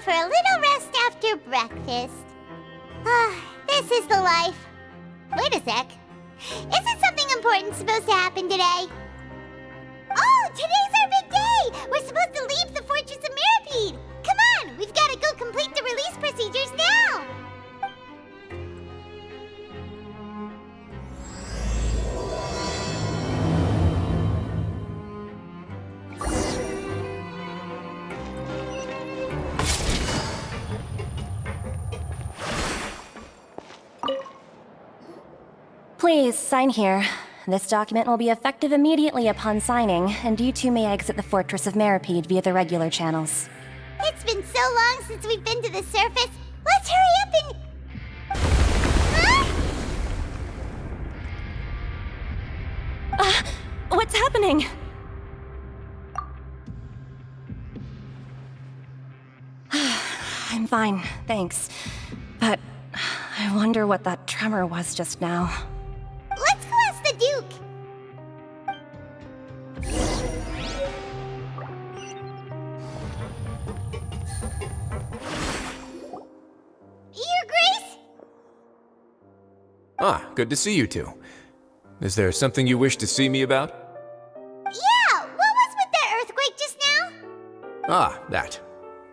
for a little rest after breakfast. This is the life. Wait a sec. Isn't something important supposed to happen today? Oh, today's our big day! We're supposed to leave the Fortress of Mirapede! Come on, we've got to go complete the release procedures now! Please, sign here. This document will be effective immediately upon signing, and you two may exit the Fortress of Mirapede via the regular channels. It's been so long since we've been to the surface. Let's hurry up and... Huh? What's happening? I'm fine, thanks. But I wonder what that tremor was just now. Let's go ask the Duke. Your Grace? Ah, good to see you two. Is there something you wish to see me about? Yeah, what was with that earthquake just now? Ah, that.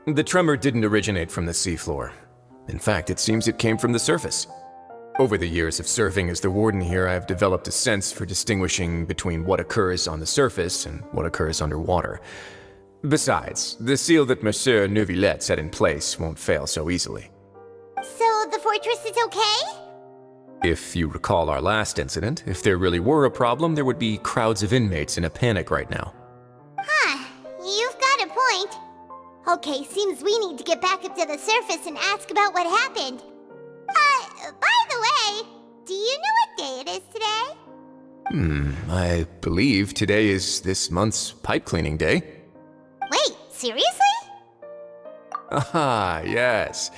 The tremor didn't originate from the seafloor. In fact, it seems it came from the surface. Over the years of serving as the warden here, I have developed a sense for distinguishing between what occurs on the surface and what occurs underwater. Besides, the seal that Monsieur Neuvillette set in place won't fail so easily. So the fortress is okay? If you recall our last incident, if there really were a problem, there would be crowds of inmates in a panic right now. Huh, you've got a point. Okay, seems we need to get back up to the surface and ask about what happened. By the way, do you know what day it is today? I believe today is this month's pipe cleaning day. Wait, seriously? Ah, yes.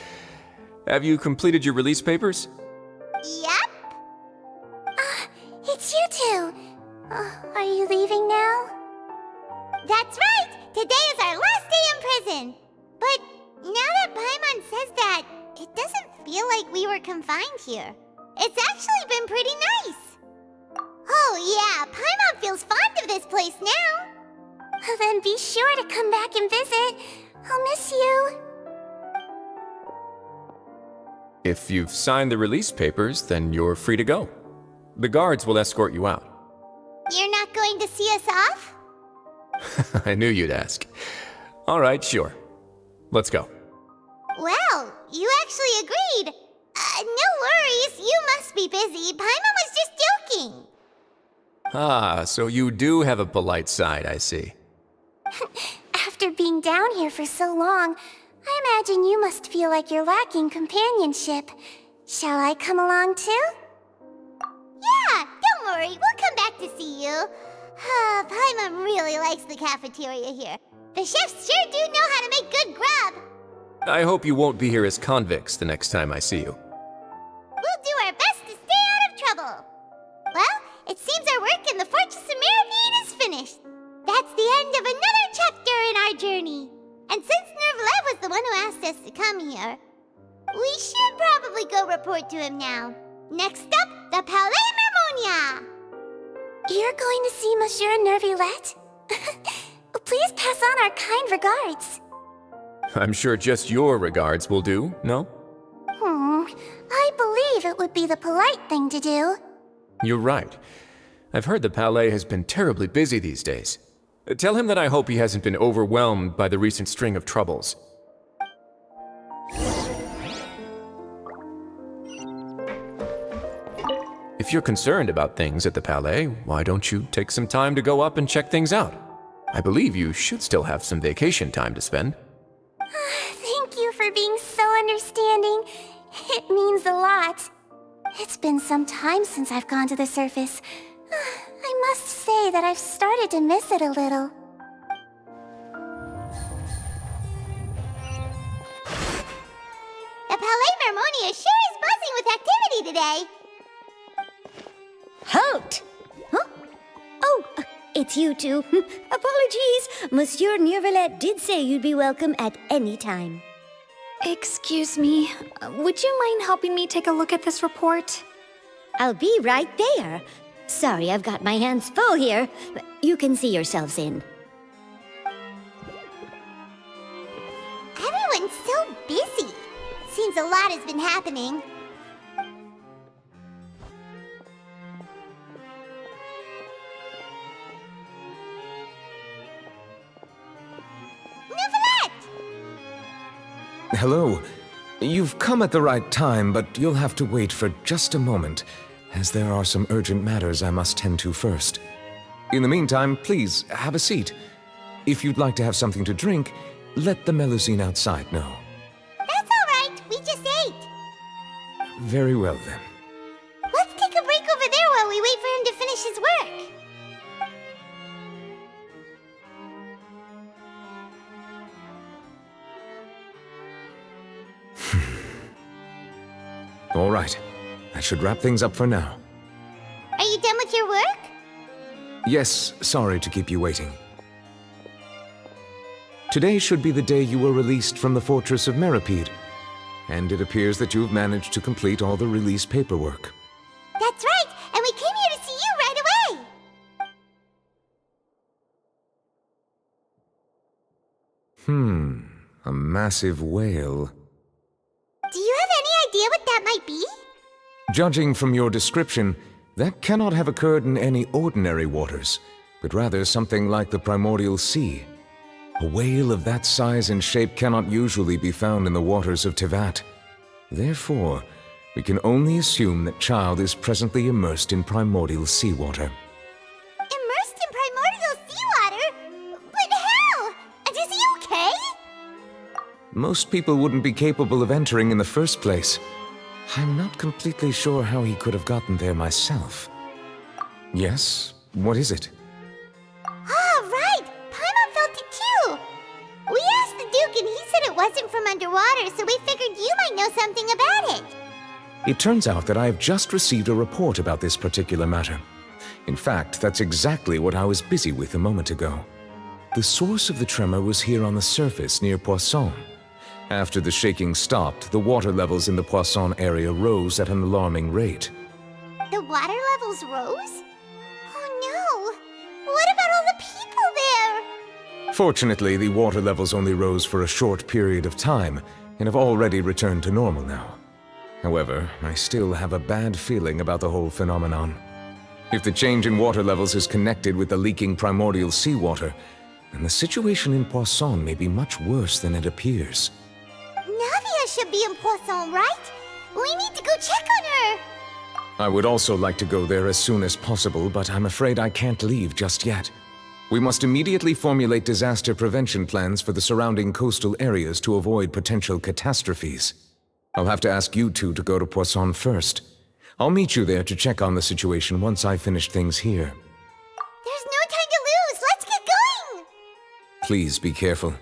Have you completed your release papers? Yep. It's you two. Are you leaving now? That's right! Today is our last day in prison! But now that Paimon says that, it doesn't feel like we were confined here. It's actually been pretty nice. Oh yeah, Paimon feels fond of this place now. Then be sure to come back and visit. I'll miss you. If you've signed the release papers, then you're free to go. The guards will escort you out. You're not going to see us off? I knew you'd ask. All right, sure. Let's go. Well, you actually agreed. No worries, you must be busy. Paimon was just joking. Ah, so you do have a polite side, I see. After being down here for so long, I imagine you must feel like you're lacking companionship. Shall I come along too? Yeah, don't worry, we'll come back to see you. Paimon really likes the cafeteria here. The chefs sure do know how to make good grub. I hope you won't be here as convicts the next time I see you. We'll do our best to stay out of trouble. Well, it seems our work in the Fortress of Mirapede is finished. That's the end of another chapter in our journey. And since Neuvillette was the one who asked us to come here, we should probably go report to him now. Next up, the Palais Mermonia. You're going to see Monsieur Neuvillette? Please pass on our kind regards. I'm sure just your regards will do, no? I believe it would be the polite thing to do. You're right. I've heard the Palais has been terribly busy these days. Tell him that I hope he hasn't been overwhelmed by the recent string of troubles. If you're concerned about things at the Palais, why don't you take some time to go up and check things out? I believe you should still have some vacation time to spend. Thank you for being so understanding. It means a lot. It's been some time since I've gone to the surface. I must say that I've started to miss it a little. The Palais Mermonia sure is buzzing with activity today. Halt! Huh? Oh, it's you two. Apologies. Monsieur Neuvillette did say you'd be welcome at any time. Excuse me, would you mind helping me take a look at this report? I'll be right there. Sorry, I've got my hands full here. You can see yourselves in. Everyone's so busy. Seems a lot has been happening. Hello. You've come at the right time, but you'll have to wait for just a moment, as there are some urgent matters I must tend to first. In the meantime, please, have a seat. If you'd like to have something to drink, let the Melusine outside know. That's all right. We just ate. Very well, then. Let's take a break over there while we wait for him to finish his work. All right. That should wrap things up for now. Are you done with your work? Yes, sorry to keep you waiting. Today should be the day you were released from the Fortress of Meripede, and it appears that you've managed to complete all the release paperwork. That's right, and we came here to see you right away. A massive whale. Do you have any idea what that might be? Judging from your description, that cannot have occurred in any ordinary waters, but rather something like the primordial sea. A whale of that size and shape cannot usually be found in the waters of Tevat. Therefore, we can only assume that Child is presently immersed in primordial seawater. Immersed in primordial seawater? But how? And is he okay? Most people wouldn't be capable of entering in the first place. I'm not completely sure how he could have gotten there myself. Yes? What is it? Ah, right! Paimon felt it too! We asked the Duke and he said it wasn't from underwater, so we figured you might know something about it. It turns out that I have just received a report about this particular matter. In fact, that's exactly what I was busy with a moment ago. The source of the tremor was here on the surface near Poisson. After the shaking stopped, the water levels in the Poisson area rose at an alarming rate. The water levels rose? Oh no! What about all the people there? Fortunately, the water levels only rose for a short period of time and have already returned to normal now. However, I still have a bad feeling about the whole phenomenon. If the change in water levels is connected with the leaking primordial seawater, then the situation in Poisson may be much worse than it appears. Navia should be in Poisson, right? We need to go check on her! I would also like to go there as soon as possible, but I'm afraid I can't leave just yet. We must immediately formulate disaster prevention plans for the surrounding coastal areas to avoid potential catastrophes. I'll have to ask you two to go to Poisson first. I'll meet you there to check on the situation once I finish things here. There's no time to lose! Let's get going! Please be careful.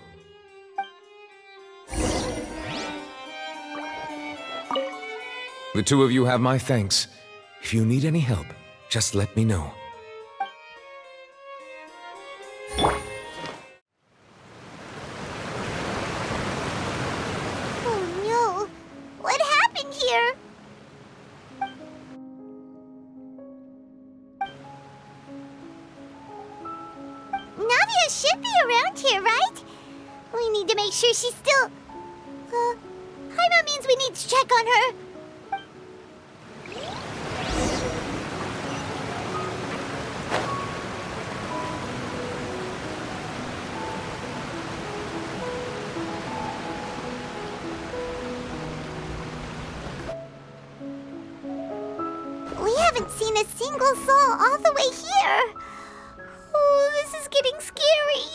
The two of you have my thanks. If you need any help, just let me know. Oh no! What happened here? Navia should be around here, right? We need to make sure she's still... Paimon means we need to check on her. We haven't seen a single soul all the way here. Oh, this is getting scary.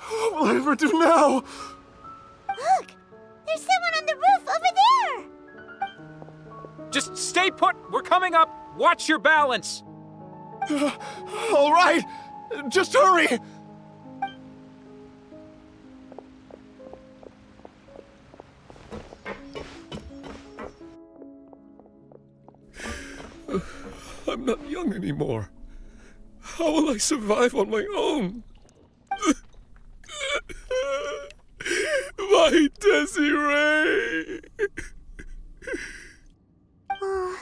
What will I ever do now? Look, there's someone on the roof over there. Just stay put! We're coming up! Watch your balance! All right, just hurry! I'm not young anymore. How will I survive on my own? My Desiree! Oh,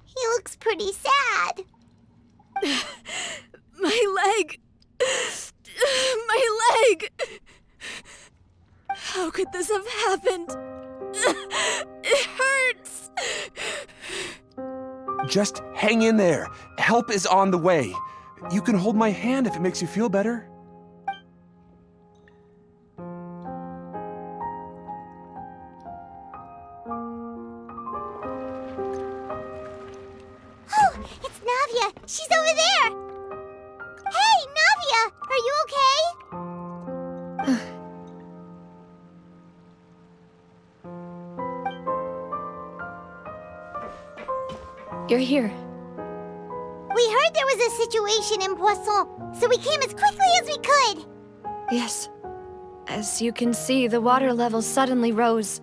he looks pretty sad. My leg! My leg! How could this have happened? It hurts! Just hang in there. Help is on the way. You can hold my hand if it makes you feel better. Oh, it's Navia. She's over there. Hey, Navia, are you okay? You're here. We heard there was a situation in Poisson, so we came as quickly as we could. Yes. As you can see, the water level suddenly rose.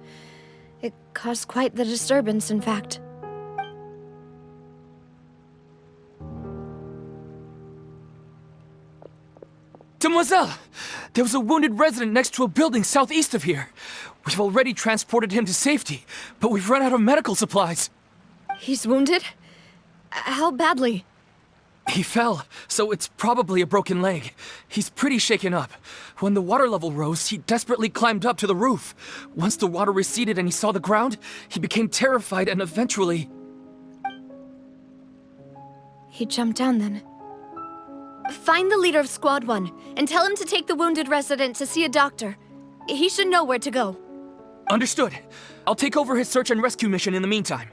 It caused quite the disturbance, in fact. Demoiselle! There was a wounded resident next to a building southeast of here. We've already transported him to safety, but we've run out of medical supplies. He's wounded? How badly? He fell, so it's probably a broken leg. He's pretty shaken up. When the water level rose, he desperately climbed up to the roof. Once the water receded and he saw the ground, he became terrified and eventually... He jumped down then. Find the leader of Squad 1 and tell him to take the wounded resident to see a doctor. He should know where to go. Understood. I'll take over his search and rescue mission in the meantime.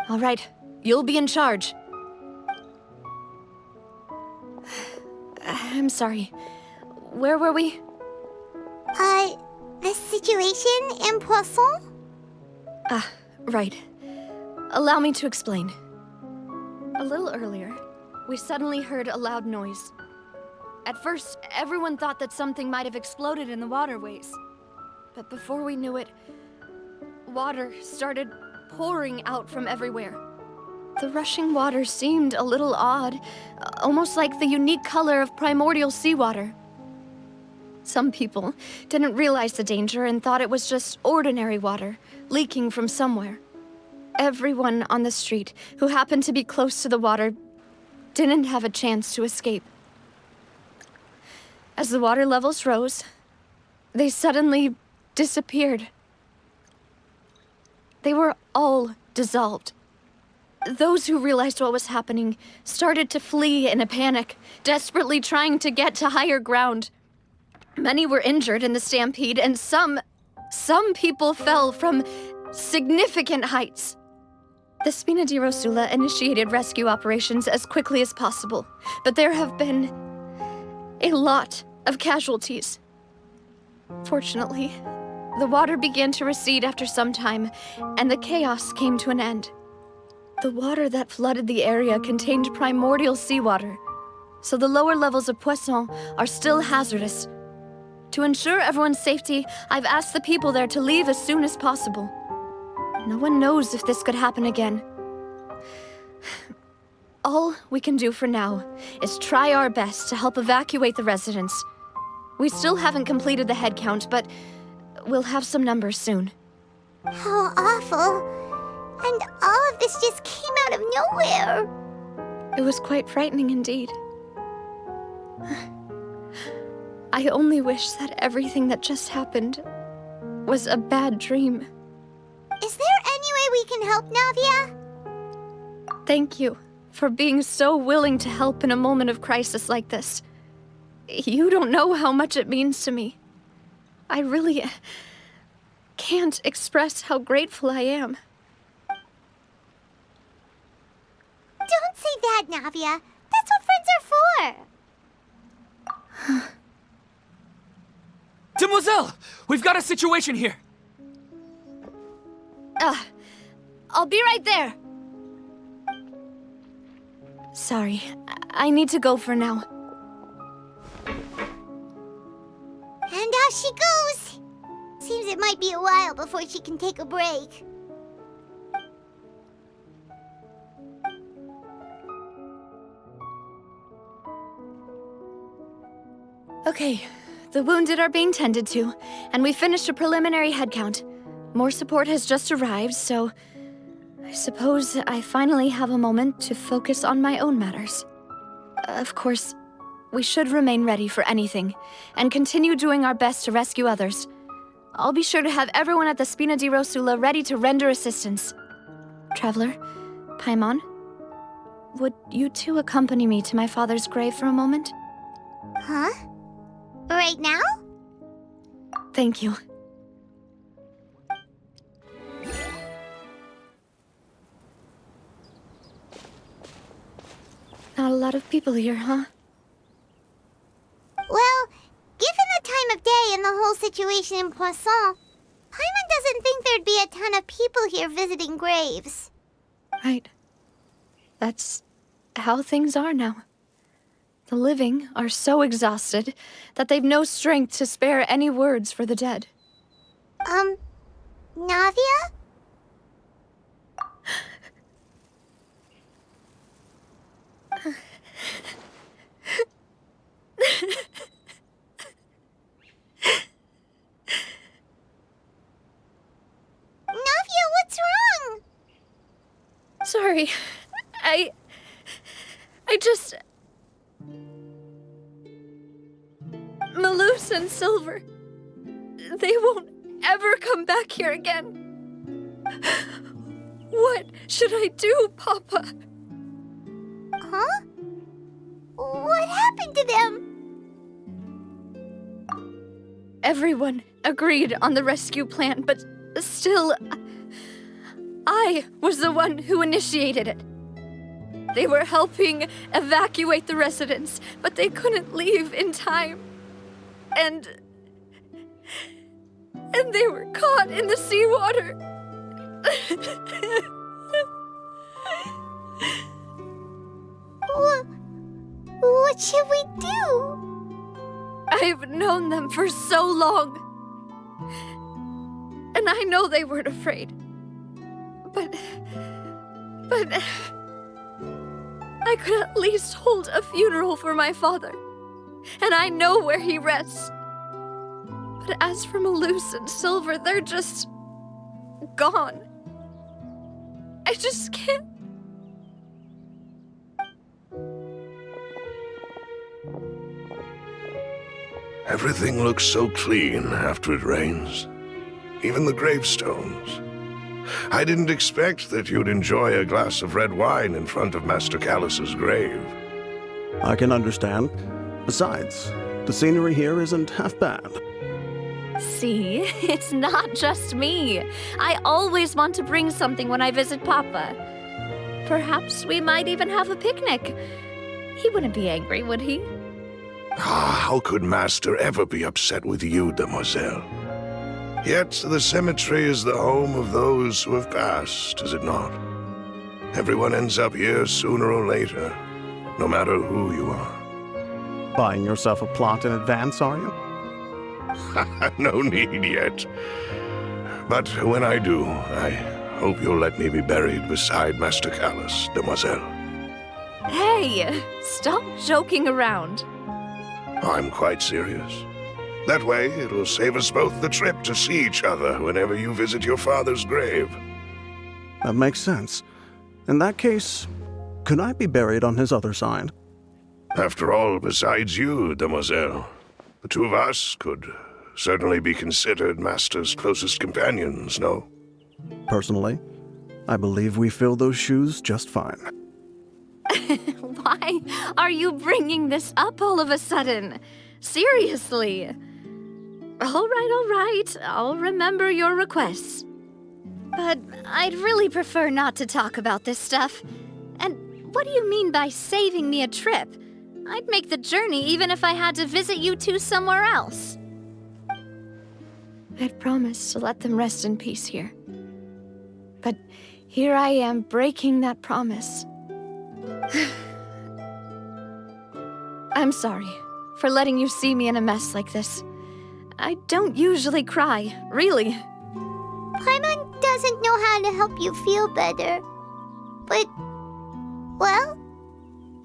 All right, you'll be in charge. I'm sorry. Where were we? The situation in Poisson? Ah, right. Allow me to explain. A little earlier, we suddenly heard a loud noise. At first, everyone thought that something might have exploded in the waterways. But before we knew it, water started pouring out from everywhere. The rushing water seemed a little odd, almost like the unique color of primordial seawater. Some people didn't realize the danger and thought it was just ordinary water, leaking from somewhere. Everyone on the street who happened to be close to the water didn't have a chance to escape. As the water levels rose, they suddenly disappeared. They were all dissolved. Those who realized what was happening started to flee in a panic, desperately trying to get to higher ground. Many were injured in the stampede, and some people fell from significant heights. The Spina di Rosula initiated rescue operations as quickly as possible, but there have been a lot of casualties. Fortunately, the water began to recede after some time, and the chaos came to an end. The water that flooded the area contained primordial seawater, so the lower levels of Poisson are still hazardous. To ensure everyone's safety, I've asked the people there to leave as soon as possible. No one knows if this could happen again. All we can do for now is try our best to help evacuate the residents. We still haven't completed the head count, but we'll have some numbers soon. How awful. And all of this just came out of nowhere. It was quite frightening indeed. I only wish that everything that just happened was a bad dream. Is there any way we can help, Navia? Thank you for being so willing to help in a moment of crisis like this. You don't know how much it means to me. I really can't express how grateful I am. Don't say that, Navia. That's what friends are for. Demoiselle! We've got a situation here! I'll be right there. Sorry, I need to go for now. And out she goes. Seems it might be a while before she can take a break. Okay, the wounded are being tended to, and we finished a preliminary head count. More support has just arrived, so I suppose I finally have a moment to focus on my own matters. Of course, we should remain ready for anything, and continue doing our best to rescue others. I'll be sure to have everyone at the Spina di Rosula ready to render assistance. Traveler, Paimon, would you two accompany me to my father's grave for a moment? Huh? Right now? Thank you. Not a lot of people here, huh? Well, given the time of day and the whole situation in Poisson, Paimon doesn't think there'd be a ton of people here visiting graves. Right. That's how things are now. The living are so exhausted that they've no strength to spare any words for the dead. Navia? Navia, what's wrong? Sorry. I just... Malus and Silver, they won't ever come back here again. What should I do, Papa? Huh? What happened to them? Everyone agreed on the rescue plan, but still, I was the one who initiated it. They were helping evacuate the residents, but they couldn't leave in time. And they were caught in the seawater. What should we do? I've known them for so long. And I know they weren't afraid. But I could at least hold a funeral for my father. And I know where he rests. But as for Malus and Silver, they're just gone. I just can't. Everything looks so clean after it rains. Even the gravestones. I didn't expect that you'd enjoy a glass of red wine in front of Master Callus's grave. I can understand. Besides, the scenery here isn't half bad. See, it's not just me. I always want to bring something when I visit Papa. Perhaps we might even have a picnic. He wouldn't be angry, would he? How could Master ever be upset with you, Demoiselle? Yet the cemetery is the home of those who have passed, is it not? Everyone ends up here sooner or later, no matter who you are. Buying yourself a plot in advance, are you? No need yet. But when I do, I hope you'll let me be buried beside Master Callus, Demoiselle. Hey, stop joking around. I'm quite serious. That way, it'll save us both the trip to see each other whenever you visit your father's grave. That makes sense. In that case, could I be buried on his other side? After all, besides you, Demoiselle, the two of us could certainly be considered Master's closest companions, no? Personally, I believe we fill those shoes just fine. Why are you bringing this up all of a sudden? Seriously. All right. I'll remember your requests. But I'd really prefer not to talk about this stuff. And what do you mean by saving me a trip? I'd make the journey even if I had to visit you two somewhere else. I'd promised to let them rest in peace here. But here I am breaking that promise. I'm sorry for letting you see me in a mess like this. I don't usually cry, really. Paimon doesn't know how to help you feel better. But, well,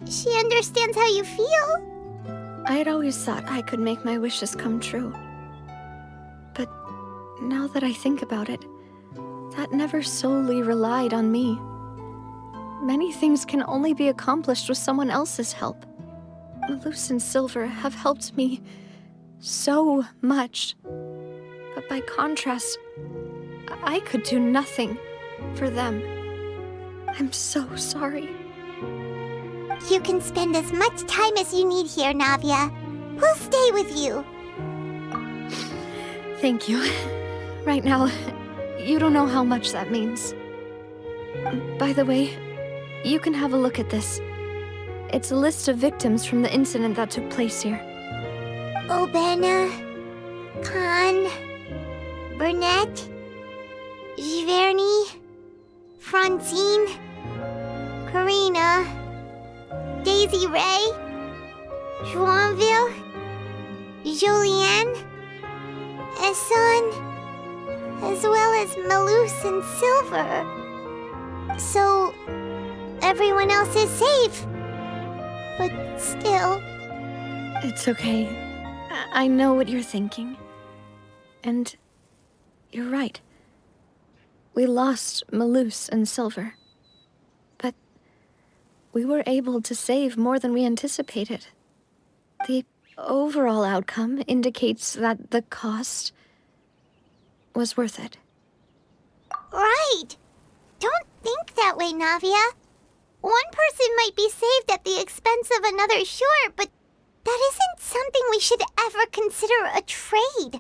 she understands how you feel. I had always thought I could make my wishes come true. But now that I think about it, that never solely relied on me. Many things can only be accomplished with someone else's help. Malus and Silver have helped me so much. But by contrast, I could do nothing for them. I'm so sorry. You can spend as much time as you need here, Navia. We'll stay with you. Thank you. Right now, you don't know how much that means. By the way, you can have a look at this. It's a list of victims from the incident that took place here. Obena, Khan, Burnett, Giverny, Francine, Karina, Daisy Ray, Joinville, Julianne, Esson, as well as Malus and Silver. So, everyone else is safe. But still... It's okay. I know what you're thinking. And you're right. We lost Malus and Silver. But we were able to save more than we anticipated. The overall outcome indicates that the cost was worth it. Right! Don't think that way, Navia. One person might be saved at the expense of another, sure, but that isn't something we should ever consider a trade.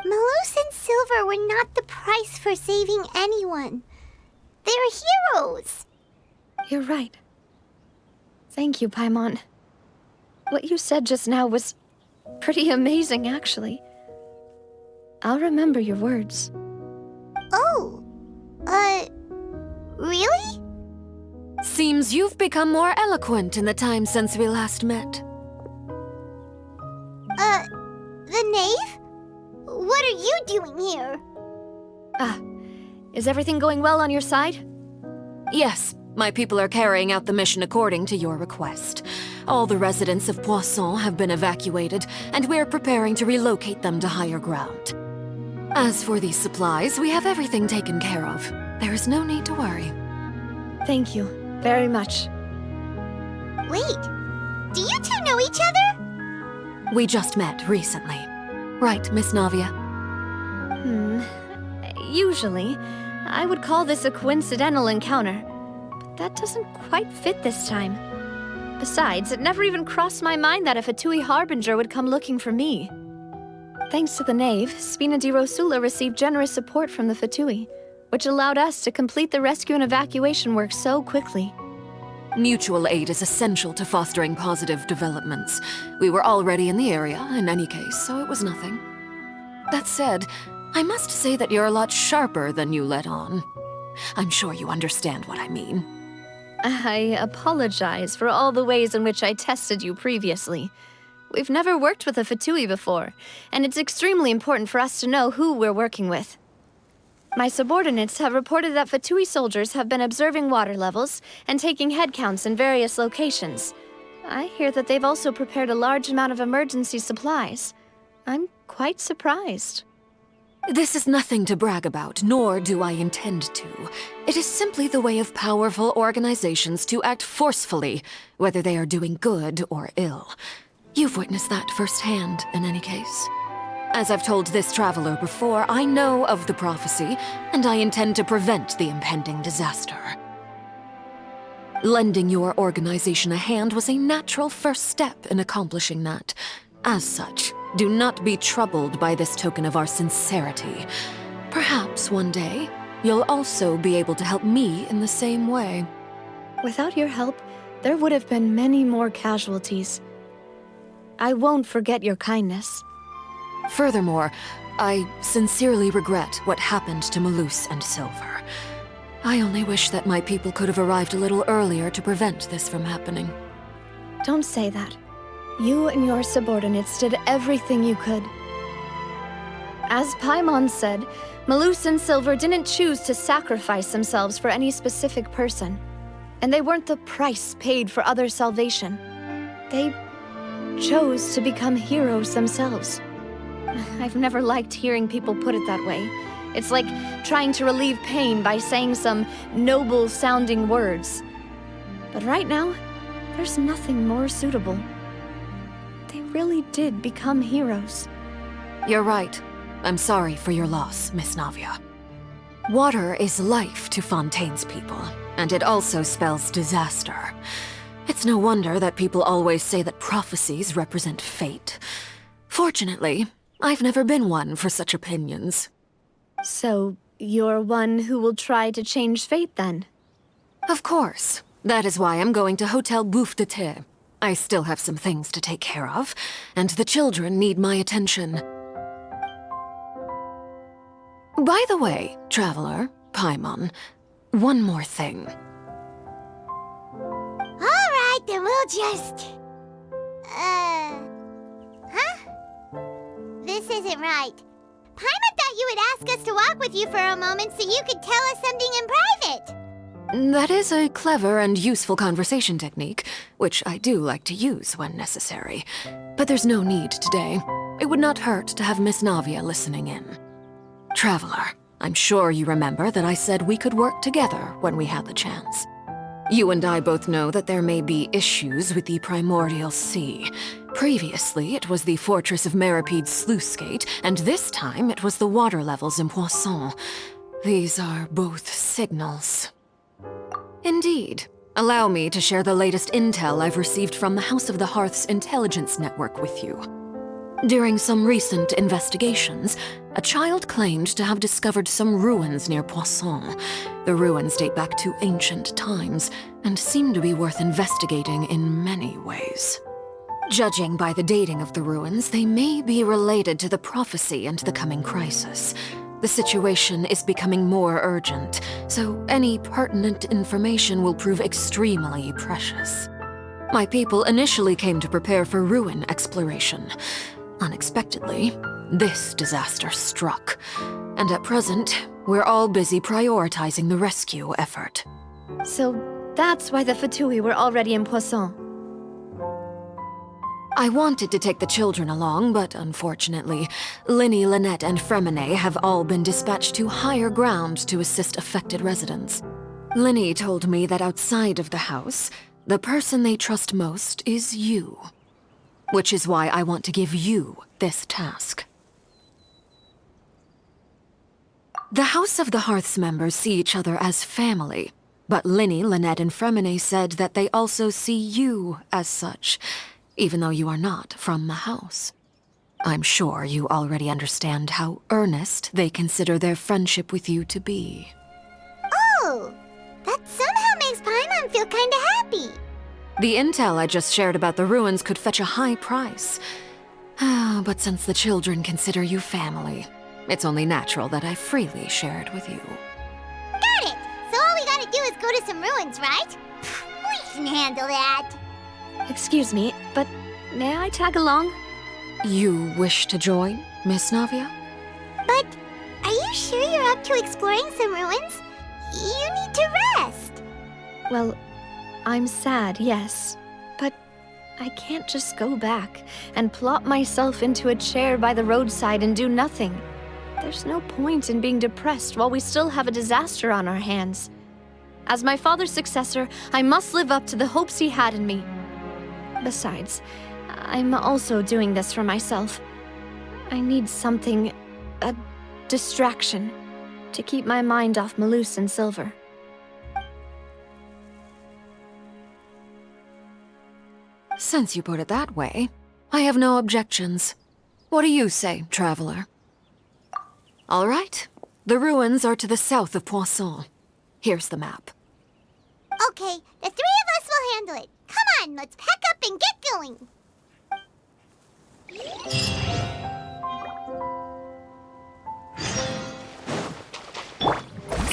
Malus and Silver were not the price for saving anyone. They're heroes. You're right. Thank you, Paimon. What you said just now was pretty amazing, actually. I'll remember your words. Oh, really? Seems you've become more eloquent in the time since we last met. The knave? What are you doing here? Is everything going well on your side? Yes, my people are carrying out the mission according to your request. All the residents of Poisson have been evacuated, and we're preparing to relocate them to higher ground. As for these supplies, we have everything taken care of. There is no need to worry. Thank you very much. Wait, do you two know each other? We just met recently. Right, Miss Navia? Usually, I would call this a coincidental encounter, but that doesn't quite fit this time. Besides, it never even crossed my mind that a Fatui Harbinger would come looking for me. Thanks to the Knave, Spina di Rosula received generous support from the Fatui, which allowed us to complete the rescue and evacuation work so quickly. Mutual aid is essential to fostering positive developments. We were already in the area, in any case, so it was nothing. That said, I must say that you're a lot sharper than you let on. I'm sure you understand what I mean. I apologize for all the ways in which I tested you previously. We've never worked with a Fatui before, and it's extremely important for us to know who we're working with. My subordinates have reported that Fatui soldiers have been observing water levels and taking head counts in various locations. I hear that they've also prepared a large amount of emergency supplies. I'm quite surprised. This is nothing to brag about, nor do I intend to. It is simply the way of powerful organizations to act forcefully, whether they are doing good or ill. You've witnessed that firsthand, in any case. As I've told this traveler before, I know of the prophecy, and I intend to prevent the impending disaster. Lending your organization a hand was a natural first step in accomplishing that. As such, do not be troubled by this token of our sincerity. Perhaps one day, you'll also be able to help me in the same way. Without your help, there would have been many more casualties. I won't forget your kindness. Furthermore, I sincerely regret what happened to Malus and Silver. I only wish that my people could have arrived a little earlier to prevent this from happening. Don't say that. You and your subordinates did everything you could. As Paimon said, Malus and Silver didn't choose to sacrifice themselves for any specific person. And they weren't the price paid for other salvation. They chose to become heroes themselves. I've never liked hearing people put it that way. It's like trying to relieve pain by saying some noble-sounding words. But right now, there's nothing more suitable. They really did become heroes. You're right. I'm sorry for your loss, Miss Navia. Water is life to Fontaine's people, and it also spells disaster. It's no wonder that people always say that prophecies represent fate. Fortunately, I've never been one for such opinions. So, you're one who will try to change fate, then? Of course. That is why I'm going to Hotel Bouffe de Thé. I still have some things to take care of, and the children need my attention. By the way, Traveler, Paimon, one more thing. Alright, then we'll just... Huh? This isn't right. Paimon thought you would ask us to walk with you for a moment so you could tell us something in private. That is a clever and useful conversation technique, which I do like to use when necessary. But there's no need today. It would not hurt to have Miss Navia listening in. Traveler, I'm sure you remember that I said we could work together when we had the chance. You and I both know that there may be issues with the Primordial Sea. Previously, it was the Fortress of Maripede's sluice gate, and this time it was the water levels in Poisson. These are both signals. Indeed. Allow me to share the latest intel I've received from the House of the Hearth's intelligence network with you. During some recent investigations, a child claimed to have discovered some ruins near Poisson. The ruins date back to ancient times, and seem to be worth investigating in many ways. Judging by the dating of the ruins, they may be related to the prophecy and the coming crisis. The situation is becoming more urgent, so any pertinent information will prove extremely precious. My people initially came to prepare for ruin exploration. Unexpectedly, this disaster struck, and at present, we're all busy prioritizing the rescue effort. So that's why the Fatui were already in Poisson. I wanted to take the children along, but unfortunately, Linny, Lynette, and Fremine have all been dispatched to higher ground to assist affected residents. Linny told me that outside of the house, the person they trust most is you. Which is why I want to give you this task. The House of the Hearth's members see each other as family, but Linny, Lynette, and Fremine said that they also see you as such, even though you are not from the house. I'm sure you already understand how earnest they consider their friendship with you to be. Oh, that somehow makes Paimon feel kinda happy. The intel I just shared about the ruins could fetch a high price. But since the children consider you family, it's only natural that I freely share it with you. Got it! So all we gotta do is go to some ruins, right? We can handle that. Excuse me, but may I tag along? You wish to join, Miss Navia? But are you sure you're up to exploring some ruins? You need to rest. Well, I'm sad, yes, but I can't just go back and plop myself into a chair by the roadside and do nothing. There's no point in being depressed while we still have a disaster on our hands. As my father's successor, I must live up to the hopes he had in me. Besides, I'm also doing this for myself. I need something, a distraction, to keep my mind off Malus and Silver. Since you put it that way, I have no objections. What do you say, Traveler? All right. The ruins are to the south of Poisson. Here's the map. Okay, the three of us will handle it. Come on, let's pack up and get going.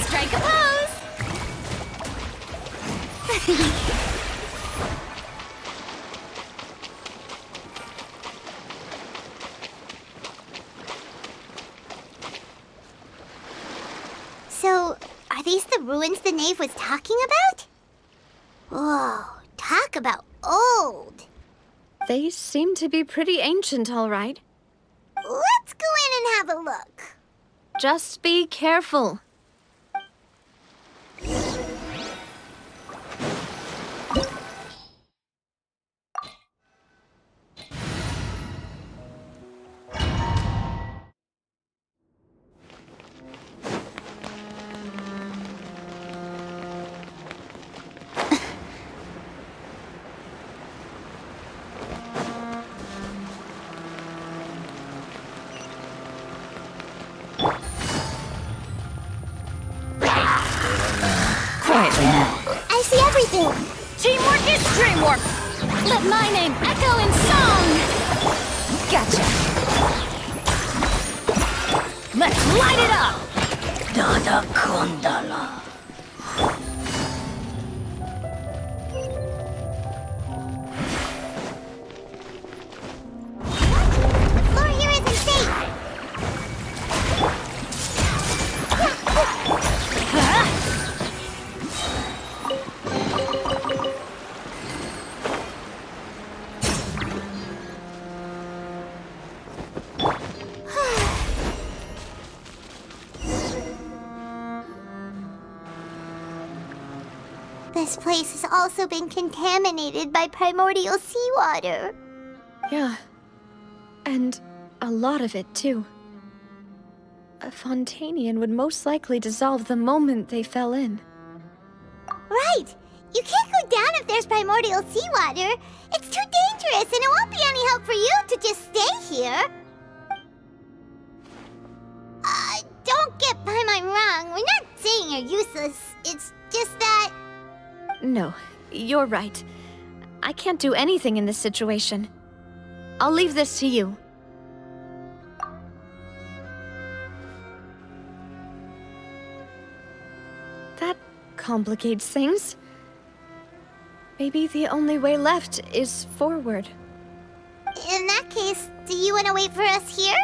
Strike a pose! So, are these the ruins the knave was talking about? Whoa, talk about old. They seem to be pretty ancient, all right. Let's go in and have a look. Just be careful. Quietly now. I see everything. Teamwork is dreamwork! Let my name echo in song! Gotcha! Let's light it up! Dada Kondala. Floor here isn't safe. This place has also been contaminated by primordial seawater. Yeah. And a lot of it, too. A Fontainian would most likely dissolve the moment they fell in. Right! You can't go down if there's primordial seawater. It's too dangerous, and it won't be any help for you to just stay here. Don't get by my wrong. We're not saying you're useless. It's just that... No, you're right. I can't do anything in this situation. I'll leave this to you. That complicates things. Maybe the only way left is forward. In that case, do you want to wait for us here?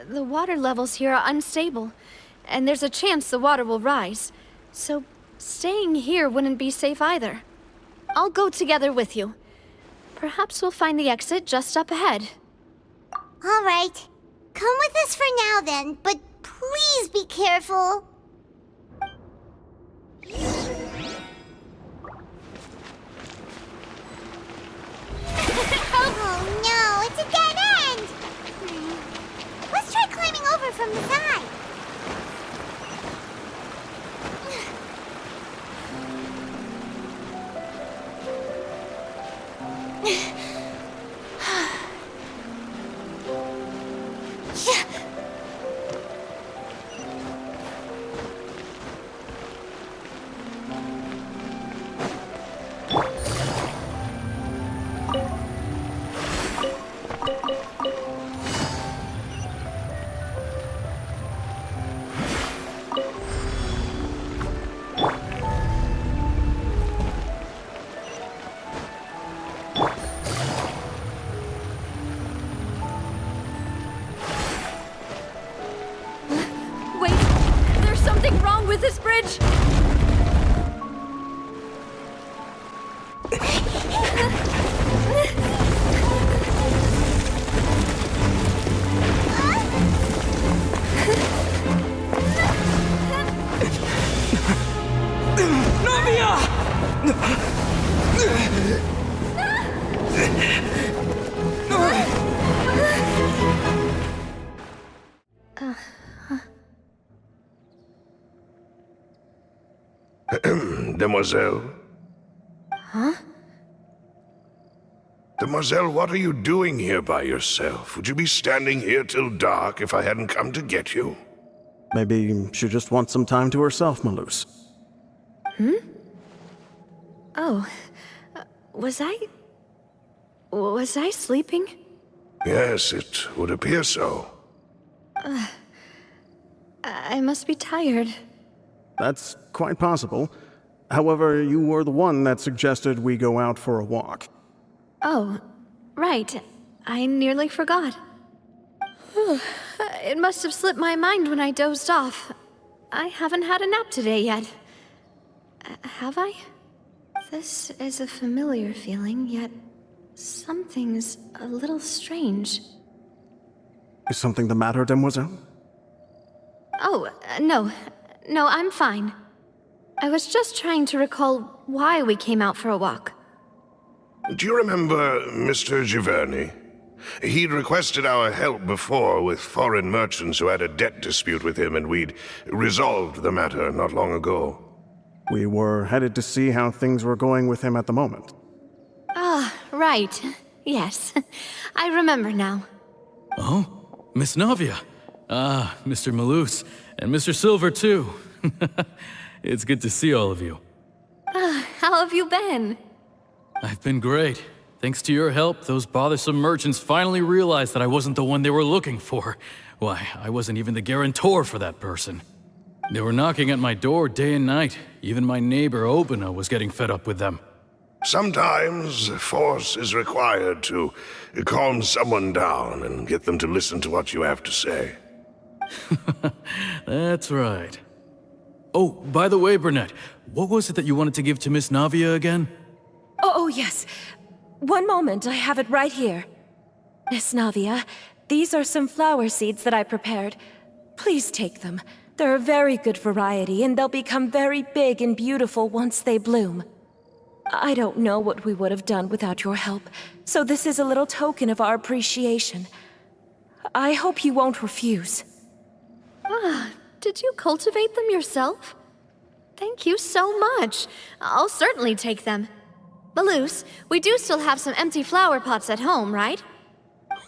The water levels here are unstable, and there's a chance the water will rise. So staying here wouldn't be safe either. I'll go together with you. Perhaps we'll find the exit just up ahead. All right. Come with us for now then, but please be careful. Oh no, it's a dead end! Let's try climbing over from the side. With this bridge? Demoiselle? Huh? Demoiselle, what are you doing here by yourself? Would you be standing here till dark if I hadn't come to get you? Maybe she just wants some time to herself, Malus. Oh. Was I sleeping? Yes, it would appear so. I must be tired. That's quite possible. However, you were the one that suggested we go out for a walk. Oh, right. I nearly forgot. It must have slipped my mind when I dozed off. I haven't had a nap today yet. Have I? This is a familiar feeling, yet Something's a little strange. Is something the matter, Demoiselle? Oh, no. No, I'm fine. I was just trying to recall why we came out for a walk. Do you remember Mr. Giverny? He'd requested our help before with foreign merchants who had a debt dispute with him, and we'd resolved the matter not long ago. We were headed to see how things were going with him at the moment. Ah, right. Yes. I remember now. Oh, Miss Navia. Ah, Mr. Malus. And Mr. Silver, too. It's good to see all of you. How have you been? I've been great. Thanks to your help, those bothersome merchants finally realized that I wasn't the one they were looking for. Why, I wasn't even the guarantor for that person. They were knocking at my door day and night. Even my neighbor, Obina, was getting fed up with them. Sometimes force is required to calm someone down and get them to listen to what you have to say. That's right. Oh, by the way, Burnett, what was it that you wanted to give to Miss Navia again? Oh, yes. One moment, I have it right here. Miss Navia, these are some flower seeds that I prepared. Please take them. They're a very good variety, and they'll become very big and beautiful once they bloom. I don't know what we would have done without your help, so this is a little token of our appreciation. I hope you won't refuse. Ah, did you cultivate them yourself? Thank you so much. I'll certainly take them. Malus, we do still have some empty flower pots at home, right?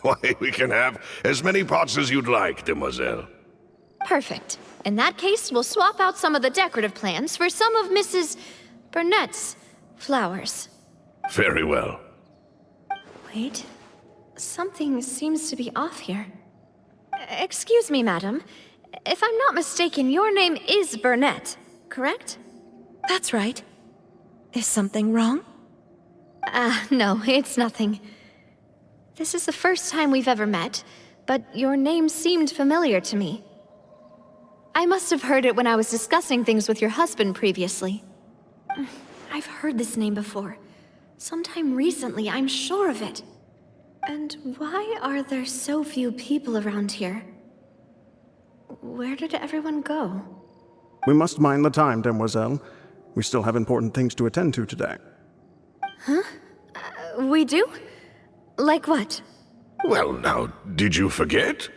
Why, we can have as many pots as you'd like, Demoiselle. Perfect. In that case, we'll swap out some of the decorative plants for some of Mrs. Burnett's flowers. Very well. Wait. Something seems to be off here. Excuse me, madam. If I'm not mistaken, your name is Burnett, correct? That's right. Is something wrong? No, it's nothing. This is the first time we've ever met, but your name seemed familiar to me. I must have heard it when I was discussing things with your husband previously. I've heard this name before. Sometime recently, I'm sure of it. And why are there so few people around here? Where did everyone go? We must mind the time, Demoiselle. We still have important things to attend to today. Huh? We do? Like what? Well, now, did you forget?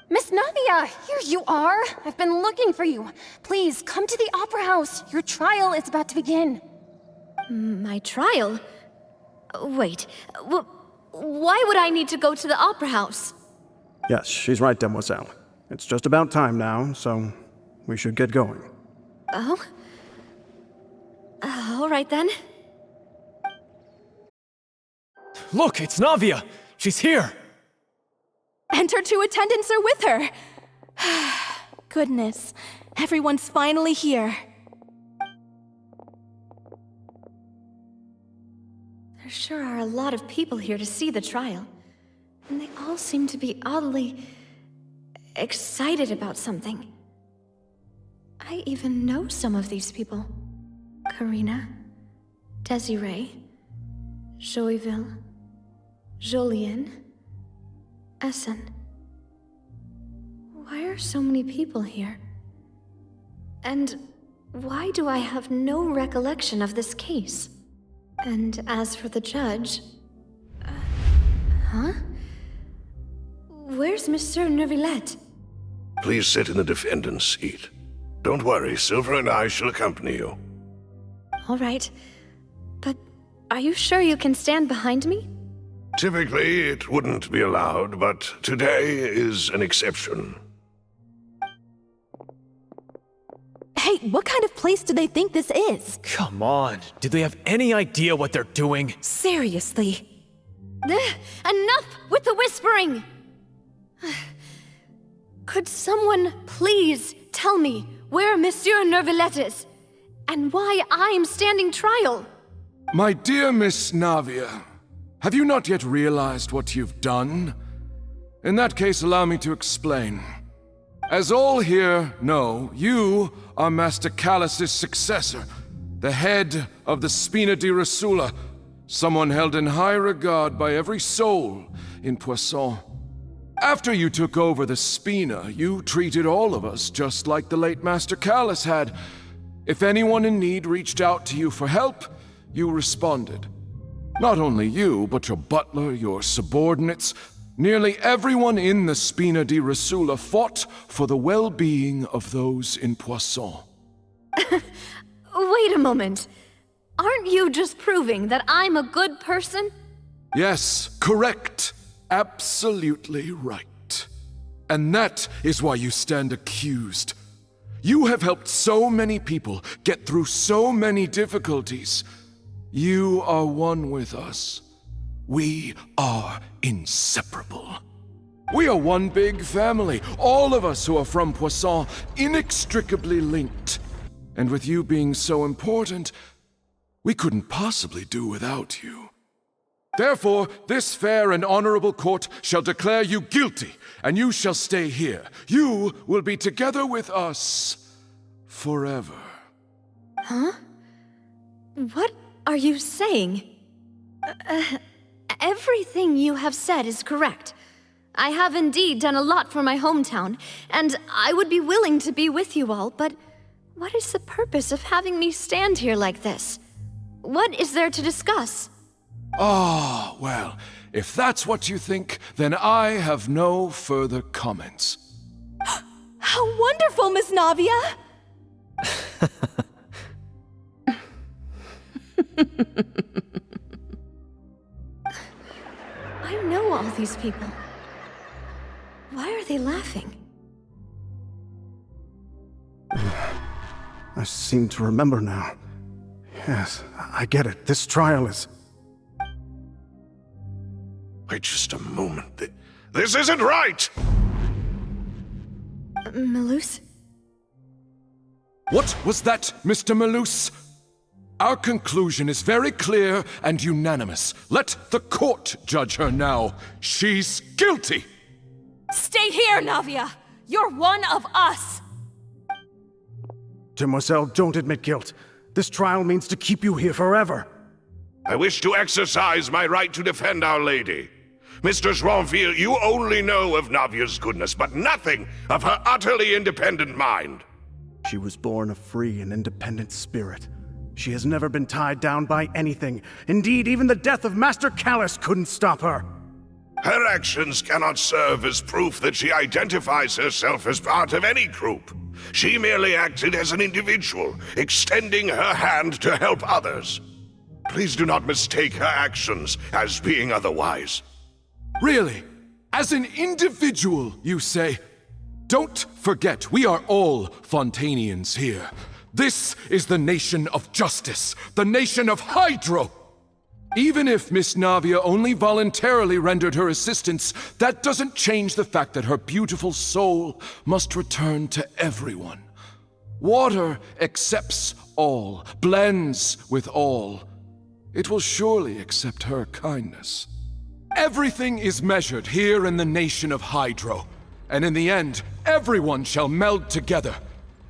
Miss Navia, here you are. I've been looking for you. Please, come to the Opera House. Your trial is about to begin. My trial? Wait, why would I need to go to the Opera House? Yes, she's right, Demoiselle. It's just about time now, so we should get going. Oh? All right then. Look, it's Navia! She's here! And her two attendants are with her! Goodness, everyone's finally here. There sure are a lot of people here to see the trial. And they all seem to be oddly excited about something. I even know some of these people. Karina, Desiree, Joyville, Jolien, Essen. Why are so many people here? And why do I have no recollection of this case? And as for the judge... huh? Where's Monsieur Neuvillette? Please sit in the defendant's seat. Don't worry, Silver and I shall accompany you. All right. But are you sure you can stand behind me? Typically, it wouldn't be allowed, but today is an exception. Hey, what kind of place do they think this is? Come on, do they have any idea what they're doing? Seriously. Enough with the whispering! Could someone please tell me where Monsieur Neuvillette is? And why I'm standing trial? My dear Miss Navia, have you not yet realized what you've done? In that case, allow me to explain. As all here know, you are Master Callus's successor, the head of the Spina di Rosula, someone held in high regard by every soul in Poisson. After you took over the Spina, you treated all of us just like the late Master Callus had. If anyone in need reached out to you for help, you responded. Not only you, but your butler, your subordinates, nearly everyone in the Spina di Rasula fought for the well-being of those in Poisson. Wait a moment. Aren't you just proving that I'm a good person? Yes, correct. Absolutely right. And that is why you stand accused. You have helped so many people get through so many difficulties. You are one with us. We are inseparable. We are one big family, all of us who are from Poisson, inextricably linked. And with you being so important, we couldn't possibly do without you. Therefore, this fair and honorable court shall declare you guilty, and you shall stay here. You will be together with us forever. Huh? What are you saying? Everything you have said is correct. I have indeed done a lot for my hometown, and I would be willing to be with you all, but what is the purpose of having me stand here like this? What is there to discuss? Ah, well, if that's what you think, then I have no further comments. How wonderful, Miss Navia! I know all these people. Why are they laughing? I seem to remember now. Yes, I get it. This trial is... Wait just a moment. This isn't right! Malus? What was that, Mr. Malus? Our conclusion is very clear and unanimous. Let the court judge her now. She's guilty! Stay here, Navia! You're one of us! Demoiselle, don't admit guilt. This trial means to keep you here forever. I wish to exercise my right to defend Our Lady. Mistress Ronville, you only know of Navia's goodness, but nothing of her utterly independent mind. She was born a free and independent spirit. She has never been tied down by anything. Indeed, even the death of Master Callus couldn't stop her. Her actions cannot serve as proof that she identifies herself as part of any group. She merely acted as an individual, extending her hand to help others. Please do not mistake her actions as being otherwise. Really? As an individual, you say? Don't forget, we are all Fontainians here. This is the nation of justice, the nation of Hydro! Even if Miss Navia only voluntarily rendered her assistance, that doesn't change the fact that her beautiful soul must return to everyone. Water accepts all, blends with all. It will surely accept her kindness. Everything is measured here in the nation of Hydro, and in the end, everyone shall meld together.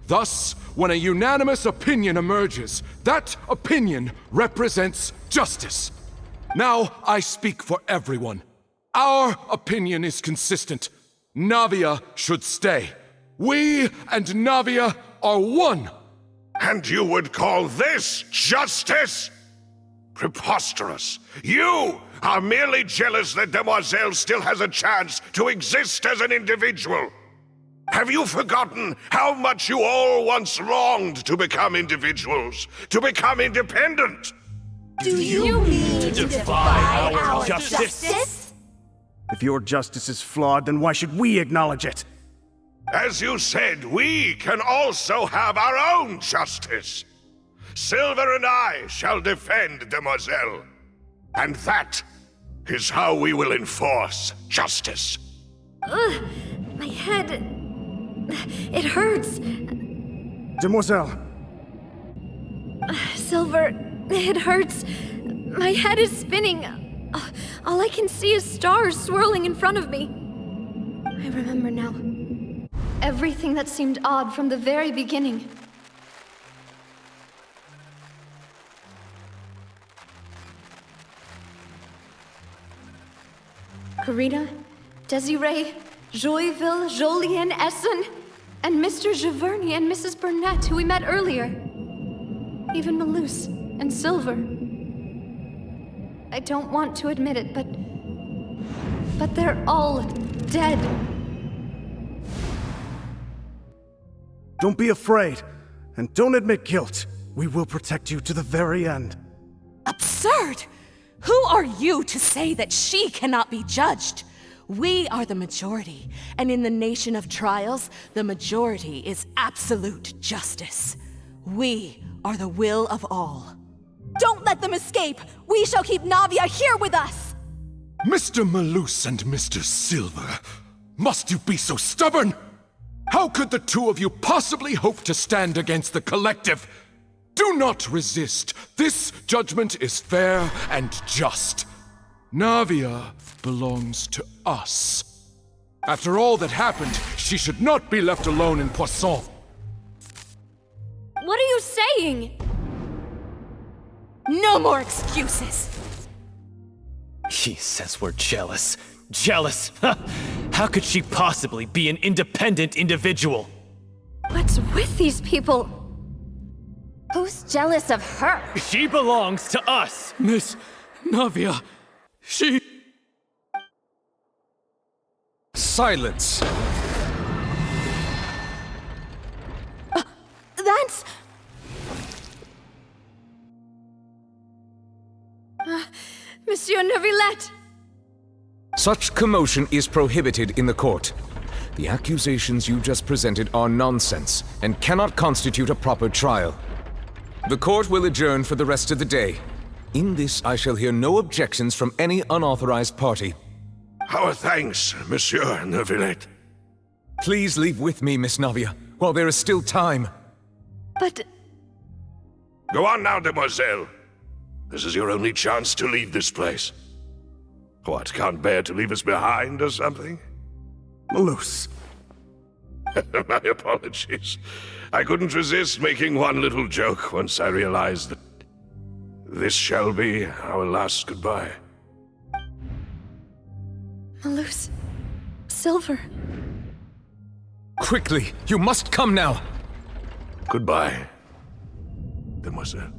Thus, when a unanimous opinion emerges, that opinion represents justice. Now I speak for everyone. Our opinion is consistent. Navia should stay. We and Navia are one. And you would call this justice? Preposterous. You are merely jealous that Demoiselle still has a chance to exist as an individual. Have you forgotten how much you all once longed to become individuals, to become independent? Do you mean to defy our justice? If your justice is flawed, then why should we acknowledge it? As you said, we can also have our own justice. Silver and I shall defend Demoiselle. And that is how we will enforce justice. Ugh, my head... it hurts. Demoiselle! Silver, it hurts. My head is spinning. All I can see is stars swirling in front of me. I remember now. Everything that seemed odd from the very beginning. Karina, Desiree, Joyville, Jolien, Essen, and Mr. Giverny and Mrs. Burnett, who we met earlier. Even Malus and Silver. I don't want to admit it, but they're all dead. Don't be afraid, and don't admit guilt. We will protect you to the very end. Absurd! Who are you to say that she cannot be judged? We are the majority, and in the nation of trials, the majority is absolute justice. We are the will of all. Don't let them escape! We shall keep Navia here with us! Mr. Malus and Mr. Silver, must you be so stubborn? How could the two of you possibly hope to stand against the collective? Do not resist. This judgment is fair and just. Navia belongs to us. After all that happened, she should not be left alone in Poisson. What are you saying? No more excuses! He says we're jealous. Jealous? How could she possibly be an independent individual? What's with these people? Who's jealous of her? She belongs to us! Miss Navia, she... Silence! That's... Monsieur Neuvillette! Such commotion is prohibited in the court. The accusations you just presented are nonsense and cannot constitute a proper trial. The court will adjourn for the rest of the day. In this, I shall hear no objections from any unauthorized party. Our thanks, Monsieur Neuvillette. Please leave with me, Miss Navia, while there is still time. But... Go on now, demoiselle. This is your only chance to leave this place. What, can't bear to leave us behind or something? Malus. My apologies. I couldn't resist making one little joke once I realized that this shall be our last goodbye. Malus. Silver. Quickly, you must come now! Goodbye, demoiselle.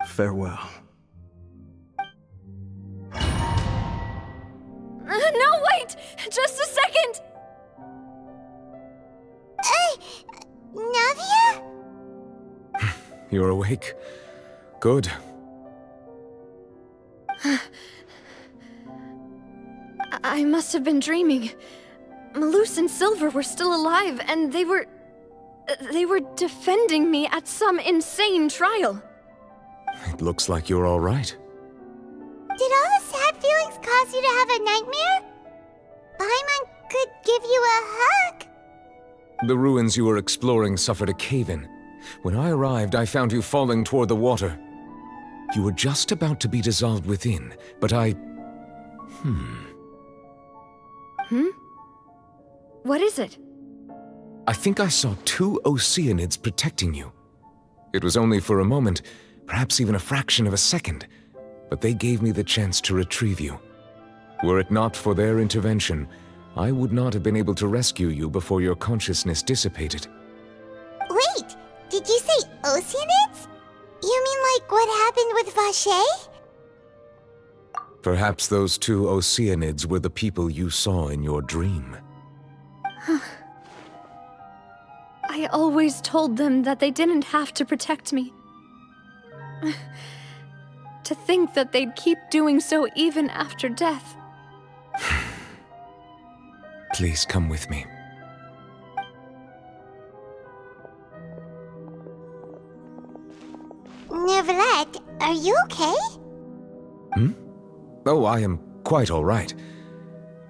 Farewell. No, wait! Just a second! Navia? You're awake? Good. I must have been dreaming. Malus and Silver were still alive, and they were defending me at some insane trial. It looks like you're all right. Did all the sad feelings cause you to have a nightmare? Paimon could give you a hug. The ruins you were exploring suffered a cave-in. When I arrived, I found you falling toward the water. You were just about to be dissolved within, but I... What is it? I think I saw 2 Oceanids protecting you. It was only for a moment, perhaps even a fraction of a second, but they gave me the chance to retrieve you. Were it not for their intervention, I would not have been able to rescue you before your consciousness dissipated. Wait, did you say Oceanids? You mean like what happened with Vache? Perhaps those 2 Oceanids were the people you saw in your dream. I always told them that they didn't have to protect me. To think that they'd keep doing so even after death. Please come with me. Neuvillette, are you okay? Oh, I am quite all right.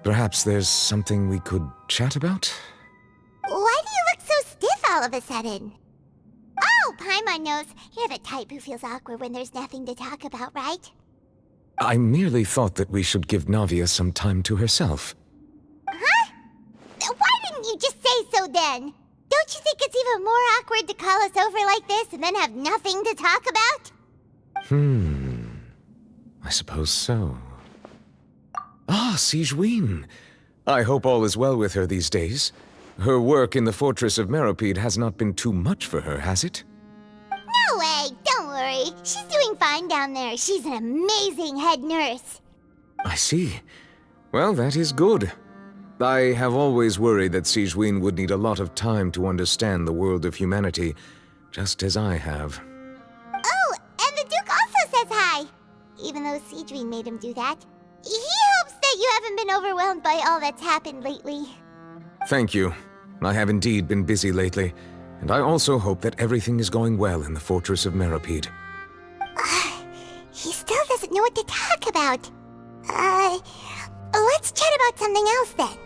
Perhaps there's something we could chat about? Why do you look so stiff all of a sudden? Oh, Paimon knows. You're the type who feels awkward when there's nothing to talk about, right? I merely thought that we should give Navia some time to herself. Huh? Why didn't you just say so then? Don't you think it's even more awkward to call us over like this and then have nothing to talk about? I suppose so. Ah, Sigewinne. I hope all is well with her these days. Her work in the Fortress of Meropide has not been too much for her, has it? No way! Don't worry. She's doing fine down there. She's an amazing head nurse. I see. Well, that is good. I have always worried that Sigewinne would need a lot of time to understand the world of humanity, just as I have. Oh, and the Duke also says hi! Even though Sigewinne made him do that. He hopes that you haven't been overwhelmed by all that's happened lately. Thank you. I have indeed been busy lately, and I also hope that everything is going well in the Fortress of Meropide. He still doesn't know what to talk about. Let's chat about something else then.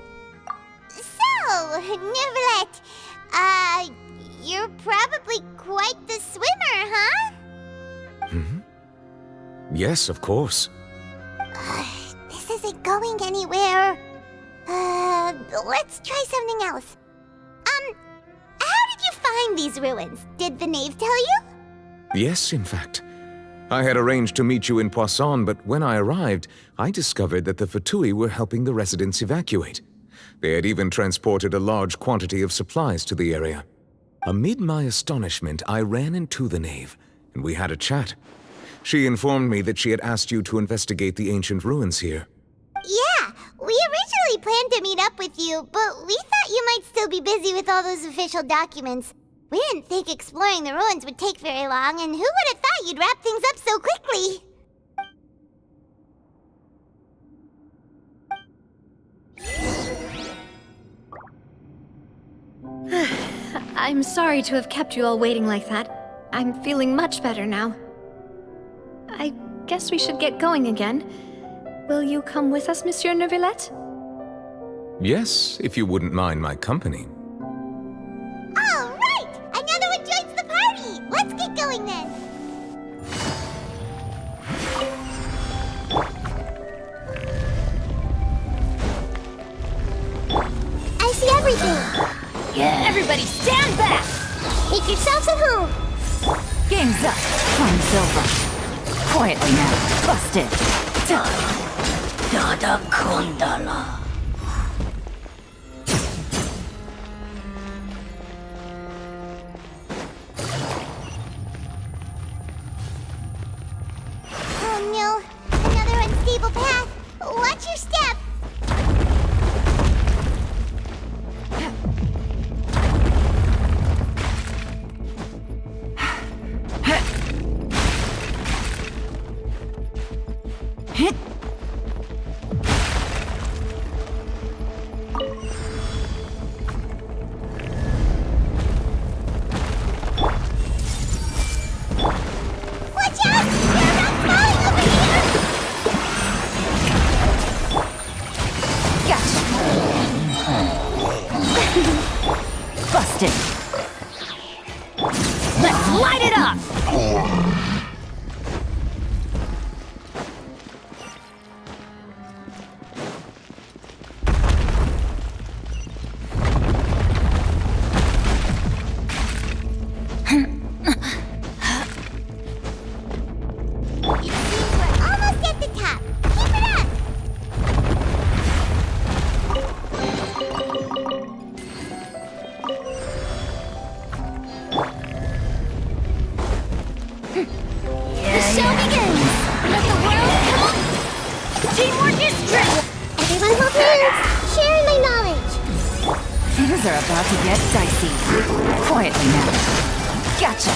So, Neuvillette, you're probably quite the swimmer, huh? Yes, of course. This isn't going anywhere. Let's try something else. How did you find these ruins? Did the knave tell you? Yes, in fact. I had arranged to meet you in Poisson, but when I arrived, I discovered that the Fatui were helping the residents evacuate. They had even transported a large quantity of supplies to the area. Amid my astonishment, I ran into the knave, and we had a chat. She informed me that she had asked you to investigate the ancient ruins here. Yeah, we originally planned to meet up with you, but we thought you might still be busy with all those official documents. We didn't think exploring the ruins would take very long, and who would have thought you'd wrap things up so quickly? I'm sorry to have kept you all waiting like that. I'm feeling much better now. I guess we should get going again. Will you come with us, Monsieur Neuvillette? Yes, if you wouldn't mind my company. All right! Another one joins the party! Let's get going then! I see everything! Yeah. Everybody stand back! Make yourselves at home! Game's up. Time's over. Quietly now. Busted. Dada Kundala. Oh no, another unstable path. Watch your step. Busted. Let's light it up! Things are about to get dicey. Quietly now. Gotcha.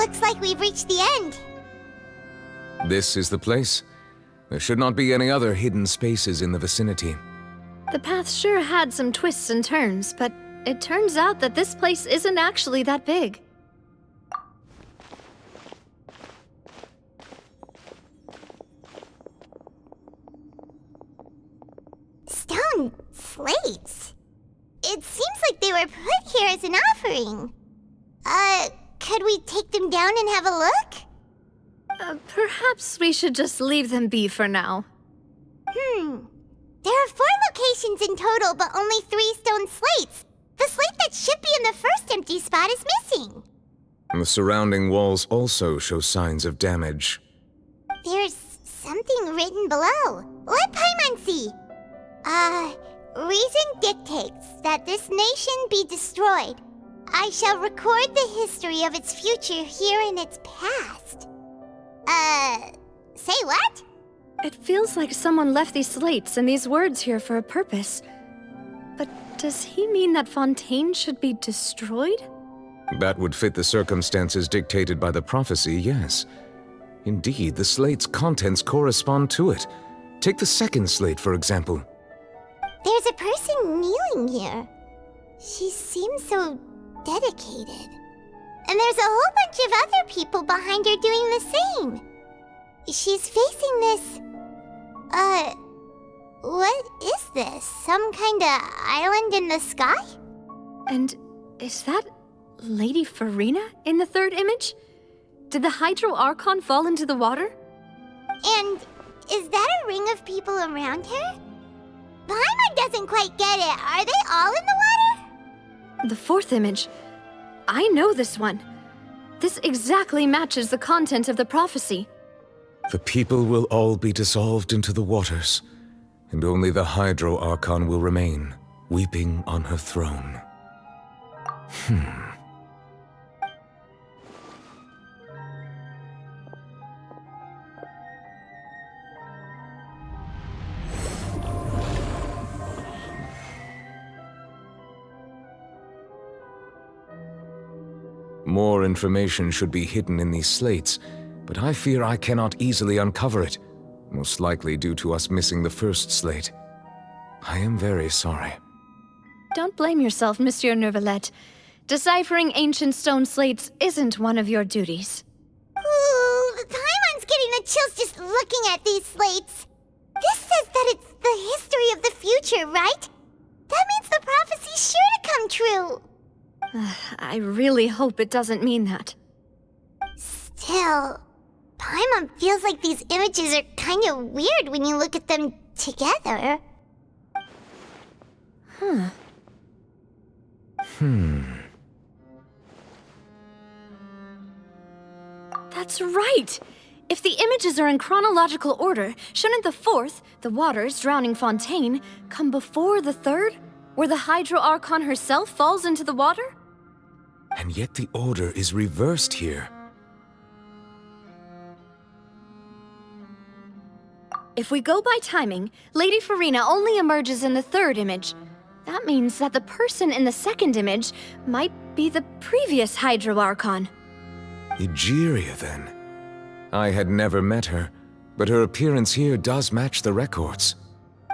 Looks like we've reached the end. This is the place. There should not be any other hidden spaces in the vicinity. The path sure had some twists and turns, but it turns out that this place isn't actually that big. Stone slates? It seems like they were put here as an offering. Could we take them down and have a look? Perhaps we should just leave them be for now. There are 4 locations in total, but only 3 stone slates. The slate that should be in the first empty spot is missing. The surrounding walls also show signs of damage. There's something written below. Let Paimon see. Reason dictates that this nation be destroyed. I shall record the history of its future here in its past. Say what? It feels like someone left these slates and these words here for a purpose. But does he mean that Fontaine should be destroyed? That would fit the circumstances dictated by the prophecy, yes. Indeed, the slate's contents correspond to it. Take the second slate, for example. There's a person kneeling here. She seems so dedicated. And there's a whole bunch of other people behind her doing the same. She's facing this... what is this? Some kind of island in the sky? And is that Lady Farina in the third image? Did the Hydro Archon fall into the water? And is that a ring of people around her? Paimon doesn't quite get it. Are they all in the water? The fourth image. I know this one. This exactly matches the content of the prophecy. The people will all be dissolved into the waters, and only the Hydro Archon will remain, weeping on her throne. More information should be hidden in these slates, but I fear I cannot easily uncover it, most likely due to us missing the first slate. I am very sorry. Don't blame yourself, Monsieur Neuvillette. Deciphering ancient stone slates isn't one of your duties. Ooh, Paimon's getting the chills just looking at these slates. This says that it's the history of the future, right? That means the prophecy's sure to come true. I really hope it doesn't mean that. Still, Paimon feels like these images are kind of weird when you look at them together. That's right! If the images are in chronological order, shouldn't the fourth, the waters drowning Fontaine, come before the third, where the Hydro Archon herself falls into the water? And yet the order is reversed here. If we go by timing, Lady Farina only emerges in the third image. That means that the person in the second image might be the previous Hydro Archon. Egeria, then. I had never met her, but her appearance here does match the records.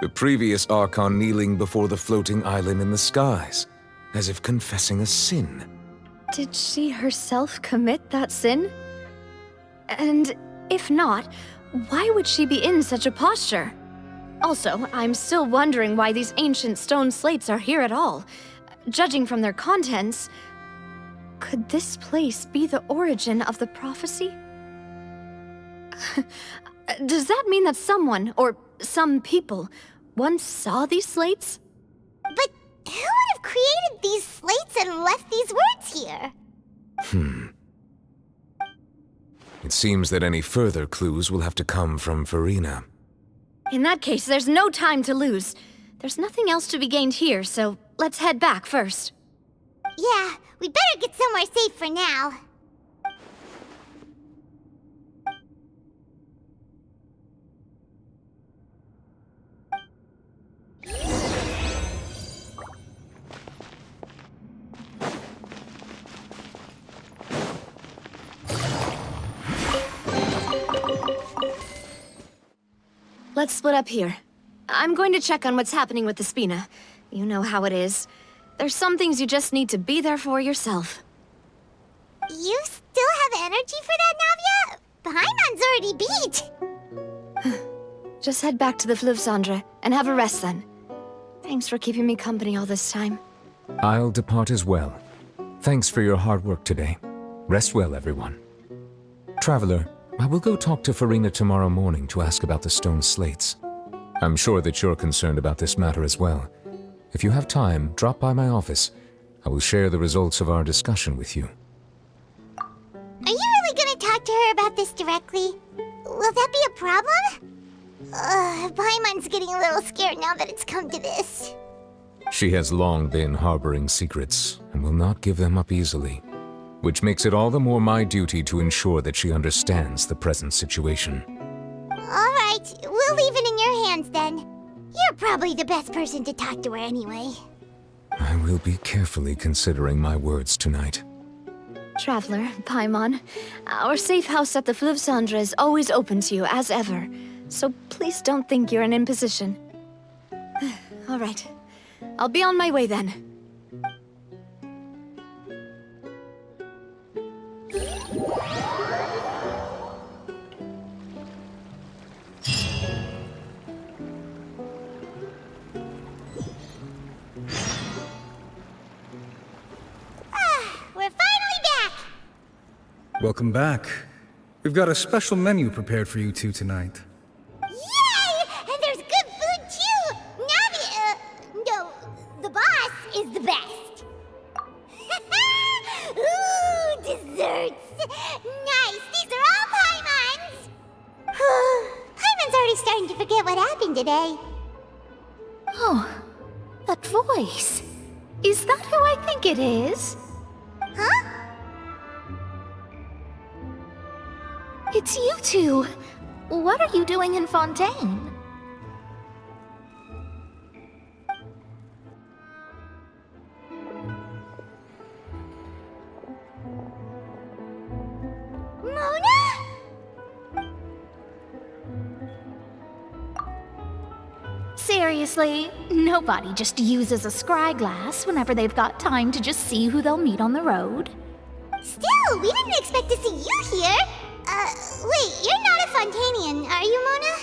The previous Archon kneeling before the floating island in the skies, as if confessing a sin. Did she herself commit that sin? And if not, why would she be in such a posture? Also, I'm still wondering why these ancient stone slates are here at all. Judging from their contents, could this place be the origin of the prophecy? Does that mean that someone, or some people, once saw these slates? But who would have created these slates and left these words here? It seems that any further clues will have to come from Farina. In that case, there's no time to lose. There's nothing else to be gained here, so let's head back first. Yeah, we better get somewhere safe for now. let's split up here. I'm going to check on what's happening with the Spina. You know how it is. There's some things you just need to be there for yourself. You still have energy for that, Navia? Paimon's already beat. Just head back to the Fluvsandre and have a rest then. Thanks for keeping me company all this time. I'll depart as well. Thanks for your hard work today. Rest well, everyone. Traveler, I will go talk to Farina tomorrow morning to ask about the stone slates. I'm sure that you're concerned about this matter as well. If you have time, drop by my office. I will share the results of our discussion with you. Are you really gonna talk to her about this directly? Will that be a problem? Paimon's getting a little scared now that it's come to this. She has long been harboring secrets and will not give them up easily, which makes it all the more my duty to ensure that she understands the present situation. Alright, we'll leave it in your hands then. You're probably the best person to talk to her anyway. I will be carefully considering my words tonight. Traveler, Paimon, our safe house at the Fluvsandre is always open to you as ever, so please don't think you're an imposition. All right, I'll be on my way then. We're finally back! Welcome back. We've got a special menu prepared for you two tonight. Yay! And there's good food too! No, the boss is the best. Ooh, desserts! Nice, these are all Paimon's! Paimon's already starting to forget what happened today. Oh, that voice. Is that who I think it is? Huh? It's you two. What are you doing in Fontaine? Mona? Seriously, nobody just uses a scry glass whenever they've got time to just see who they'll meet on the road. Still, we didn't expect to see you here. Wait, you're not a Fontainian, are you, Mona?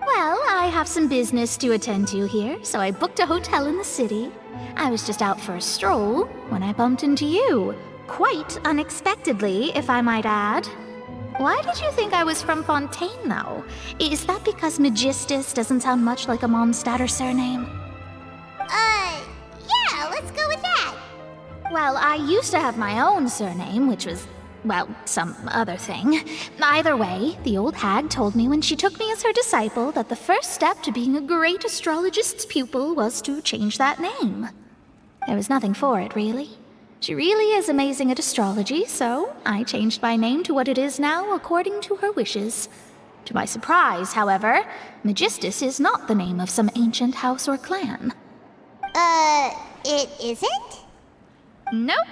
Well, I have some business to attend to here, so I booked a hotel in the city. I was just out for a stroll when I bumped into you. Quite unexpectedly, if I might add. Why did you think I was from Fontaine, though? Is that because Magistus doesn't sound much like a Mondstader surname? Yeah, let's go with that. Well, I used to have my own surname, which was, well, some other thing. Either way, the old hag told me when she took me as her disciple that the first step to being a great astrologist's pupil was to change that name. There was nothing for it, really. She really is amazing at astrology, so I changed my name to what it is now according to her wishes. To my surprise, however, Magistus is not the name of some ancient house or clan. It isn't? Nope.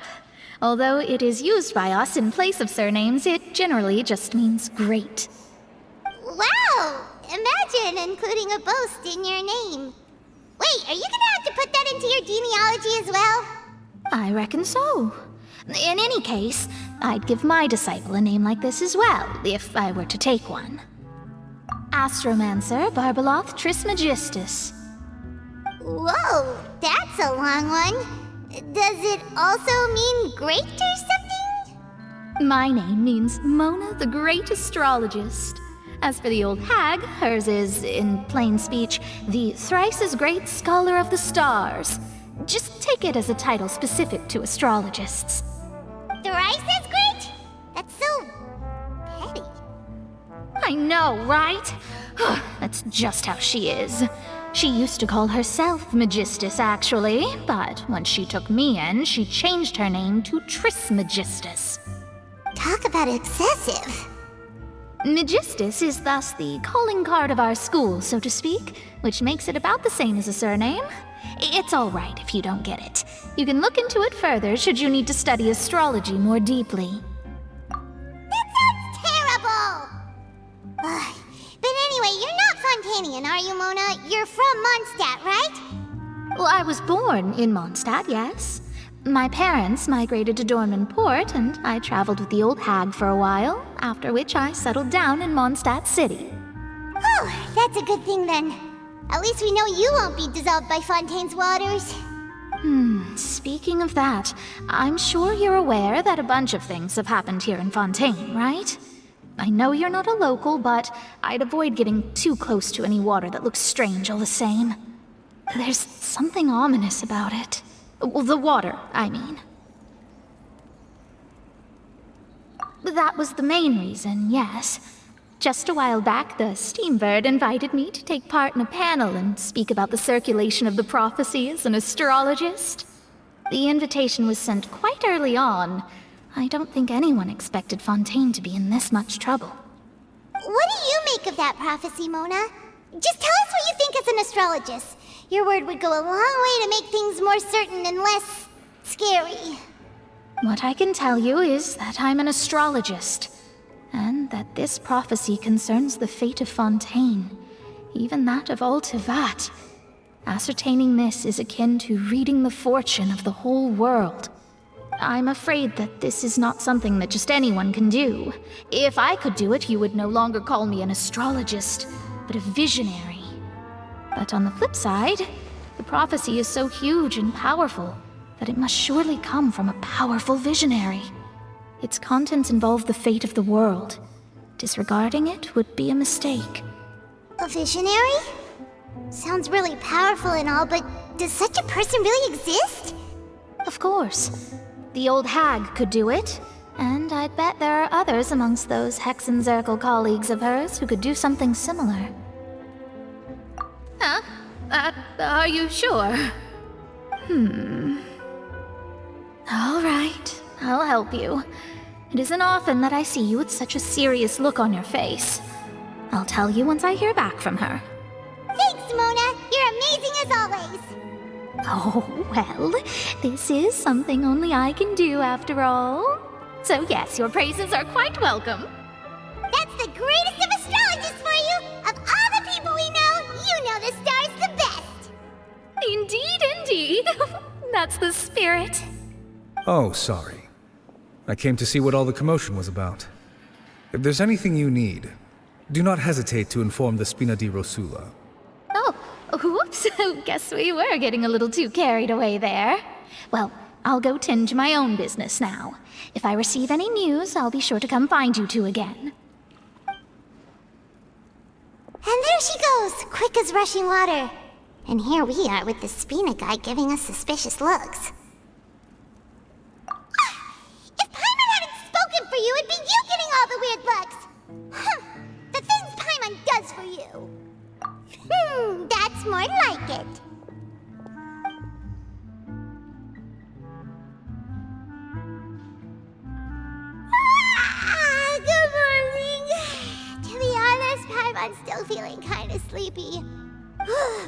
Although it is used by us in place of surnames, it generally just means great. Wow! Imagine including a boast in your name. Wait, are you gonna have to put that into your genealogy as well? I reckon so. In any case, I'd give my disciple a name like this as well, if I were to take one. Astromancer Barbaloth Trismegistus. Whoa, that's a long one. Does it also mean great or something? My name means Mona the Great Astrologist. As for the old hag, hers is, in plain speech, the thrice as great Scholar of the Stars. Just take it as a title specific to astrologists. Thrice as great? That's so petty. I know, right? That's just how she is. She used to call herself Magistus, actually, but when she took me in, she changed her name to Trismegistus. Talk about excessive. Magistus is thus the calling card of our school, so to speak, which makes it about the same as a surname. It's all right if you don't get it. You can look into it further should you need to study astrology more deeply. That sounds terrible! But anyway, you're not Fontaine, are you, Mona? You're from Mondstadt, right? Well, I was born in Mondstadt, yes. My parents migrated to Dorman Port, and I traveled with the old hag for a while, after which I settled down in Mondstadt City. Oh, that's a good thing then. At least we know you won't be dissolved by Fontaine's waters. Speaking of that, I'm sure you're aware that a bunch of things have happened here in Fontaine, right? I know you're not a local, but I'd avoid getting too close to any water that looks strange all the same. There's something ominous about it. Well, the water, I mean. That was the main reason, yes. Just a while back, the Steambird invited me to take part in a panel and speak about the circulation of the prophecy as an astrologist. The invitation was sent quite early on. I don't think anyone expected Fontaine to be in this much trouble. What do you make of that prophecy, Mona? Just tell us what you think as an astrologist. Your word would go a long way to make things more certain and less scary. What I can tell you is that I'm an astrologist, and that this prophecy concerns the fate of Fontaine, even that of all Tevat. Ascertaining this is akin to reading the fortune of the whole world. I'm afraid that this is not something that just anyone can do. If I could do it, you would no longer call me an astrologist, but a visionary. But on the flip side, the prophecy is so huge and powerful that it must surely come from a powerful visionary. Its contents involve the fate of the world. Disregarding it would be a mistake. A visionary? Sounds really powerful and all, but does such a person really exist? Of course. The old hag could do it, and I'd bet there are others amongst those Hexenzirkel colleagues of hers who could do something similar. Huh? Are you sure? All right, I'll help you. It isn't often that I see you with such a serious look on your face. I'll tell you once I hear back from her. Thanks, Mona! You're amazing as always! Oh, well, this is something only I can do after all. So yes, your praises are quite welcome. That's the greatest of astrologists for you! Of all the people we know, you know the star's the best! Indeed, indeed. That's the spirit. Oh, sorry. I came to see what all the commotion was about. If there's anything you need, do not hesitate to inform the Spina di Rosula. Oh, whoops. Guess we were getting a little too carried away there. Well, I'll go tend to my own business now. If I receive any news, I'll be sure to come find you two again. And there she goes, quick as rushing water. And here we are with the Spina guy giving us suspicious looks. If Paimon hadn't spoken for you, it'd be you getting all the weird looks. The things Paimon does for you. That's more like it. Good morning. To be honest, Paimon's still feeling kind of sleepy.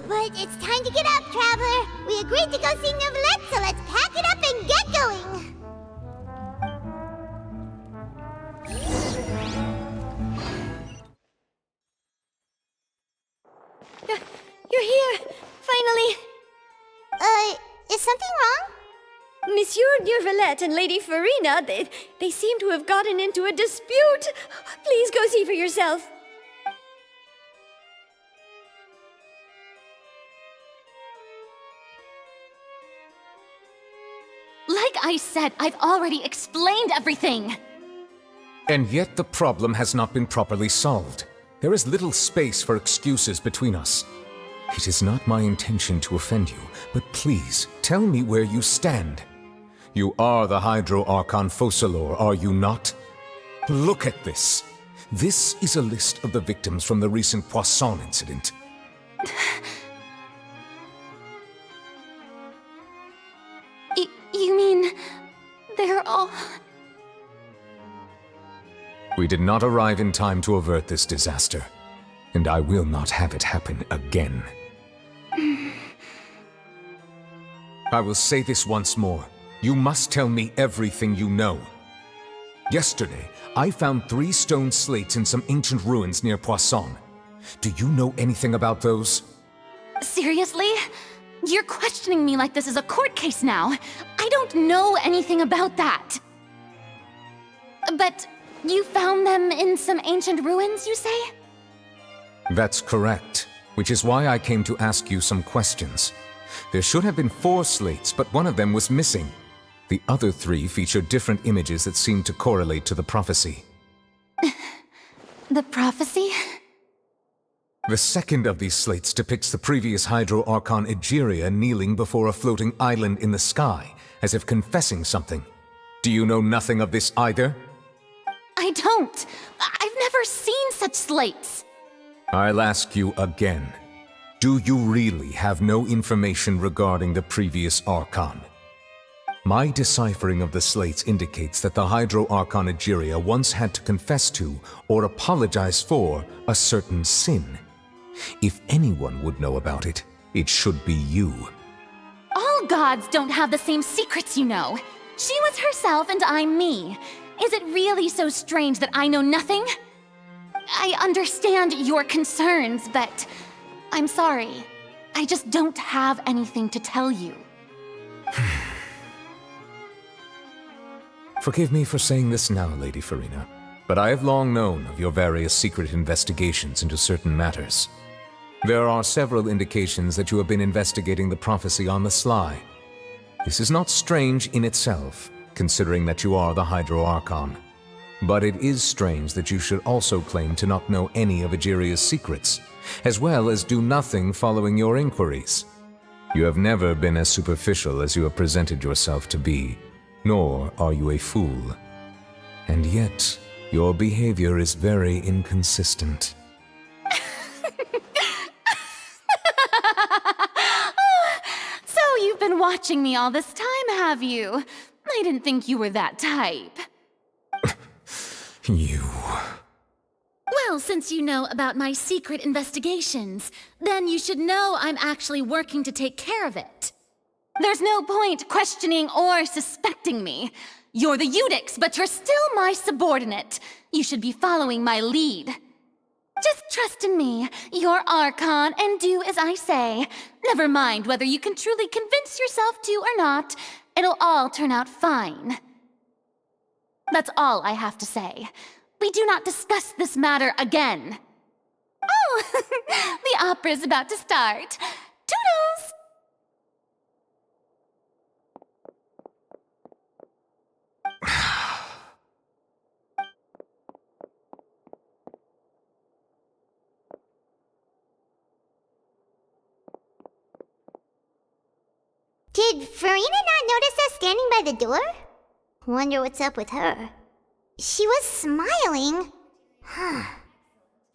But it's time to get up, traveler. We agreed to go see Neuvillette, so let's pack it up and get going. You're here! Finally! Is something wrong? Monsieur Neuvillette and Lady Farina, they seem to have gotten into a dispute. Please go see for yourself. Like I said, I've already explained everything! And yet the problem has not been properly solved. There is little space for excuses between us. It is not my intention to offend you, but please, tell me where you stand. You are the Hydro Archon Focalor, are you not? Look at this. This is a list of the victims from the recent Poisson incident. You mean... they're all... We did not arrive in time to avert this disaster, and I will not have it happen again. I will say this once more. You must tell me everything you know. Yesterday, I found 3 stone slates in some ancient ruins near Poisson. Do you know anything about those? Seriously? You're questioning me like this is a court case now. I don't know anything about that. But you found them in some ancient ruins, you say? That's correct, which is why I came to ask you some questions. There should have been 4 slates, but one of them was missing. The other 3 feature different images that seem to correlate to the prophecy. The prophecy? The second of these slates depicts the previous Hydro Archon Egeria kneeling before a floating island in the sky, as if confessing something. Do you know nothing of this either? I don't. I've never seen such slates. I'll ask you again. Do you really have no information regarding the previous Archon? My deciphering of the slates indicates that the Hydro Archon Egeria once had to confess to, or apologize for, a certain sin. If anyone would know about it, it should be you. All gods don't have the same secrets, you know. She was herself and I'm me. Is it really so strange that I know nothing? I understand your concerns, but I'm sorry. I just don't have anything to tell you. Forgive me for saying this now, Lady Farina, but I have long known of your various secret investigations into certain matters. There are several indications that you have been investigating the prophecy on the sly. This is not strange in itself, considering that you are the Hydro Archon. But it is strange that you should also claim to not know any of Egeria's secrets, as well as do nothing following your inquiries. You have never been as superficial as you have presented yourself to be, nor are you a fool. And yet, your behavior is very inconsistent. So you've been watching me all this time, have you? I didn't think you were that type. You... Well, since you know about my secret investigations, then you should know I'm actually working to take care of it. There's no point questioning or suspecting me. You're the Eudix, but you're still my subordinate. You should be following my lead. Just trust in me. You're Archon, and do as I say. Never mind whether you can truly convince yourself to or not. It'll all turn out fine. That's all I have to say. We do not discuss this matter again. Oh, the opera's about to start. Toodles! Did Farina not notice us standing by the door? Wonder what's up with her. She was smiling. Huh.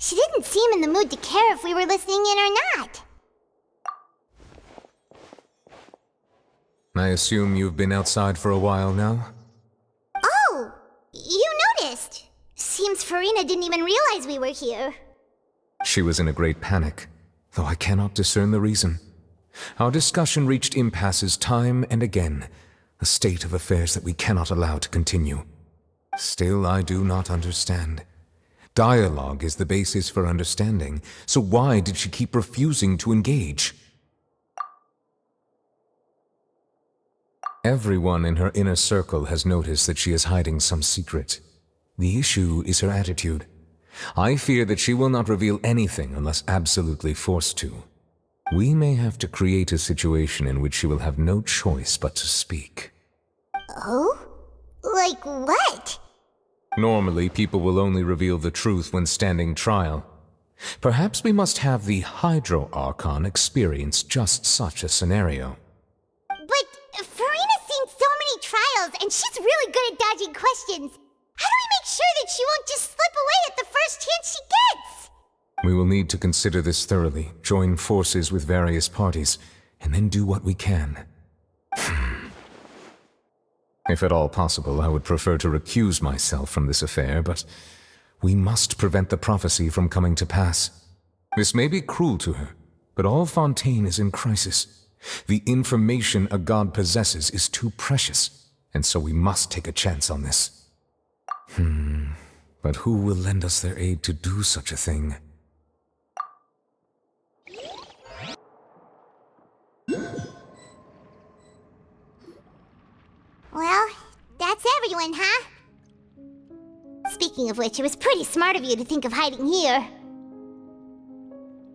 She didn't seem in the mood to care if we were listening in or not. I assume you've been outside for a while now? Oh! You noticed! Seems Farina didn't even realize we were here. She was in a great panic, though I cannot discern the reason. Our discussion reached impasses time and again, a state of affairs that we cannot allow to continue. Still, I do not understand. Dialogue is the basis for understanding, so why did she keep refusing to engage? Everyone in her inner circle has noticed that she is hiding some secret. The issue is her attitude. I fear that she will not reveal anything unless absolutely forced to. We may have to create a situation in which she will have no choice but to speak. Oh? Like what? Normally, people will only reveal the truth when standing trial. Perhaps we must have the Hydro Archon experience just such a scenario. But Farina's seen so many trials, and she's really good at dodging questions. How do we make sure that she won't just slip away at the first chance she gets? We will need to consider this thoroughly, join forces with various parties, and then do what we can. If at all possible, I would prefer to recuse myself from this affair, but we must prevent the prophecy from coming to pass. This may be cruel to her, but all Fontaine is in crisis. The information a god possesses is too precious, and so we must take a chance on this. But who will lend us their aid to do such a thing? Well, that's everyone, huh? Speaking of which, it was pretty smart of you to think of hiding here.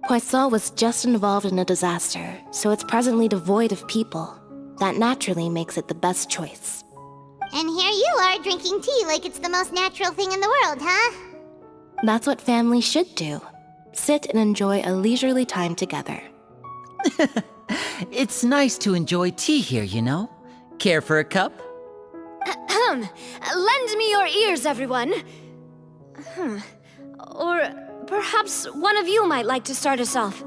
Poisson was just involved in a disaster, so it's presently devoid of people. That naturally makes it the best choice. And here you are drinking tea like it's the most natural thing in the world, huh? That's what family should do. Sit and enjoy a leisurely time together. It's nice to enjoy tea here, you know? Care for a cup? Lend me your ears, everyone. Or perhaps one of you might like to start us off.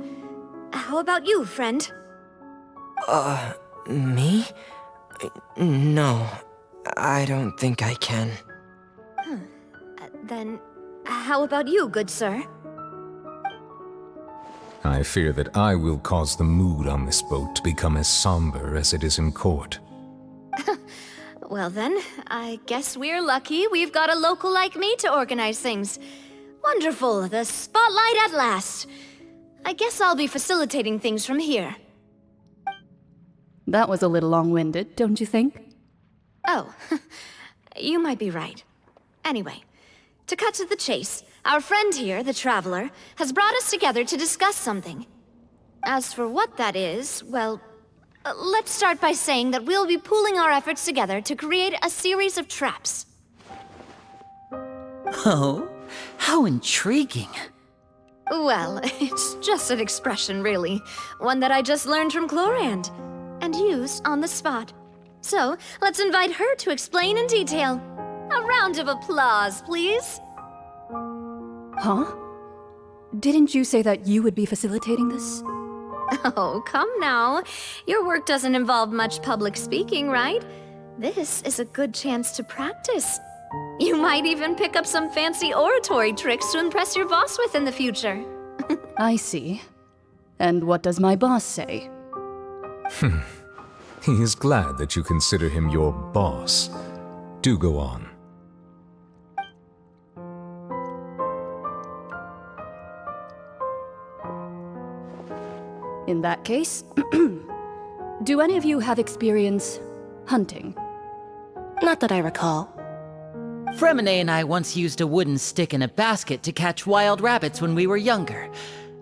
How about you, friend? Me? No, I don't think I can. Then, how about you, good sir? I fear that I will cause the mood on this boat to become as somber as it is in court. Well then, I guess we're lucky we've got a local like me to organize things. Wonderful, the spotlight at last. I guess I'll be facilitating things from here. That was a little long-winded, don't you think? Oh, you might be right. Anyway, to cut to the chase, our friend here, the Traveler, has brought us together to discuss something. As for what that is, well, let's start by saying that we'll be pooling our efforts together to create a series of traps. Oh, how intriguing. Well, it's just an expression, really. One that I just learned from Chlorand, and used on the spot. So, let's invite her to explain in detail. A round of applause, please. Huh? Didn't you say that you would be facilitating this? Oh, come now. Your work doesn't involve much public speaking, right? This is a good chance to practice. You might even pick up some fancy oratory tricks to impress your boss with in the future. I see. And what does my boss say? He is glad that you consider him your boss. Do go on. In that case, do any of you have experience hunting? Not that I recall. Fremine and I once used a wooden stick in a basket to catch wild rabbits when we were younger.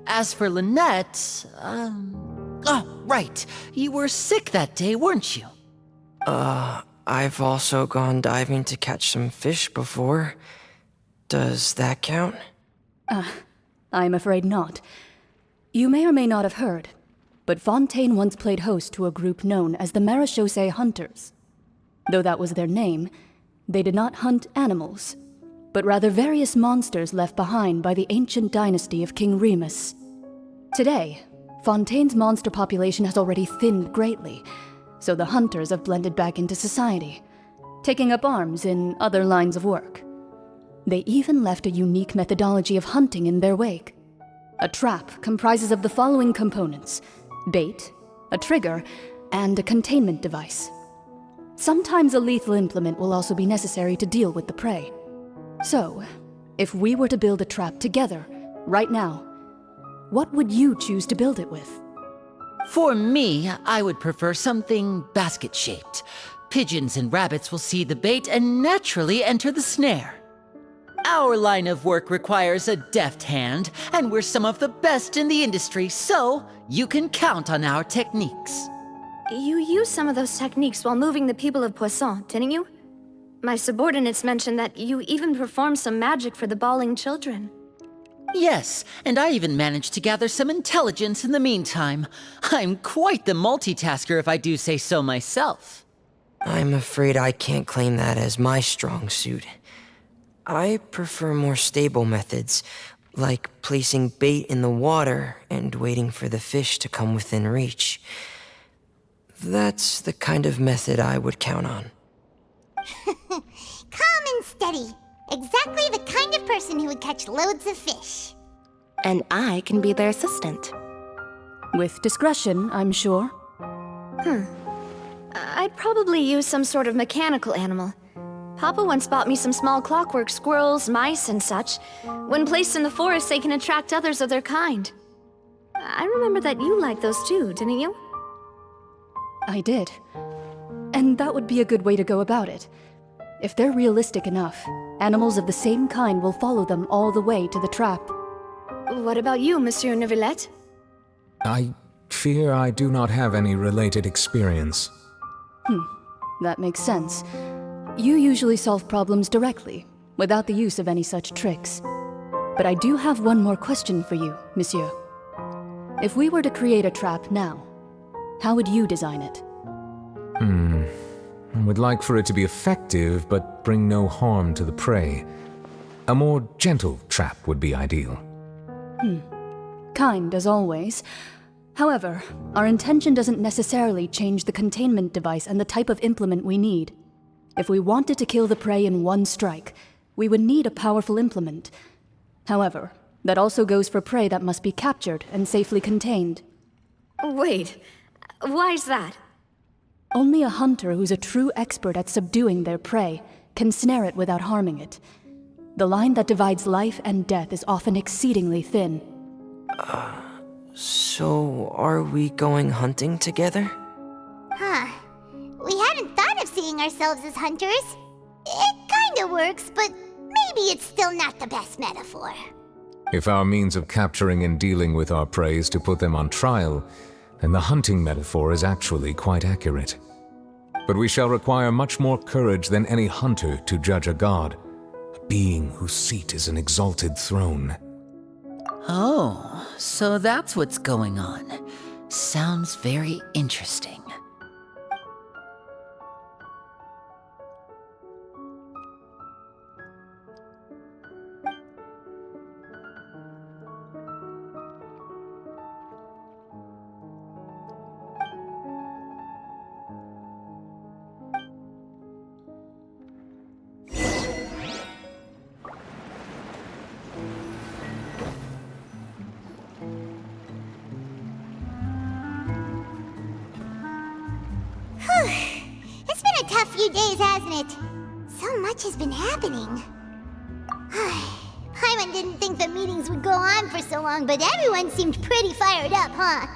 As for Lynette, oh, right. You were sick that day, weren't you? I've also gone diving to catch some fish before. Does that count? I'm afraid not. You may or may not have heard, but Fontaine once played host to a group known as the Marechaussee Hunters. Though that was their name, they did not hunt animals, but rather various monsters left behind by the ancient dynasty of King Remus. Today, Fontaine's monster population has already thinned greatly, so the hunters have blended back into society, taking up arms in other lines of work. They even left a unique methodology of hunting in their wake. A trap comprises of the following components: bait, a trigger, and a containment device. Sometimes a lethal implement will also be necessary to deal with the prey. So, if we were to build a trap together, right now, what would you choose to build it with? For me, I would prefer something basket-shaped. Pigeons and rabbits will see the bait and naturally enter the snare. Our line of work requires a deft hand, and we're some of the best in the industry, so you can count on our techniques. You used some of those techniques while moving the people of Poisson, didn't you? My subordinates mentioned that you even performed some magic for the bawling children. Yes, and I even managed to gather some intelligence in the meantime. I'm quite the multitasker if I do say so myself. I'm afraid I can't claim that as my strong suit. I prefer more stable methods, like placing bait in the water and waiting for the fish to come within reach. That's the kind of method I would count on. Calm and steady. Exactly the kind of person who would catch loads of fish. And I can be their assistant. With discretion, I'm sure. I'd probably use some sort of mechanical animal. Papa once bought me some small clockwork squirrels, mice, and such. When placed in the forest, they can attract others of their kind. I remember that you liked those too, didn't you? I did. And that would be a good way to go about it. If they're realistic enough, animals of the same kind will follow them all the way to the trap. What about you, Monsieur Neuvillette? I fear I do not have any related experience. That makes sense. You usually solve problems directly, without the use of any such tricks. But I do have one more question for you, Monsieur. If we were to create a trap now, how would you design it? I would like for it to be effective, but bring no harm to the prey. A more gentle trap would be ideal. Kind, as always. However, our intention doesn't necessarily change the containment device and the type of implement we need. If we wanted to kill the prey in one strike, we would need a powerful implement. However, that also goes for prey that must be captured and safely contained. Wait, why's that? Only a hunter who's a true expert at subduing their prey can snare it without harming it. The line that divides life and death is often exceedingly thin. So are we going hunting together? Huh. We hadn't thought of seeing ourselves as hunters. It kinda works, but maybe it's still not the best metaphor. If our means of capturing and dealing with our prey is to put them on trial, then the hunting metaphor is actually quite accurate. But we shall require much more courage than any hunter to judge a god, a being whose seat is an exalted throne. Oh, so that's what's going on. Sounds very interesting. It's been a tough few days, hasn't it? So much has been happening. Paimon didn't think the meetings would go on for so long, but everyone seemed pretty fired up, huh?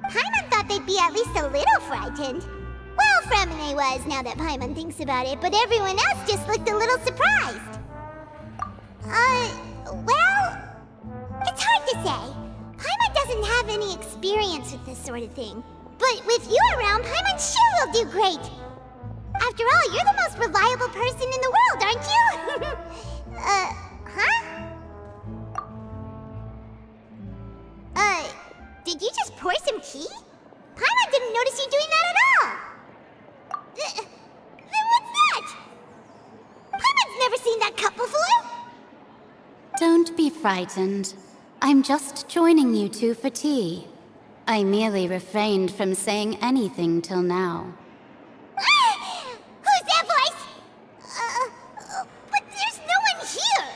Paimon thought they'd be at least a little frightened. Well, Fremine was, now that Paimon thinks about it, but everyone else just looked a little surprised. Well, it's hard to say. Paimon doesn't have any experience with this sort of thing. But with you around, Paimon sure will do great. After all, you're the most reliable person in the world, aren't you? Did you just pour some tea? Paimon didn't notice you doing that at all. Then what's that? Paimon's never seen that cup before. Don't be frightened. I'm just joining you two for tea. I merely refrained from saying anything till now. Who's that voice? But there's no one here.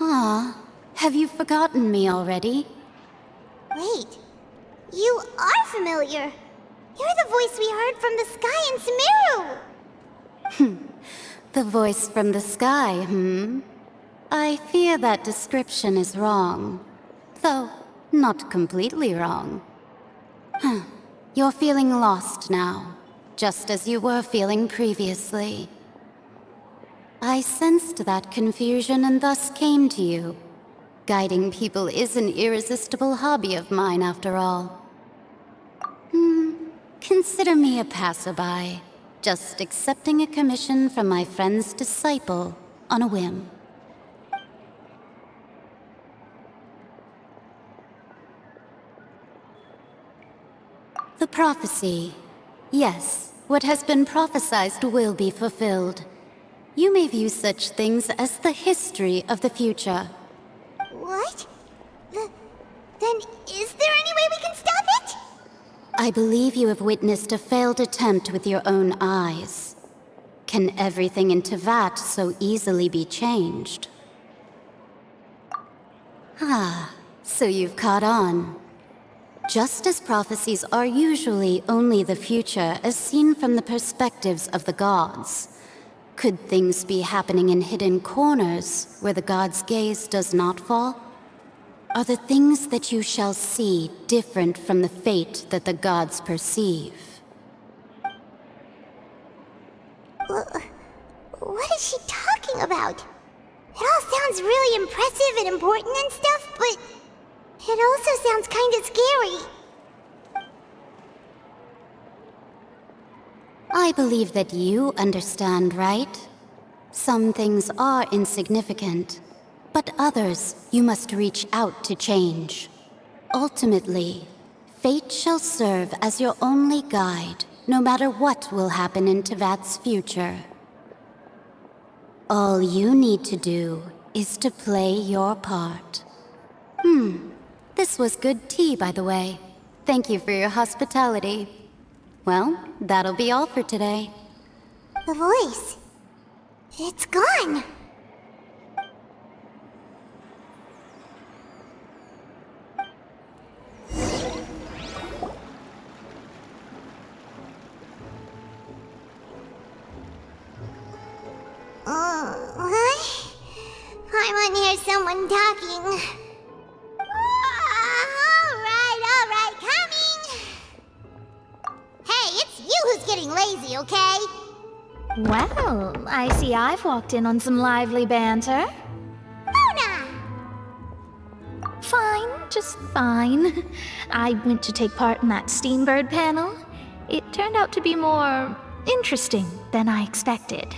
Aw, have you forgotten me already? Wait, you are familiar. You're the voice we heard from the sky in Sumeru. The voice from the sky, I fear that description is wrong. Though, not completely wrong. You're feeling lost now, just as you were feeling previously. I sensed that confusion and thus came to you. Guiding people is an irresistible hobby of mine, after all. Consider me a passerby, just accepting a commission from my friend's disciple on a whim. The prophecy. Yes, what has been prophesied will be fulfilled. You may view such things as the history of the future. What? Then is there any way we can stop it? I believe you have witnessed a failed attempt with your own eyes. Can everything in Tevat so easily be changed? So you've caught on. Just as prophecies are usually only the future as seen from the perspectives of the gods, could things be happening in hidden corners where the gods' gaze does not fall? Are the things that you shall see different from the fate that the gods perceive? What is she talking about? It all sounds really impressive and important and stuff, but it also sounds kind of scary. I believe that you understand, right? Some things are insignificant, but others you must reach out to change. Ultimately, fate shall serve as your only guide, no matter what will happen in Tevat's future. All you need to do is to play your part. This was good tea, by the way. Thank you for your hospitality. Well, that'll be all for today. The voice. It's gone. What? I want to hear someone talking. Alright, coming! Hey, it's you who's getting lazy, okay? Well, I see I've walked in on some lively banter. Luna! Fine, just fine. I went to take part in that Steambird panel. It turned out to be more interesting than I expected.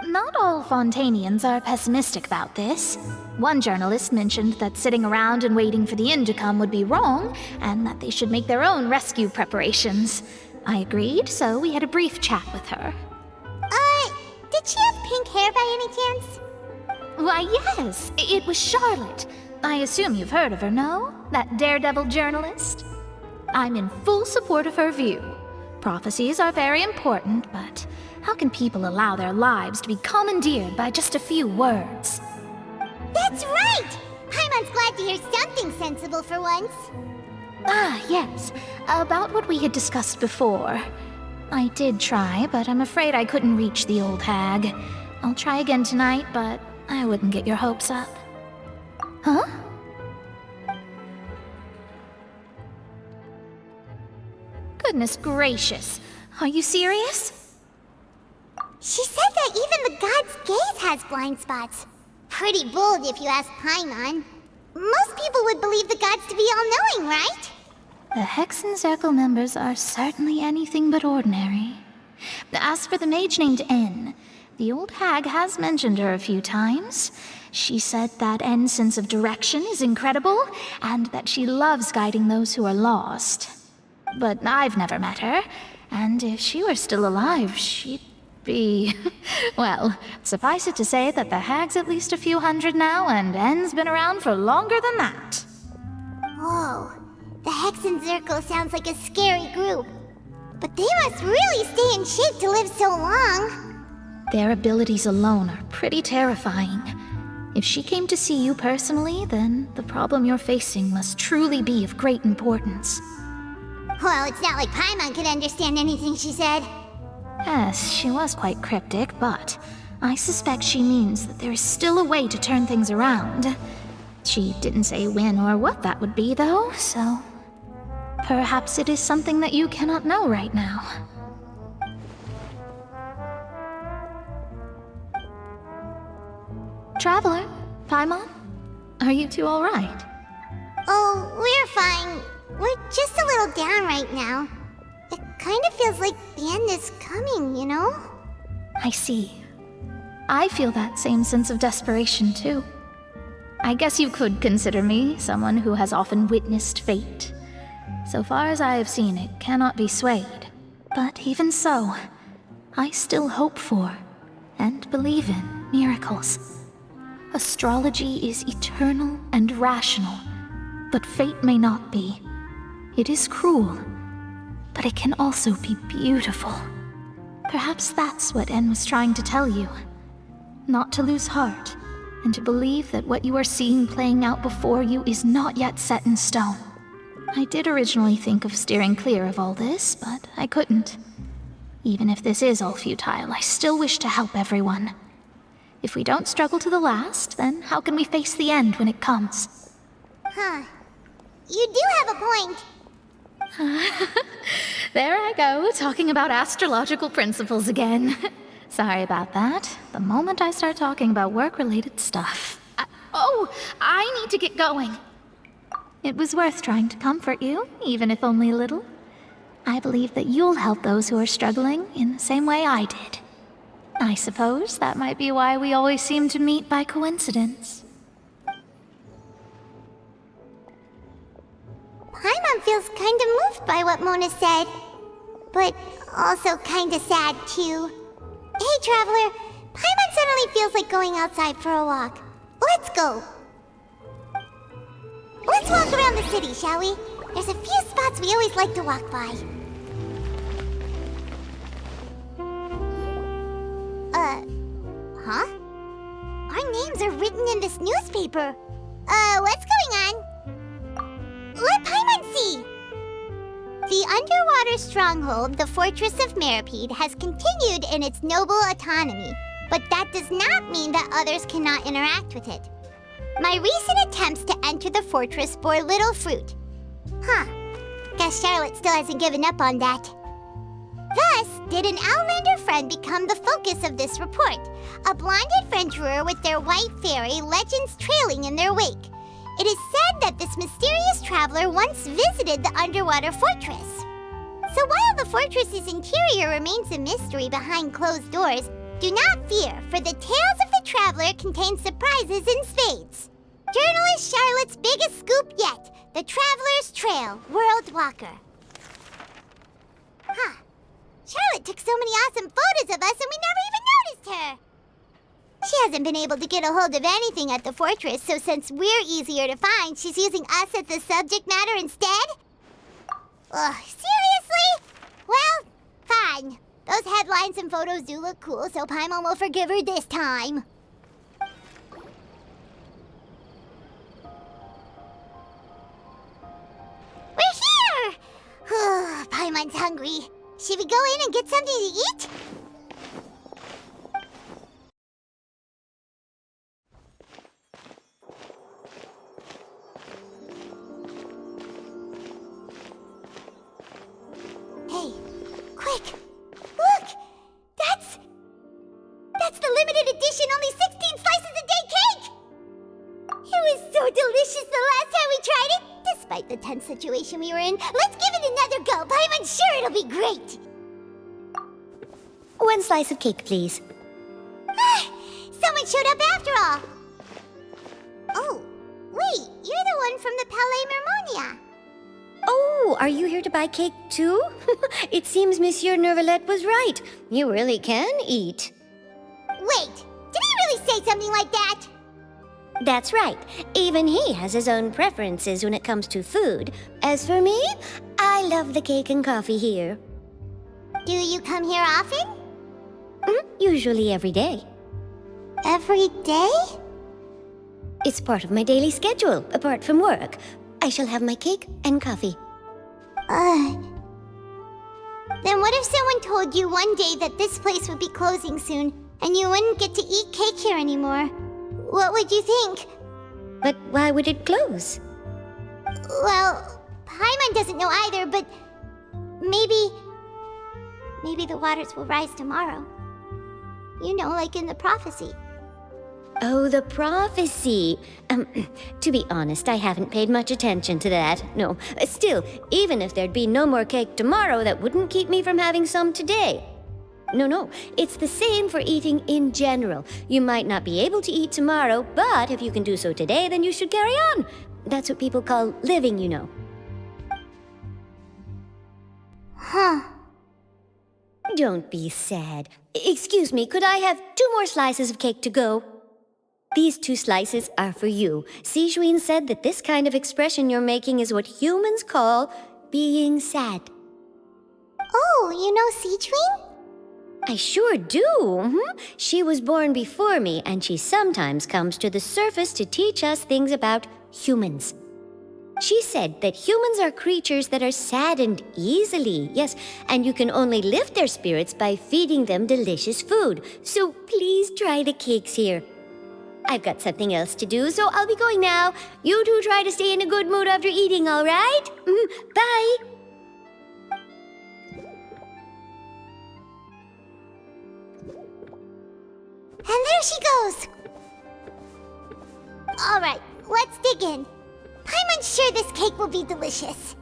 Not all Fontainians are pessimistic about this. One journalist mentioned that sitting around and waiting for the end to come would be wrong, and that they should make their own rescue preparations. I agreed, so we had a brief chat with her. Did she have pink hair by any chance? Why, yes, it was Charlotte. I assume you've heard of her, no? That daredevil journalist? I'm in full support of her view. Prophecies are very important, but how can people allow their lives to be commandeered by just a few words? That's right! Paimon's glad to hear something sensible for once. Ah, yes. About what we had discussed before. I did try, but I'm afraid I couldn't reach the old hag. I'll try again tonight, but I wouldn't get your hopes up. Huh? Goodness gracious. Are you serious? She said that even the god's gaze has blind spots. Pretty bold if you ask Paimon. Most people would believe the gods to be all-knowing, right? The Hexen Circle members are certainly anything but ordinary. As for the mage named N, the old hag has mentioned her a few times. She said that N's sense of direction is incredible, and that she loves guiding those who are lost. But I've never met her, and if she were still alive, she'd be... Well, suffice it to say that the hag's at least a few hundred now, and N's been around for longer than that. Whoa. The Hexen Circle sounds like a scary group. But they must really stay in shape to live so long. Their abilities alone are pretty terrifying. If she came to see you personally, then the problem you're facing must truly be of great importance. Well, it's not like Paimon could understand anything she said. Yes, she was quite cryptic, but I suspect she means that there is still a way to turn things around. She didn't say when or what that would be, though, so... Perhaps it is something that you cannot know right now. Traveler, Paimon, are you two all right? Oh, we're fine. We're just a little down right now. It kind of feels like the end is coming, you know? I see. I feel that same sense of desperation, too. I guess you could consider me someone who has often witnessed fate. So far as I have seen, it cannot be swayed. But even so, I still hope for, and believe in, miracles. Astrology is eternal and rational, but fate may not be. It is cruel, but it can also be beautiful. Perhaps that's what En was trying to tell you. Not to lose heart, and to believe that what you are seeing playing out before you is not yet set in stone. I did originally think of steering clear of all this, but I couldn't. Even if this is all futile, I still wish to help everyone. If we don't struggle to the last, then how can we face the end when it comes? Huh. You do have a point. There I go, talking about astrological principles again. Sorry about that. The moment I start talking about work-related stuff. I need to get going. It was worth trying to comfort you, even if only a little. I believe that you'll help those who are struggling in the same way I did. I suppose that might be why we always seem to meet by coincidence. Paimon feels kinda moved by what Mona said, but also kinda sad too. Hey, Traveler, Paimon suddenly feels like going outside for a walk. Let's go. Let's walk around the city, shall we? There's a few spots we always like to walk by. Huh? Our names are written in this newspaper. What's going on? Let Paimon see! The underwater stronghold, the Fortress of Meripede, has continued in its noble autonomy, but that does not mean that others cannot interact with it. My recent attempts to enter the fortress bore little fruit. Huh. Guess Charlotte still hasn't given up on that. Thus, did an Outlander friend become the focus of this report, a blonde adventurer with their white fairy legends trailing in their wake. It is said that this mysterious traveler once visited the underwater fortress. So while the fortress's interior remains a mystery behind closed doors, do not fear, for the tales of the traveler contain surprises in spades. Journalist Charlotte's biggest scoop yet, the Traveler's Trail, World Walker. Huh. Charlotte took so many awesome photos of us and we never even noticed her! She hasn't been able to get a hold of anything at the fortress, so since we're easier to find, she's using us as the subject matter instead? Ugh, seriously? Well, fine. Those headlines and photos do look cool, so Paimon will forgive her this time. We're here! Paimon's hungry. Should we go in and get something to eat? Hey, quick! Look! That's the limited edition, only 16 slices a day cake! It was so delicious the last time we tried it! Despite the tense situation we were in, let's give it another go. Paimon's sure it'll be great! One slice of cake, please. Someone showed up after all! Oh, wait, you're the one from the Palais Mermonia. Oh, are you here to buy cake too? It seems Monsieur Nervalette was right. You really can eat. Wait, did he really say something like that? That's right. Even he has his own preferences when it comes to food. As for me, I love the cake and coffee here. Do you come here often? Usually every day. Every day? It's part of my daily schedule, apart from work. I shall have my cake and coffee. Then what if someone told you one day that this place would be closing soon, and you wouldn't get to eat cake here anymore? What would you think? But why would it close? Well, Paimon doesn't know either, but maybe the waters will rise tomorrow. You know, like in the prophecy. Oh, the prophecy. To be honest, I haven't paid much attention to that. No, still, even if there'd be no more cake tomorrow, that wouldn't keep me from having some today. No, it's the same for eating in general. You might not be able to eat tomorrow, but if you can do so today, then you should carry on. That's what people call living, you know. Huh. Don't be sad. Excuse me, could I have 2 more slices of cake to go? These 2 slices are for you. Sijuin said that this kind of expression you're making is what humans call being sad. Oh, you know Sijuin? I sure do. She was born before me, and she sometimes comes to the surface to teach us things about humans. She said that humans are creatures that are saddened easily, yes, and you can only lift their spirits by feeding them delicious food. So please try the cakes here. I've got something else to do, so I'll be going now. You two try to stay in a good mood after eating, all right? Bye! Here she goes! Alright, let's dig in. Paimon's sure this cake will be delicious.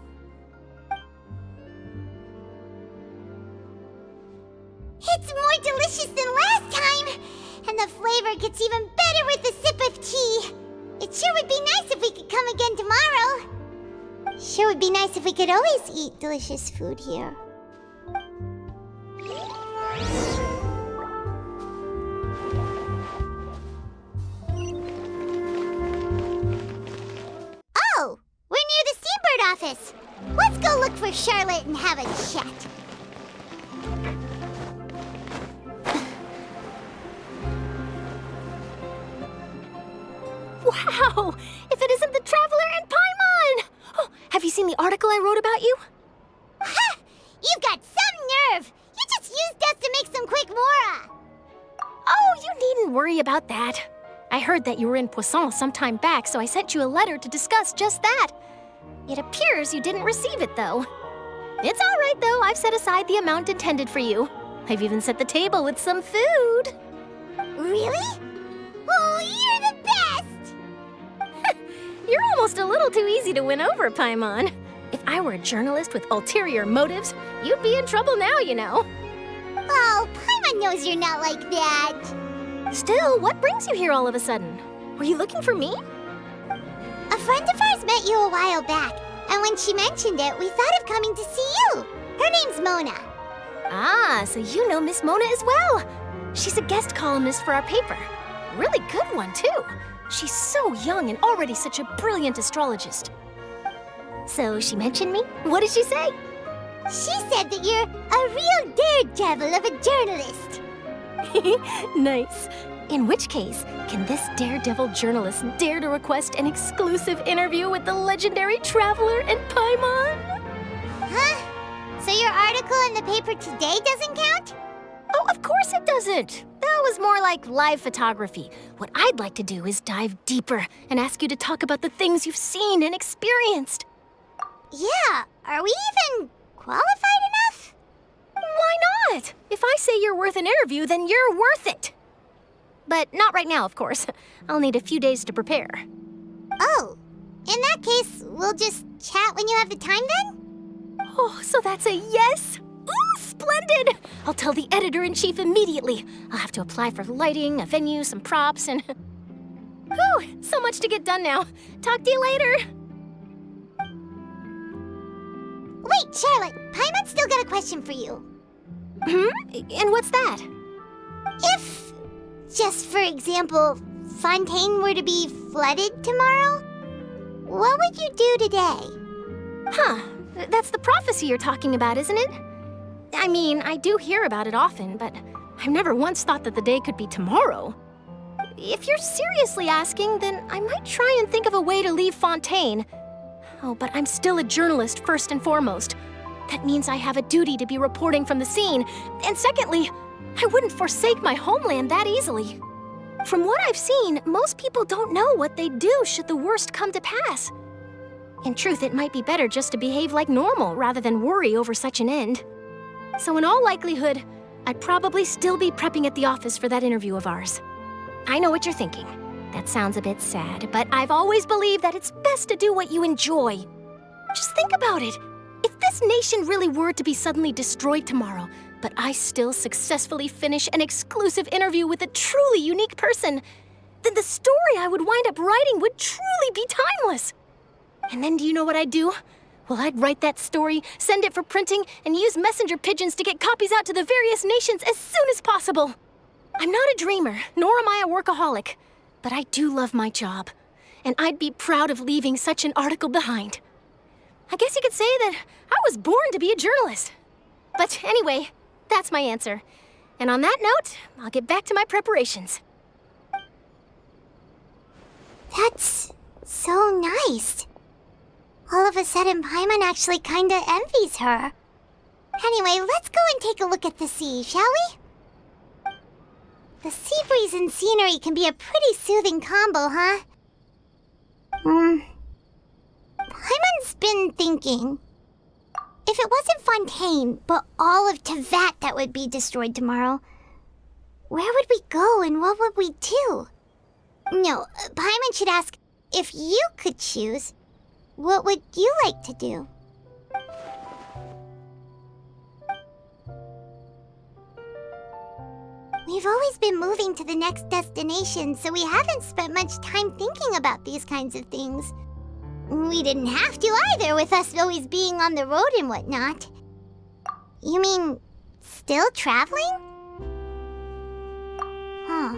It's more delicious than last time! And the flavor gets even better with a sip of tea. It sure would be nice if we could come again tomorrow. Sure would be nice if we could always eat delicious food here. Oh, we're near the Seabird office. Let's go look for Charlotte and have a chat. Wow! If it isn't the Traveler and Paimon! Oh, have you seen the article I wrote about you? Ha! You've got some nerve! You just used us to make some quick mora! Oh, you needn't worry about that. I heard that you were in Poisson some time back, so I sent you a letter to discuss just that. It appears you didn't receive it, though. It's all right, though. I've set aside the amount intended for you. I've even set the table with some food. Really? Oh, you're the best! You're almost a little too easy to win over, Paimon. If I were a journalist with ulterior motives, you'd be in trouble now, you know. Oh, Paimon knows you're not like that. Still, what brings you here all of a sudden? Were you looking for me? A friend of ours met you a while back, and when she mentioned it, we thought of coming to see you. Her name's Mona. Ah, so you know Miss Mona as well. She's a guest columnist for our paper. Really good one, too. She's so young and already such a brilliant astrologist. So she mentioned me? What did she say? She said that you're a real daredevil of a journalist. Nice. In which case, can this daredevil journalist dare to request an exclusive interview with the legendary Traveler and Paimon? Huh? So your article in the paper today doesn't count? Oh, of course it doesn't. That was more like live photography. What I'd like to do is dive deeper and ask you to talk about the things you've seen and experienced. Yeah, are we even qualified enough? Why not? If I say you're worth an interview, then you're worth it. But not right now, of course. I'll need a few days to prepare. Oh, in that case, we'll just chat when you have the time then? Oh, so that's a yes? Ooh, splendid! I'll tell the editor-in-chief immediately. I'll have to apply for lighting, a venue, some props, and... Whew, so much to get done now. Talk to you later. Wait, Charlotte, Paimon's still got a question for you. And what's that? If, just for example, Fontaine were to be flooded tomorrow, what would you do today? Huh, that's the prophecy you're talking about, isn't it? I mean, I do hear about it often, but I've never once thought that the day could be tomorrow. If you're seriously asking, then I might try and think of a way to leave Fontaine. Oh, but I'm still a journalist first and foremost. That means I have a duty to be reporting from the scene. And secondly, I wouldn't forsake my homeland that easily. From what I've seen, most people don't know what they'd do should the worst come to pass. In truth, it might be better just to behave like normal rather than worry over such an end. So in all likelihood, I'd probably still be prepping at the office for that interview of ours. I know what you're thinking. That sounds a bit sad, but I've always believed that it's best to do what you enjoy. Just think about it. If this nation really were to be suddenly destroyed tomorrow, but I still successfully finish an exclusive interview with a truly unique person, then the story I would wind up writing would truly be timeless. And then do you know what I'd do? Well, I'd write that story, send it for printing, and use messenger pigeons to get copies out to the various nations as soon as possible. I'm not a dreamer, nor am I a workaholic, but I do love my job, and I'd be proud of leaving such an article behind. I guess you could say that I was born to be a journalist. But anyway, that's my answer. And on that note, I'll get back to my preparations. That's so nice. All of a sudden, Paimon actually kinda envies her. Anyway, let's go and take a look at the sea, shall we? The sea breeze and scenery can be a pretty soothing combo, huh? Paimon's been thinking. If it wasn't Fontaine, but all of Tevat that would be destroyed tomorrow, Where would we go and what would we do? No, Paimon should ask, if you could choose, what would you like to do? We've always been moving to the next destination, so we haven't spent much time thinking about these kinds of things. We didn't have to either, with us always being on the road and whatnot. You mean, still traveling? Huh.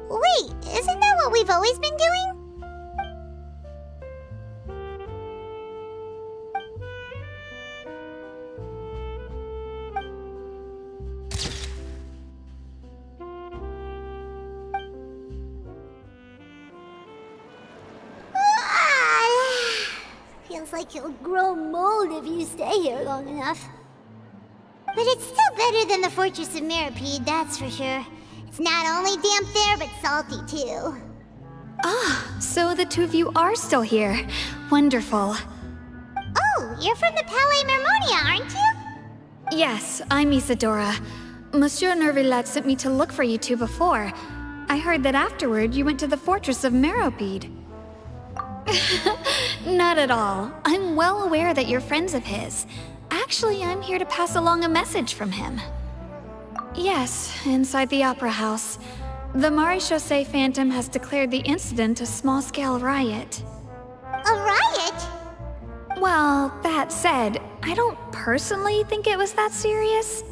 Wait, isn't that what we've always been doing? Feels like you'll grow mold if you stay here long enough. But it's still better than the Fortress of Meripede, that's for sure. It's not only damp there, but salty too. Ah, so the two of you are still here. Wonderful. Oh, you're from the Palais Mermonia, aren't you? Yes, I'm Isadora. Monsieur Nervillet sent me to look for you two before. I heard that afterward you went to the Fortress of Meripede. Not at all. I'm well aware that you're friends of his. Actually, I'm here to pass along a message from him. Yes, inside the Opera House. The Maréchaussée Phantom has declared the incident a small-scale riot. A riot? Well, that said, I don't personally think it was that serious.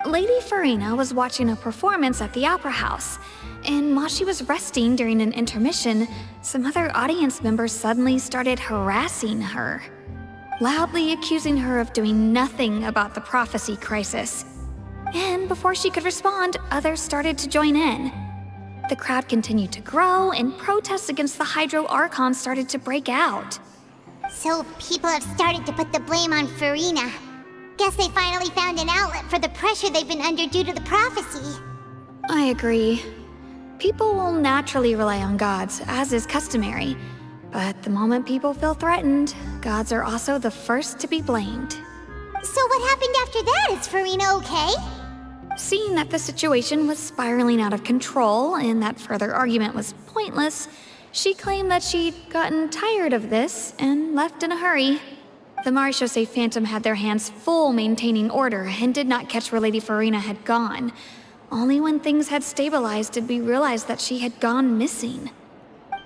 Lady Farina was watching a performance at the Opera House, and while she was resting during an intermission, some other audience members suddenly started harassing her, loudly accusing her of doing nothing about the prophecy crisis. And before she could respond, others started to join in. The crowd continued to grow, and protests against the Hydro Archon started to break out. So people have started to put the blame on Farina. Guess they finally found an outlet for the pressure they've been under due to the prophecy. I agree. People will naturally rely on gods, as is customary. But the moment people feel threatened, gods are also the first to be blamed. So what happened after that? Is Farina okay? Seeing that the situation was spiraling out of control and that further argument was pointless, she claimed that she'd gotten tired of this and left in a hurry. The Maréchaussée Phantom had their hands full maintaining order and did not catch where Lady Farina had gone. Only when things had stabilized did we realize that she had gone missing.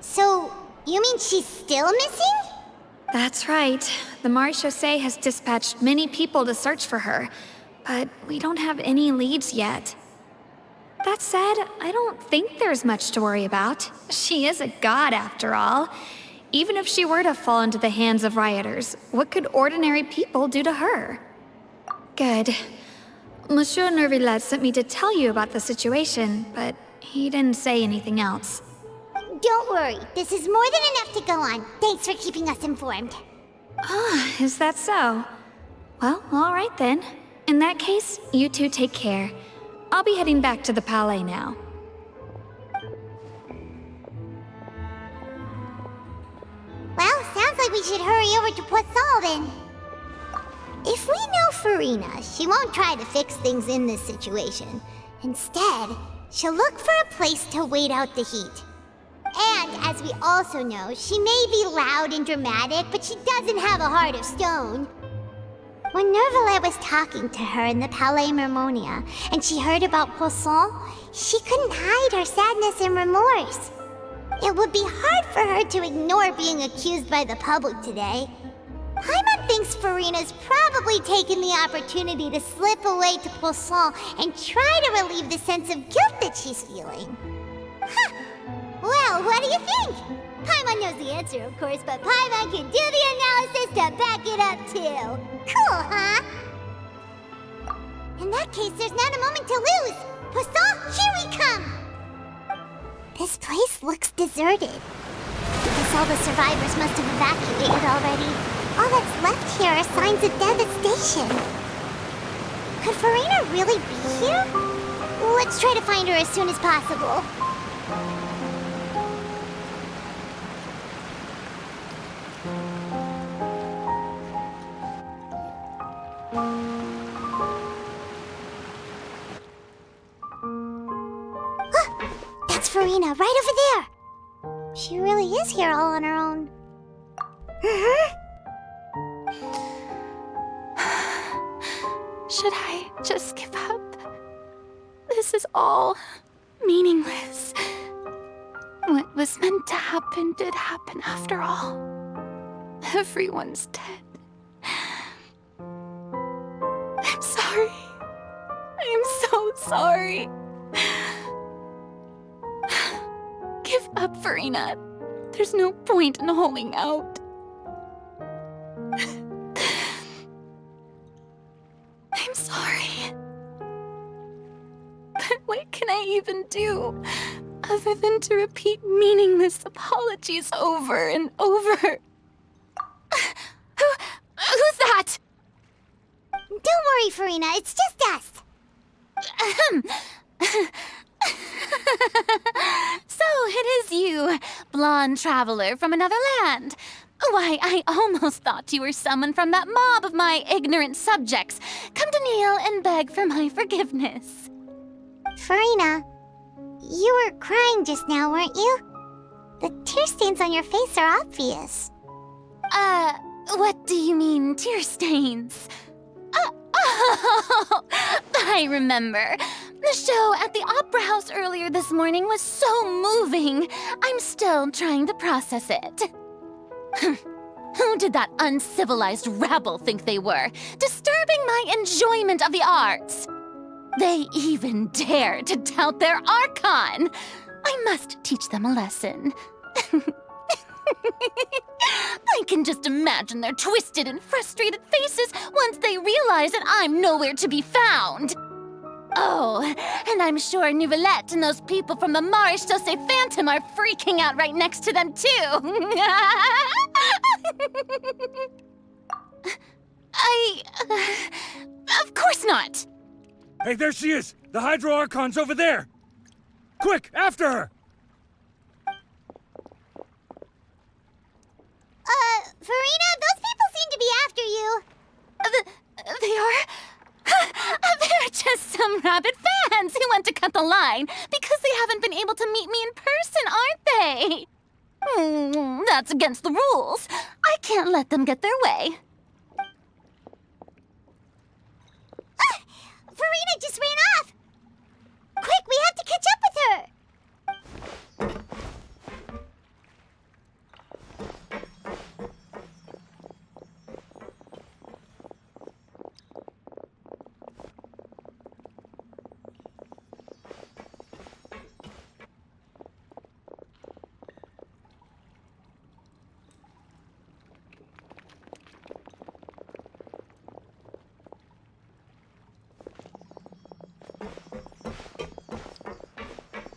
So, you mean she's still missing? That's right. The Maréchaussée has dispatched many people to search for her, but we don't have any leads yet. That said, I don't think there's much to worry about. She is a god after all. Even if she were to fall into the hands of rioters, what could ordinary people do to her? Good. Monsieur Nervillet sent me to tell you about the situation, but he didn't say anything else. Don't worry, this is more than enough to go on. Thanks for keeping us informed. Ah, is that so? Well, all right then. In that case, you two take care. I'll be heading back to the Palais now. Well, sounds like we should hurry over to Poisson then. If we know Farina, she won't try to fix things in this situation. Instead, she'll look for a place to wait out the heat. And, as we also know, she may be loud and dramatic, but she doesn't have a heart of stone. When Nervillet was talking to her in the Palais Mermonia, and she heard about Poisson, she couldn't hide her sadness and remorse. It would be hard for her to ignore being accused by the public today. Paimon thinks Farina's probably taken the opportunity to slip away to Poisson and try to relieve the sense of guilt that she's feeling. Huh. Well, what do you think? Paimon knows the answer, of course, but Paimon can do the analysis to back it up, too. Cool, huh? In that case, there's not a moment to lose. Poisson, here we come! This place looks deserted. I guess all the survivors must have evacuated already. All that's left here are signs of devastation. Could Farina really be here? Let's try to find her as soon as possible. Farina, right over there! She really is here all on her own. Should I just give up? This is all meaningless. What was meant to happen did happen after all. Everyone's dead. I'm sorry. I'm so sorry. Give up, Farina. There's no point in holding out. I'm sorry. But what can I even do other than to repeat meaningless apologies over and over? Who's that? Don't worry, Farina, it's just us. So it is you, blonde traveler from another land. Why, I almost thought you were someone from that mob of my ignorant subjects. Come to kneel and beg for my forgiveness. Farina, you were crying just now, weren't you? The tear stains on your face are obvious. What do you mean, tear stains? Oh, I remember. The show at the Opera House earlier this morning was so moving. I'm still trying to process it. Who did that uncivilized rabble think they were, disturbing my enjoyment of the arts? They even dare to doubt their Archon. I must teach them a lesson. I can just imagine their twisted and frustrated faces once they realize that I'm nowhere to be found. Oh, and I'm sure Nouvellette and those people from the Maréchaux Phantom are freaking out right next to them, too. Of course not. Hey, there she is! The Hydro Archon's over there! Quick, after her! Farina, those people seem to be after you. They are? They're just some rabid fans who want to cut the line because they haven't been able to meet me in person, aren't they? That's against the rules. I can't let them get their way. Farina just ran off! Quick, we have to catch up with her!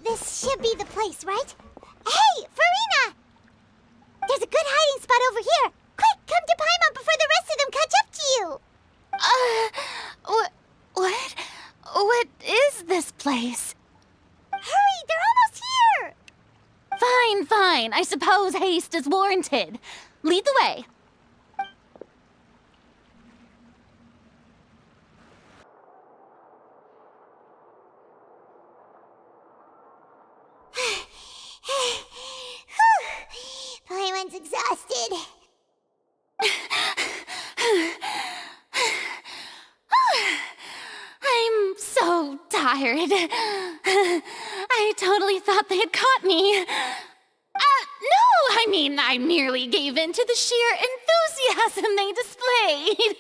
This should be the place, right? Hey, Farina! There's a good hiding spot over here. Quick, come to Paimon before the rest of them catch up to you. What? What is this place? Hurry, they're almost here! Fine. I suppose haste is warranted. Lead the way. Paimon's exhausted. I'm so tired. I totally thought they had caught me. No, I mean, I merely gave in to the sheer enthusiasm they displayed.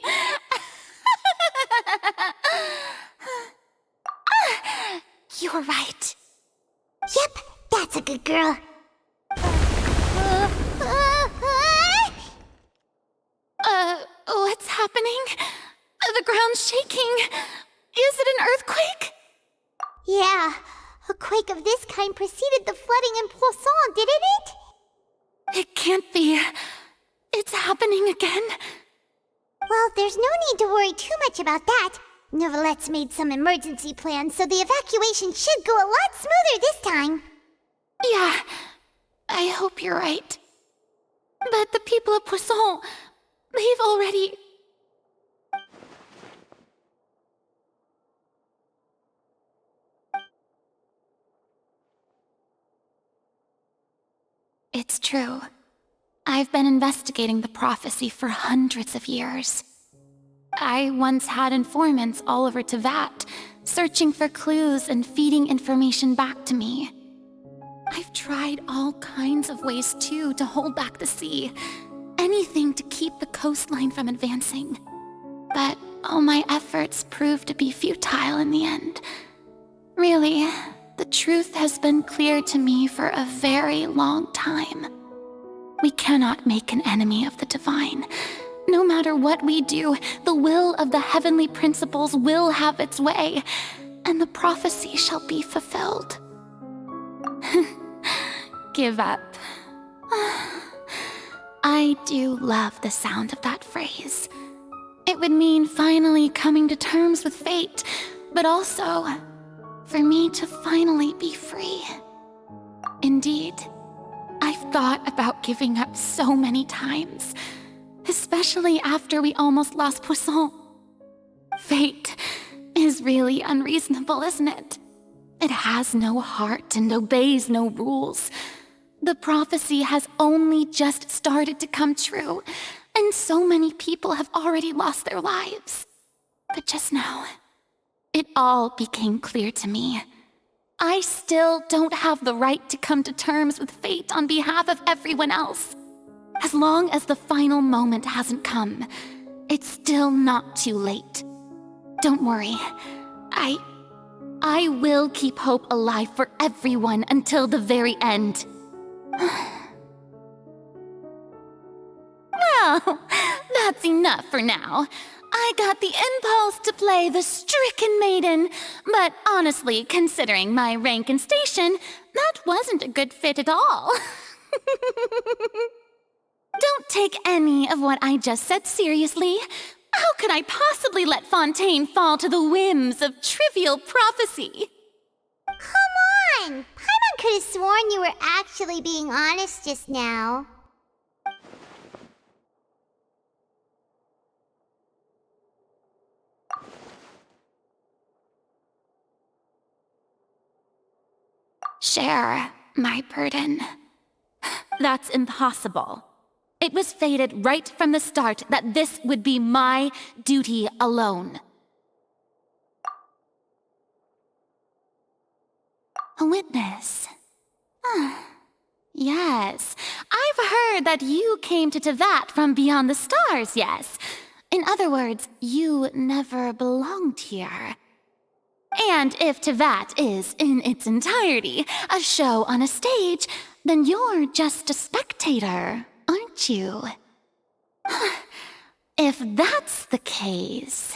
You're right. Yep, that's a good girl. What's happening? The ground's shaking. Is it an earthquake? Yeah, a quake of this kind preceded the flooding in Poisson, didn't it? It can't be. It's happening again. Well, there's no need to worry too much about that. Nouvellette's made some emergency plans, so the evacuation should go a lot smoother this time. Yeah, I hope you're right. But the people of Poisson, they've already... It's true. I've been investigating the prophecy for hundreds of years. I once had informants all over Teyvat, searching for clues and feeding information back to me. I've tried all kinds of ways, too, to hold back the sea. Anything to keep the coastline from advancing. But all my efforts proved to be futile in the end. Really, the truth has been clear to me for a very long time. We cannot make an enemy of the divine. No matter what we do, the will of the heavenly principles will have its way, and the prophecy shall be fulfilled. Give up. I do love the sound of that phrase. It would mean finally coming to terms with fate, but also for me to finally be free. Indeed, I've thought about giving up so many times, especially after we almost lost Poisson. Fate is really unreasonable, isn't it? It has no heart and obeys no rules. The prophecy has only just started to come true, and so many people have already lost their lives. But just now, it all became clear to me. I still don't have the right to come to terms with fate on behalf of everyone else. As long as the final moment hasn't come, it's still not too late. Don't worry. I will keep hope alive for everyone until the very end. Well, that's enough for now. I got the impulse to play the stricken maiden, but honestly, considering my rank and station, that wasn't a good fit at all. Don't take any of what I just said seriously. How could I possibly let Fontaine fall to the whims of trivial prophecy? Come on! Paimon could have sworn you were actually being honest just now. Share my burden. That's impossible. It was fated right from the start that this would be my duty alone. A witness. Yes, I've heard that you came to Teyvat from beyond the stars, yes. In other words, you never belonged here. And if Teyvat is, in its entirety, a show on a stage, then you're just a spectator, aren't you? If that's the case...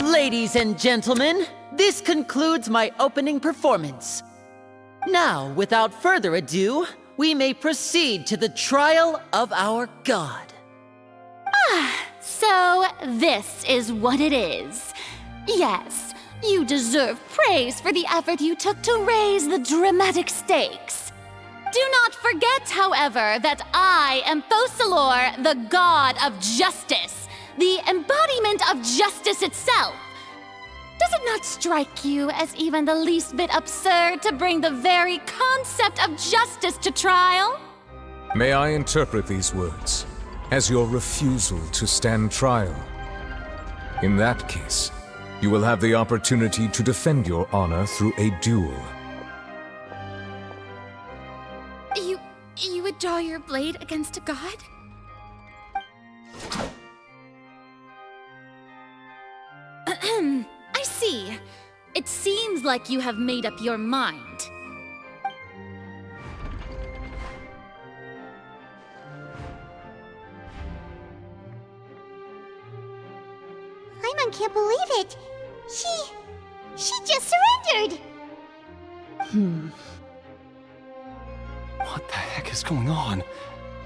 Ladies and gentlemen, this concludes my opening performance. Now, without further ado, we may proceed to the trial of our god. So this is what it is. Yes, you deserve praise for the effort you took to raise the dramatic stakes. Do not forget, however, that I am Focalor, the god of justice, the embodiment of justice itself. Does it not strike you as even the least bit absurd to bring the very concept of justice to trial? May I interpret these words as your refusal to stand trial? In that case, you will have the opportunity to defend your honor through a duel. You would draw your blade against a god? I see. It seems like you have made up your mind. can't believe it. She just surrendered. What the heck is going on?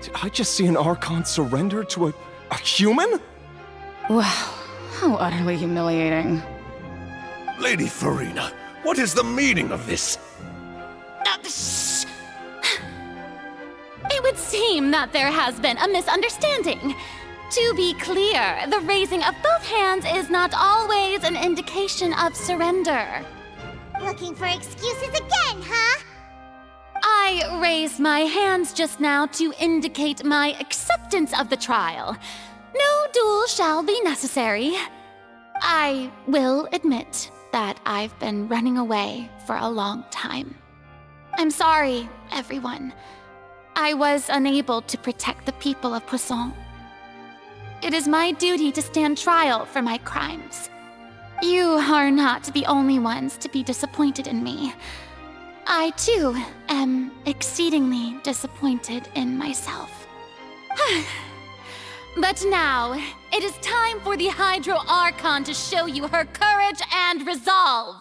Did I just see an Archon surrender to a human? Wow, how utterly humiliating. Lady Farina, what is the meaning of this? It would seem that there has been a misunderstanding. To be clear, the raising of both hands is not always an indication of surrender. Looking for excuses again, huh? I raised my hands just now to indicate my acceptance of the trial. No duel shall be necessary. I will admit that I've been running away for a long time. I'm sorry, everyone. I was unable to protect the people of Poisson. It is my duty to stand trial for my crimes. You are not the only ones to be disappointed in me. I, too, am exceedingly disappointed in myself. But now, it is time for the Hydro Archon to show you her courage and resolve.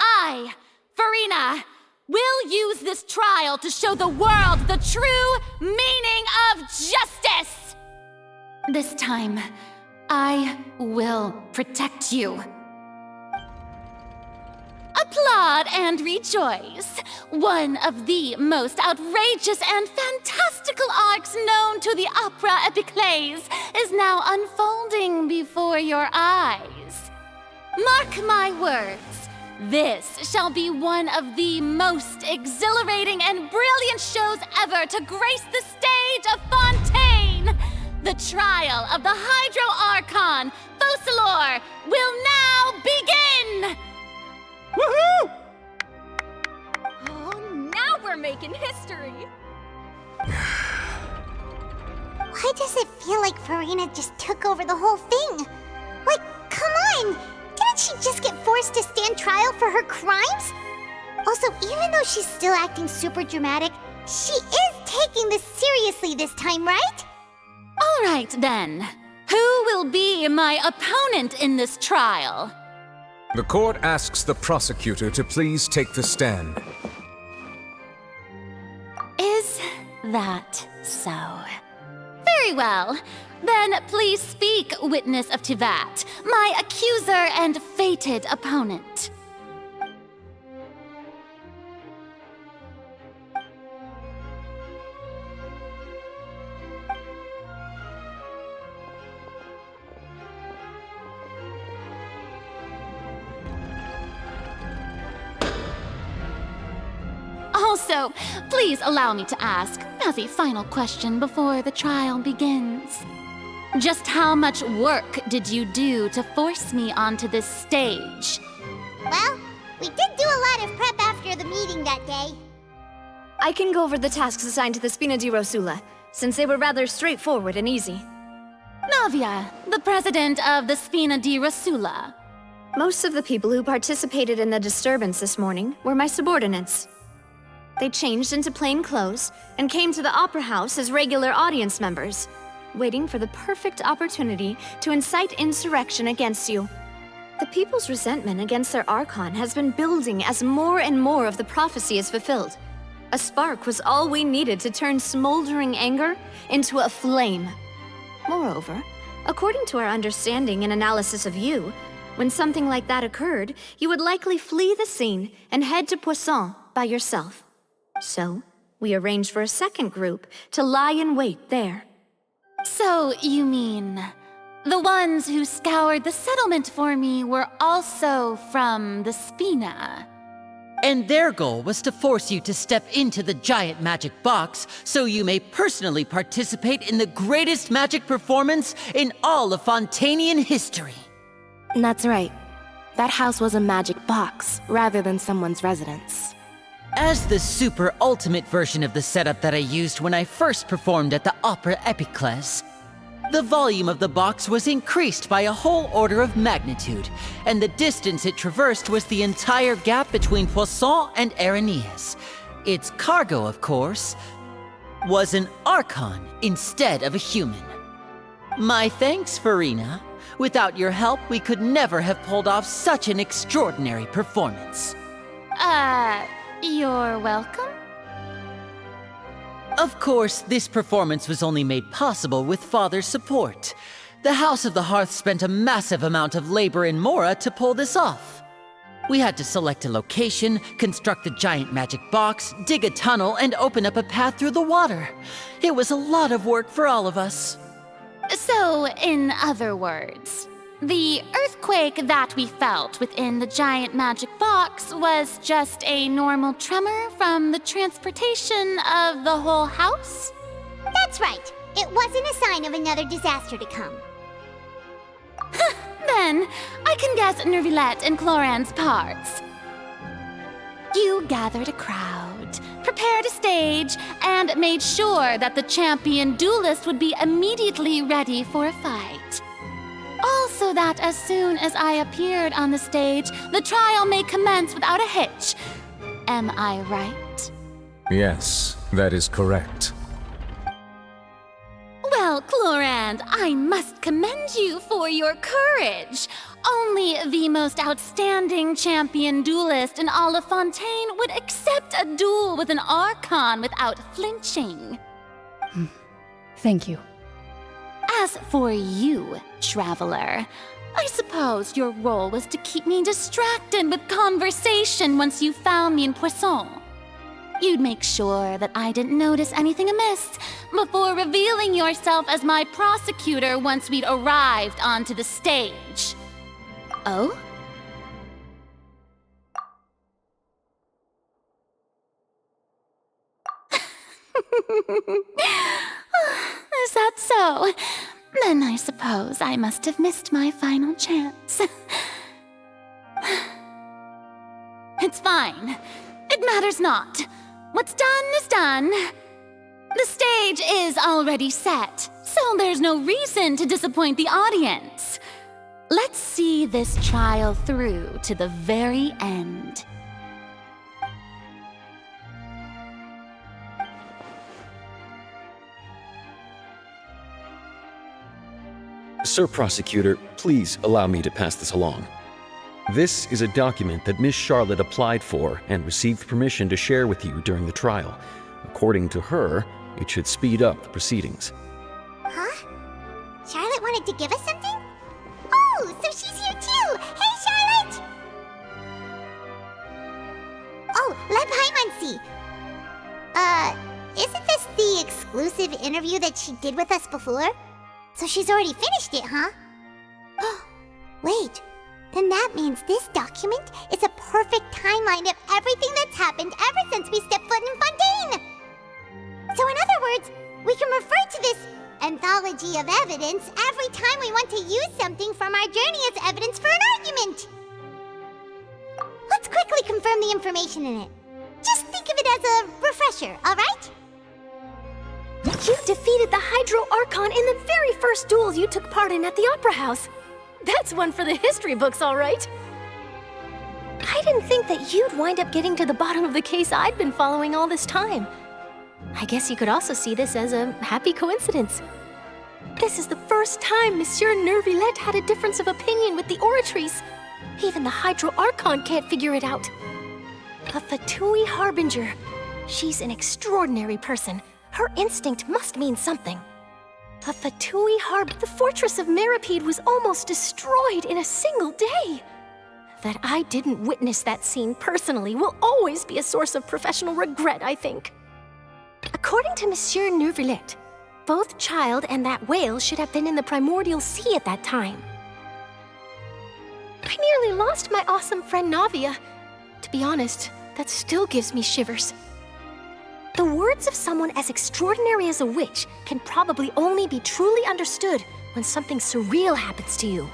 I, Farina, will use this trial to show the world the true meaning of justice! This time, I will protect you. Applaud and rejoice! One of the most outrageous and fantastical arcs known to the opera epiclese is now unfolding before your eyes. Mark my words, this shall be one of the most exhilarating and brilliant shows ever to grace the stage of Fontaine! The trial of the Hydro Archon, Focalor, will now begin! Woohoo! Oh, now we're making history! Why does it feel like Farina just took over the whole thing? Like, come on! Didn't she just get forced to stand trial for her crimes? Also, even though she's still acting super dramatic, she is taking this seriously this time, right? All right, then. Who will be my opponent in this trial? The court asks the prosecutor to please take the stand. Is that so? Very well. Then please speak, witness of Tivat, my accuser and fated opponent. Also, please allow me to ask, as a final question before the trial begins. Just how much work did you do to force me onto this stage? Well, we did do a lot of prep after the meeting that day. I can go over the tasks assigned to the Spina di Rosula, since they were rather straightforward and easy. Navia, the president of the Spina di Rosula. Most of the people who participated in the disturbance this morning were my subordinates. They changed into plain clothes and came to the Opera House as regular audience members, waiting for the perfect opportunity to incite insurrection against you. The people's resentment against their Archon has been building as more and more of the prophecy is fulfilled. A spark was all we needed to turn smoldering anger into a flame. Moreover, according to our understanding and analysis of you, when something like that occurred, you would likely flee the scene and head to Poisson by yourself. So, we arranged for a second group to lie in wait there. So, you mean, the ones who scoured the settlement for me were also from the Spina? And their goal was to force you to step into the giant magic box so you may personally participate in the greatest magic performance in all of Fontainian history. That's right. That house was a magic box, rather than someone's residence. As the super ultimate version of the setup that I used when I first performed at the Opera Epiclese, the volume of the box was increased by a whole order of magnitude, and the distance it traversed was the entire gap between Poisson and Araneas. Its cargo, of course, was an Archon instead of a human. My thanks, Farina. Without your help, we could never have pulled off such an extraordinary performance. You're welcome? Of course, this performance was only made possible with Father's support. The House of the Hearth spent a massive amount of labor in Mora to pull this off. We had to select a location, construct a giant magic box, dig a tunnel, and open up a path through the water. It was a lot of work for all of us. So, in other words, the earthquake that we felt within the giant magic box was just a normal tremor from the transportation of the whole house? That's right. It wasn't a sign of another disaster to come. Then, I can guess Nervilette and Cloran's parts. You gathered a crowd, prepared a stage, and made sure that the champion duelist would be immediately ready for a fight. Also that as soon as I appeared on the stage, the trial may commence without a hitch. Am I right? Yes, that is correct. Well, Cloran, I must commend you for your courage. Only the most outstanding champion duelist in all of Fontaine would accept a duel with an Archon without flinching. Thank you. As for you, Traveler, I suppose your role was to keep me distracted with conversation once you found me in Poisson. You'd make sure that I didn't notice anything amiss before revealing yourself as my prosecutor once we'd arrived onto the stage. Oh? Is that so? Then I suppose I must have missed my final chance. It's fine. It matters not. What's done is done. The stage is already set, so there's no reason to disappoint the audience. Let's see this trial through to the very end. Sir Prosecutor, please allow me to pass this along. This is a document that Miss Charlotte applied for and received permission to share with you during the trial. According to her, it should speed up the proceedings. Huh? Charlotte wanted to give us something? Oh, so she's here too! Hey, Charlotte! Oh, let Paimon see. Isn't this the exclusive interview that she did with us before? So she's already finished it, huh? Wait, then that means this document is a perfect timeline of everything that's happened ever since we stepped foot in Fontaine! So in other words, we can refer to this anthology of evidence every time we want to use something from our journey as evidence for an argument! Let's quickly confirm the information in it. Just think of it as a refresher, alright? You defeated the Hydro Archon in the very first duel you took part in at the Opera House. That's one for the history books, all right. I didn't think that you'd wind up getting to the bottom of the case I'd been following all this time. I guess you could also see this as a happy coincidence. This is the first time Monsieur Nervilette had a difference of opinion with the Oratrice. Even the Hydro Archon can't figure it out. A Fatui Harbinger. She's an extraordinary person. Her instinct must mean something. A Fatui The fortress of Meripede was almost destroyed in a single day. That I didn't witness that scene personally will always be a source of professional regret, I think. According to Monsieur Nervilette, both Child and that whale should have been in the Primordial Sea at that time. I nearly lost my awesome friend Navia. To be honest, that still gives me shivers. The words of someone as extraordinary as a witch can probably only be truly understood when something surreal happens to you.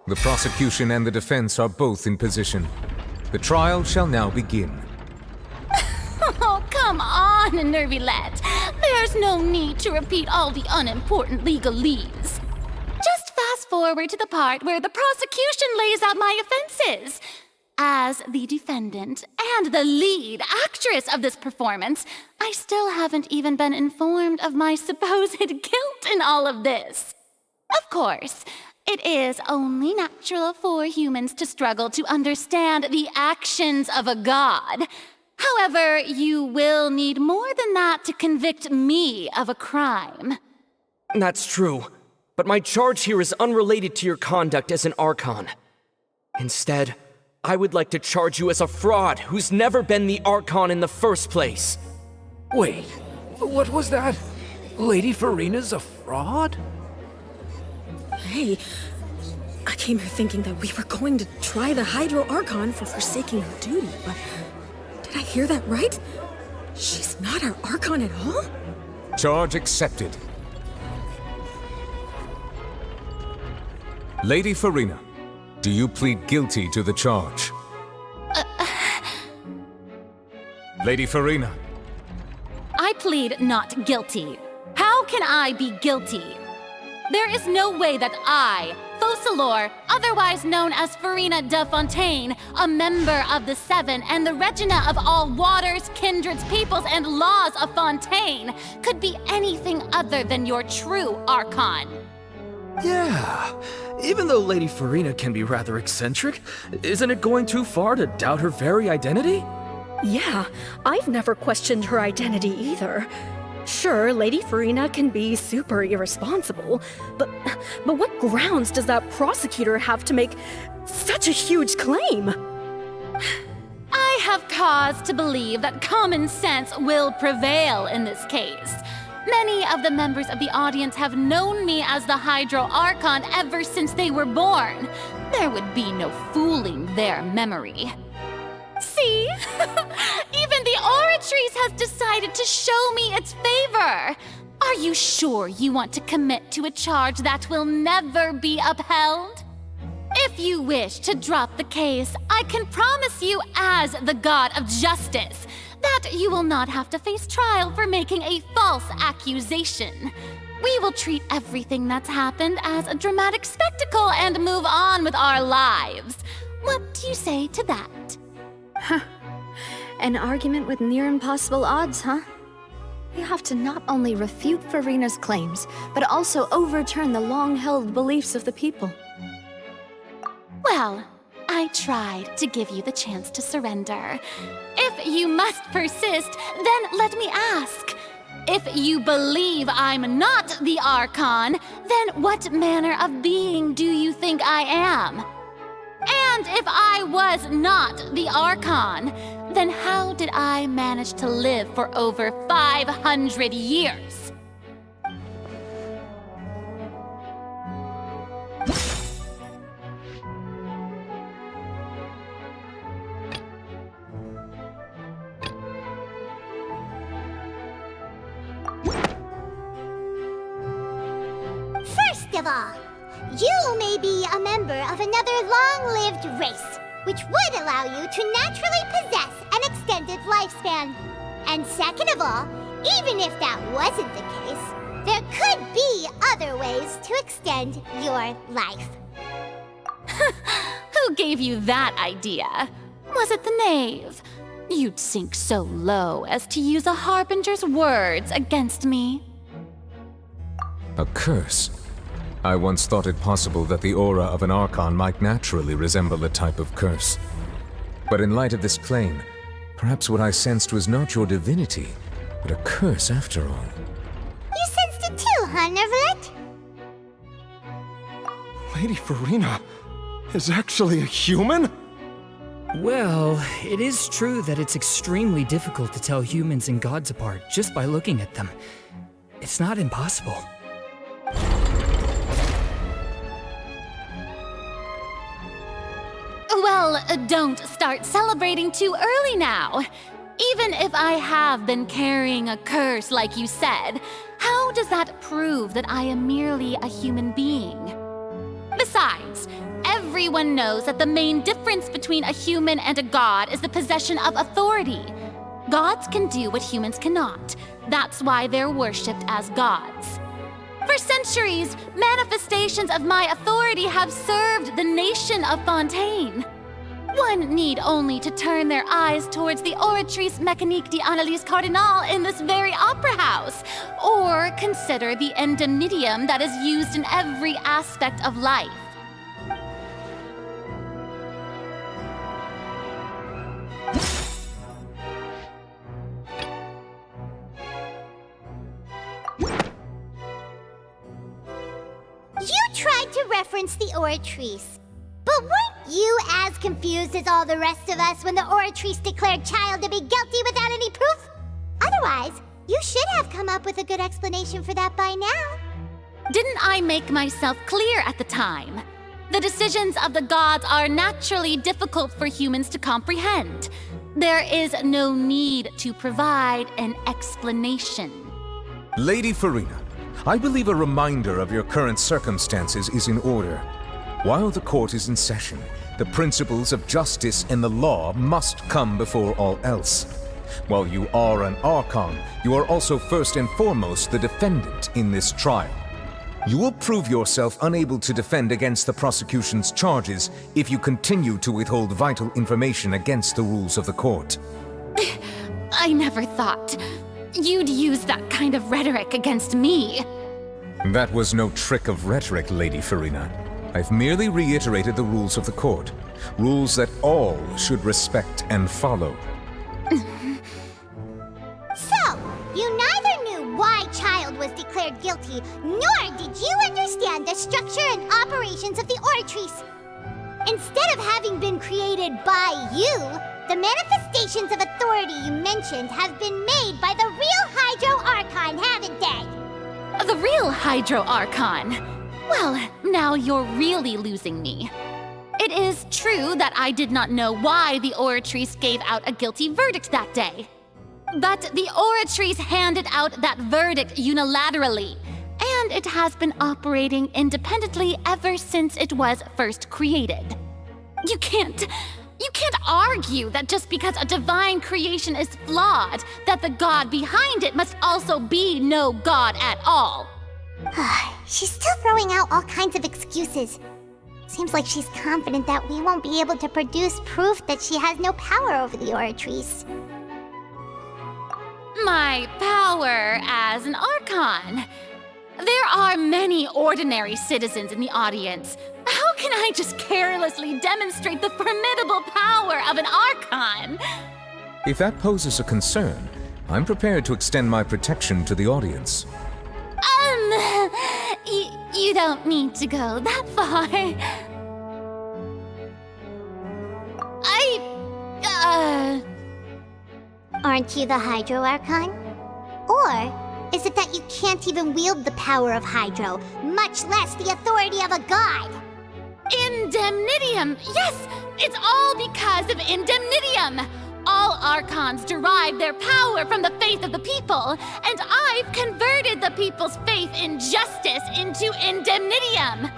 The prosecution and the defense are both in position. The trial shall now begin. Oh, come on, Nervilette. There's no need to repeat all the unimportant legalese. Just fast forward to the part where the prosecution lays out my offenses. As the defendant and the lead actress of this performance, I still haven't even been informed of my supposed guilt in all of this. Of course, it is only natural for humans to struggle to understand the actions of a god. However, you will need more than that to convict me of a crime. That's true, but my charge here is unrelated to your conduct as an Archon. Instead, I would like to charge you as a fraud who's never been the Archon in the first place. Wait, what was that? Lady Farina's a fraud? Hey, I came here thinking that we were going to try the Hydro Archon for forsaking her duty, but did I hear that right? She's not our Archon at all? Charge accepted. Lady Farina, do you plead guilty to the charge? Lady Farina. I plead not guilty. How can I be guilty? There is no way that I, Focalor, otherwise known as Farina de Fontaine, a member of the Seven and the Regina of all waters, kindreds, peoples, and laws of Fontaine, could be anything other than your true Archon. Yeah, even though Lady Farina can be rather eccentric, isn't it going too far to doubt her very identity? Yeah, I've never questioned her identity either. Sure, Lady Farina can be super irresponsible, but what grounds does that prosecutor have to make such a huge claim? I have cause to believe that common sense will prevail in this case. Many of the members of the audience have known me as the Hydro Archon ever since they were born. There would be no fooling their memory. See? Even the Oratrice has decided to show me its favor. Are you sure you want to commit to a charge that will never be upheld? If you wish to drop the case, I can promise you as the God of Justice that you will not have to face trial for making a false accusation. We will treat everything that's happened as a dramatic spectacle and move on with our lives. What do you say to that? Huh. An argument with near impossible odds, huh? You have to not only refute Farina's claims, but also overturn the long-held beliefs of the people. Well, I tried to give you the chance to surrender. If you must persist, then let me ask. If you believe I'm not the Archon, then what manner of being do you think I am? And if I was not the Archon, then how did I manage to live for over 500 years? First of all, you may be a member of another long-lived race, which would allow you to naturally possess an extended lifespan. And second of all, even if that wasn't the case, there could be other ways to extend your life. Who gave you that idea? Was it the knave? You'd sink so low as to use a harbinger's words against me. A curse? I once thought it possible that the aura of an Archon might naturally resemble a type of curse. But in light of this claim, perhaps what I sensed was not your divinity, but a curse after all. You sensed it too, huh, Nervalet? Lady Farina is actually a human? Well, it is true that it's extremely difficult to tell humans and gods apart just by looking at them. It's not impossible. Well, don't start celebrating too early now. Even if I have been carrying a curse like you said, how does that prove that I am merely a human being? Besides, everyone knows that the main difference between a human and a god is the possession of authority. Gods can do what humans cannot. That's why they're worshipped as gods. For centuries, manifestations of my authority have served the nation of Fontaine. One need only to turn their eyes towards the Oratrice Mécanique d'Analyse Cardinal in this very opera house, or consider the indemnitium that is used in every aspect of life. You tried to reference the Oratrice. But weren't you as confused as all the rest of us when the Oratrice declared Child to be guilty without any proof? Otherwise, you should have come up with a good explanation for that by now. Didn't I make myself clear at the time? The decisions of the gods are naturally difficult for humans to comprehend. There is no need to provide an explanation. Lady Farina, I believe a reminder of your current circumstances is in order. While the court is in session, the principles of justice and the law must come before all else. While you are an Archon, you are also first and foremost the defendant in this trial. You will prove yourself unable to defend against the prosecution's charges if you continue to withhold vital information against the rules of the court. I never thought you'd use that kind of rhetoric against me. That was no trick of rhetoric, Lady Farina. I've merely reiterated the rules of the court. Rules that all should respect and follow. So, you neither knew why Child was declared guilty, nor did you understand the structure and operations of the Oratrice. Instead of having been created by you, the manifestations of authority you mentioned have been made by the real Hydro Archon, haven't they? The real Hydro Archon? Well, now you're really losing me. It is true that I did not know why the Oratrice gave out a guilty verdict that day. But the Oratrice handed out that verdict unilaterally, and it has been operating independently ever since it was first created. You can't argue that just because a divine creation is flawed, that the god behind it must also be no god at all. She's still throwing out all kinds of excuses. Seems like she's confident that we won't be able to produce proof that she has no power over the Oratrice. My power as an Archon. There are many ordinary citizens in the audience. How can I just carelessly demonstrate the formidable power of an Archon? If that poses a concern, I'm prepared to extend my protection to the audience. You don't need to go that far. Aren't you the Hydro Archon? Or is it that you can't even wield the power of Hydro, much less the authority of a god? Indemnitium! Yes! It's all because of Indemnitium! All Archons derive their power from the faith of the people, and I've converted the people's faith in justice into Indemnitium.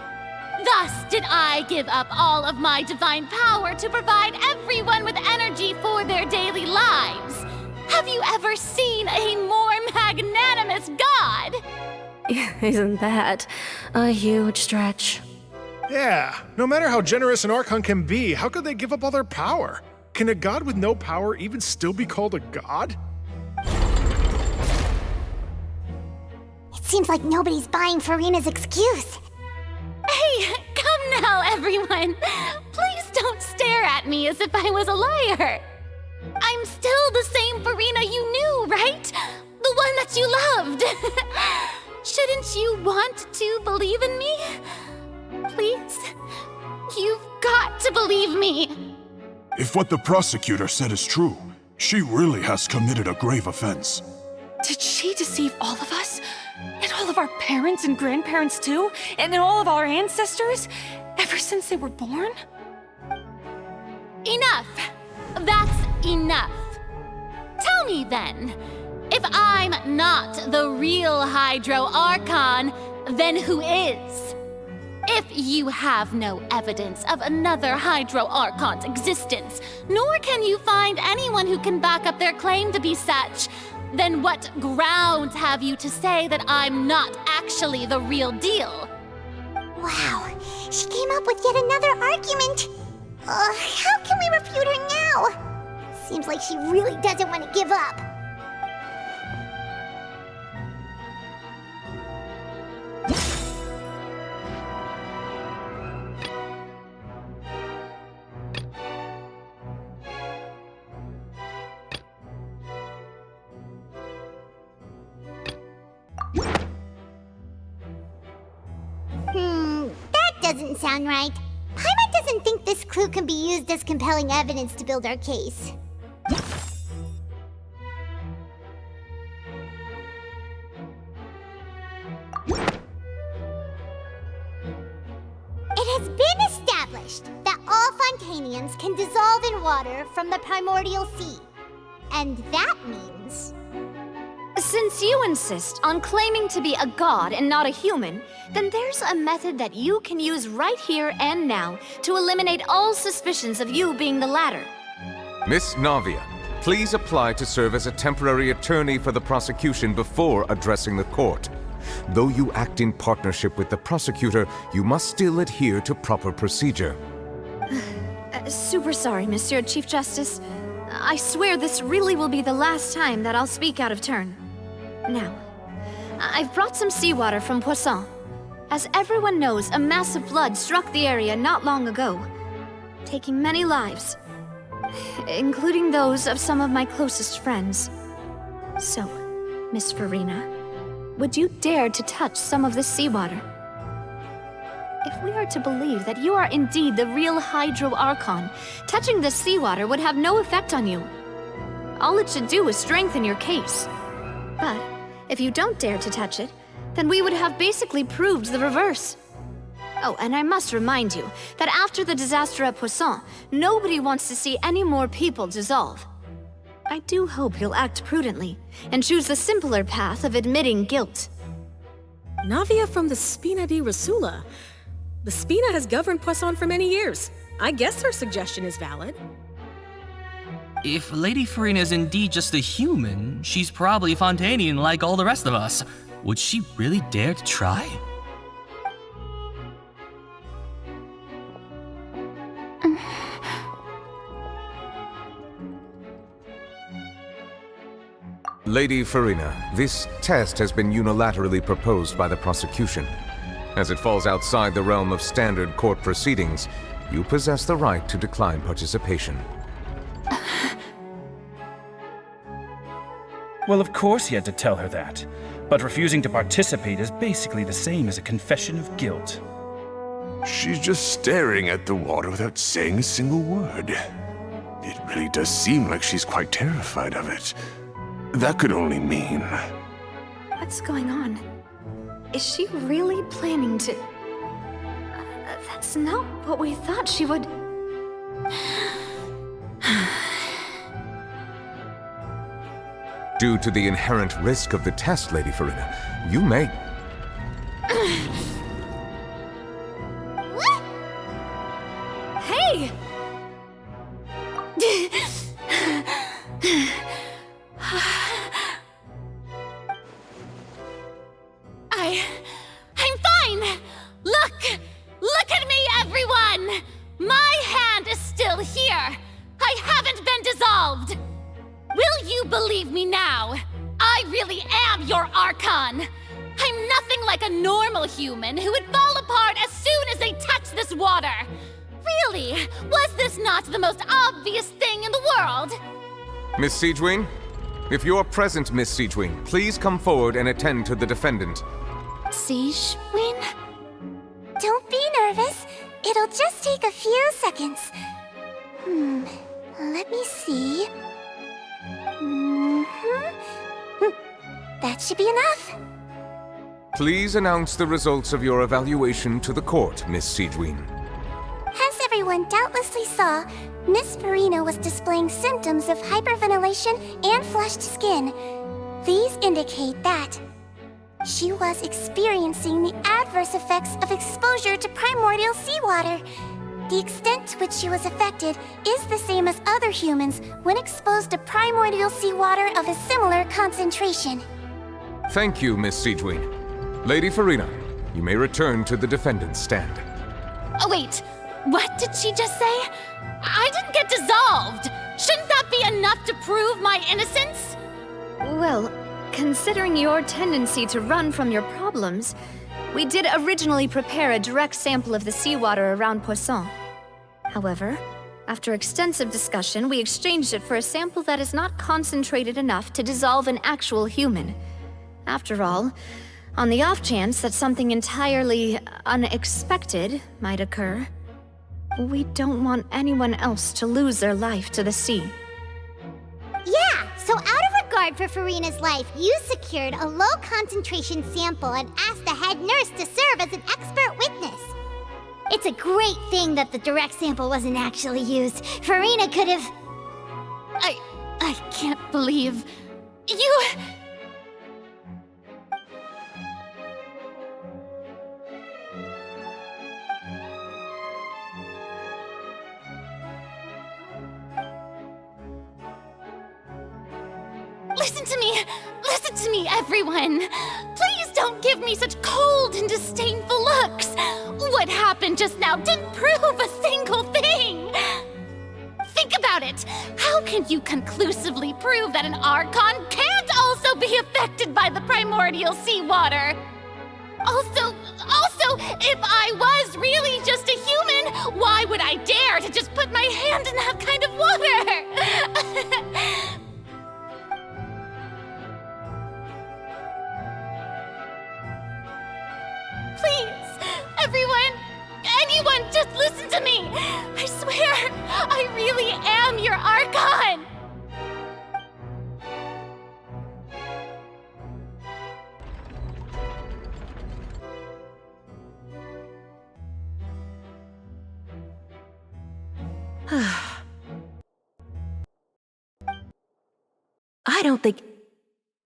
Thus did I give up all of my divine power to provide everyone with energy for their daily lives. Have you ever seen a more magnanimous god? Isn't that a huge stretch? Yeah, no matter how generous an Archon can be, how could they give up all their power? Can a god with no power even still be called a god? It seems like nobody's buying Farina's excuse. Hey, come now, everyone. Please don't stare at me as if I was a liar. I'm still the same Farina you knew, right? The one that you loved. Shouldn't you want to believe in me? Please, you've got to believe me. If what the prosecutor said is true, she really has committed a grave offense. Did she deceive all of us? And all of our parents and grandparents too? And then all of our ancestors? Ever since they were born? Enough! That's enough. Tell me then, if I'm not the real Hydro Archon, then who is? If you have no evidence of another Hydro Archon's existence, nor can you find anyone who can back up their claim to be such, then what grounds have you to say that I'm not actually the real deal? Wow, she came up with yet another argument. How can we refute her now? Seems like she really doesn't want to give up. That doesn't sound right. Paimon doesn't think this clue can be used as compelling evidence to build our case. It has been established that all Fontainians can dissolve in water from the primordial sea. And that means... Since you insist on claiming to be a god and not a human, then there's a method that you can use right here and now to eliminate all suspicions of you being the latter. Miss Navia, please apply to serve as a temporary attorney for the prosecution before addressing the court. Though you act in partnership with the prosecutor, you must still adhere to proper procedure. Super sorry, Monsieur Chief Justice. I swear this really will be the last time that I'll speak out of turn. Now, I've brought some seawater from Poisson. As everyone knows, a massive flood struck the area not long ago, taking many lives, including those of some of my closest friends. So, Miss Farina, would you dare to touch some of this seawater? If we are to believe that you are indeed the real Hydro Archon, touching this seawater would have no effect on you. All it should do is strengthen your case. But if you don't dare to touch it, then we would have basically proved the reverse. Oh, and I must remind you that after the disaster at Poisson, nobody wants to see any more people dissolve. I do hope you'll act prudently and choose the simpler path of admitting guilt. Navia from the Spina di Rasula. The Spina has governed Poisson for many years. I guess her suggestion is valid. If Lady Farina is indeed just a human, she's probably Fontainian like all the rest of us. Would she really dare to try? Lady Farina, this test has been unilaterally proposed by the prosecution. As it falls outside the realm of standard court proceedings, you possess the right to decline participation. Well, of course he had to tell her that. But refusing to participate is basically the same as a confession of guilt. She's just staring at the water without saying a single word. It really does seem like she's quite terrified of it. That could only mean... What's going on? Is she really planning to... That's not what we thought she would... Due to the inherent risk of the test, Lady Farina, you may... Hey! I'm fine! Look at me, everyone! My hand is still here! I haven't been dissolved! Will you believe me now? I really am your Archon! I'm nothing like a normal human who would fall apart as soon as they touch this water! Really? Was this not the most obvious thing in the world? Miss Siegewing? If you are present, Miss Siegewing, please come forward and attend to the defendant. Siegewing? Don't be nervous. It'll just take a few seconds. Let me see. That should be enough. Please announce the results of your evaluation to the court, Miss Siegewing. As everyone doubtlessly saw, Miss Farina was displaying symptoms of hyperventilation and flushed skin. These indicate that she was experiencing the adverse effects of exposure to primordial seawater. The extent to which she was affected is the same as other humans when exposed to primordial seawater of a similar concentration. Thank you, Miss Siegewing. Lady Farina, you may return to the defendant's stand. Oh, wait! What did she just say? I didn't get dissolved! Shouldn't that be enough to prove my innocence? Well, considering your tendency to run from your problems, we did originally prepare a direct sample of the seawater around Poisson. However, after extensive discussion, we exchanged it for a sample that is not concentrated enough to dissolve an actual human. After all, on the off chance that something entirely unexpected might occur, we don't want anyone else to lose their life to the sea. Yeah, so out of regard for Farina's life, you secured a low-concentration sample and asked the head nurse to serve as an expert witness. It's a great thing that the direct sample wasn't actually used. Farina could have... I can't believe... you... Listen to me, everyone! Please don't give me such cold and disdainful looks! What happened just now didn't prove a single thing! Think about it! How can you conclusively prove that an Archon can't also be affected by the primordial seawater? Also, if I was really just a human, why would I dare to just put my hand in that kind of water? Please, everyone, anyone, just listen to me! I swear, I really am your Archon! I don't think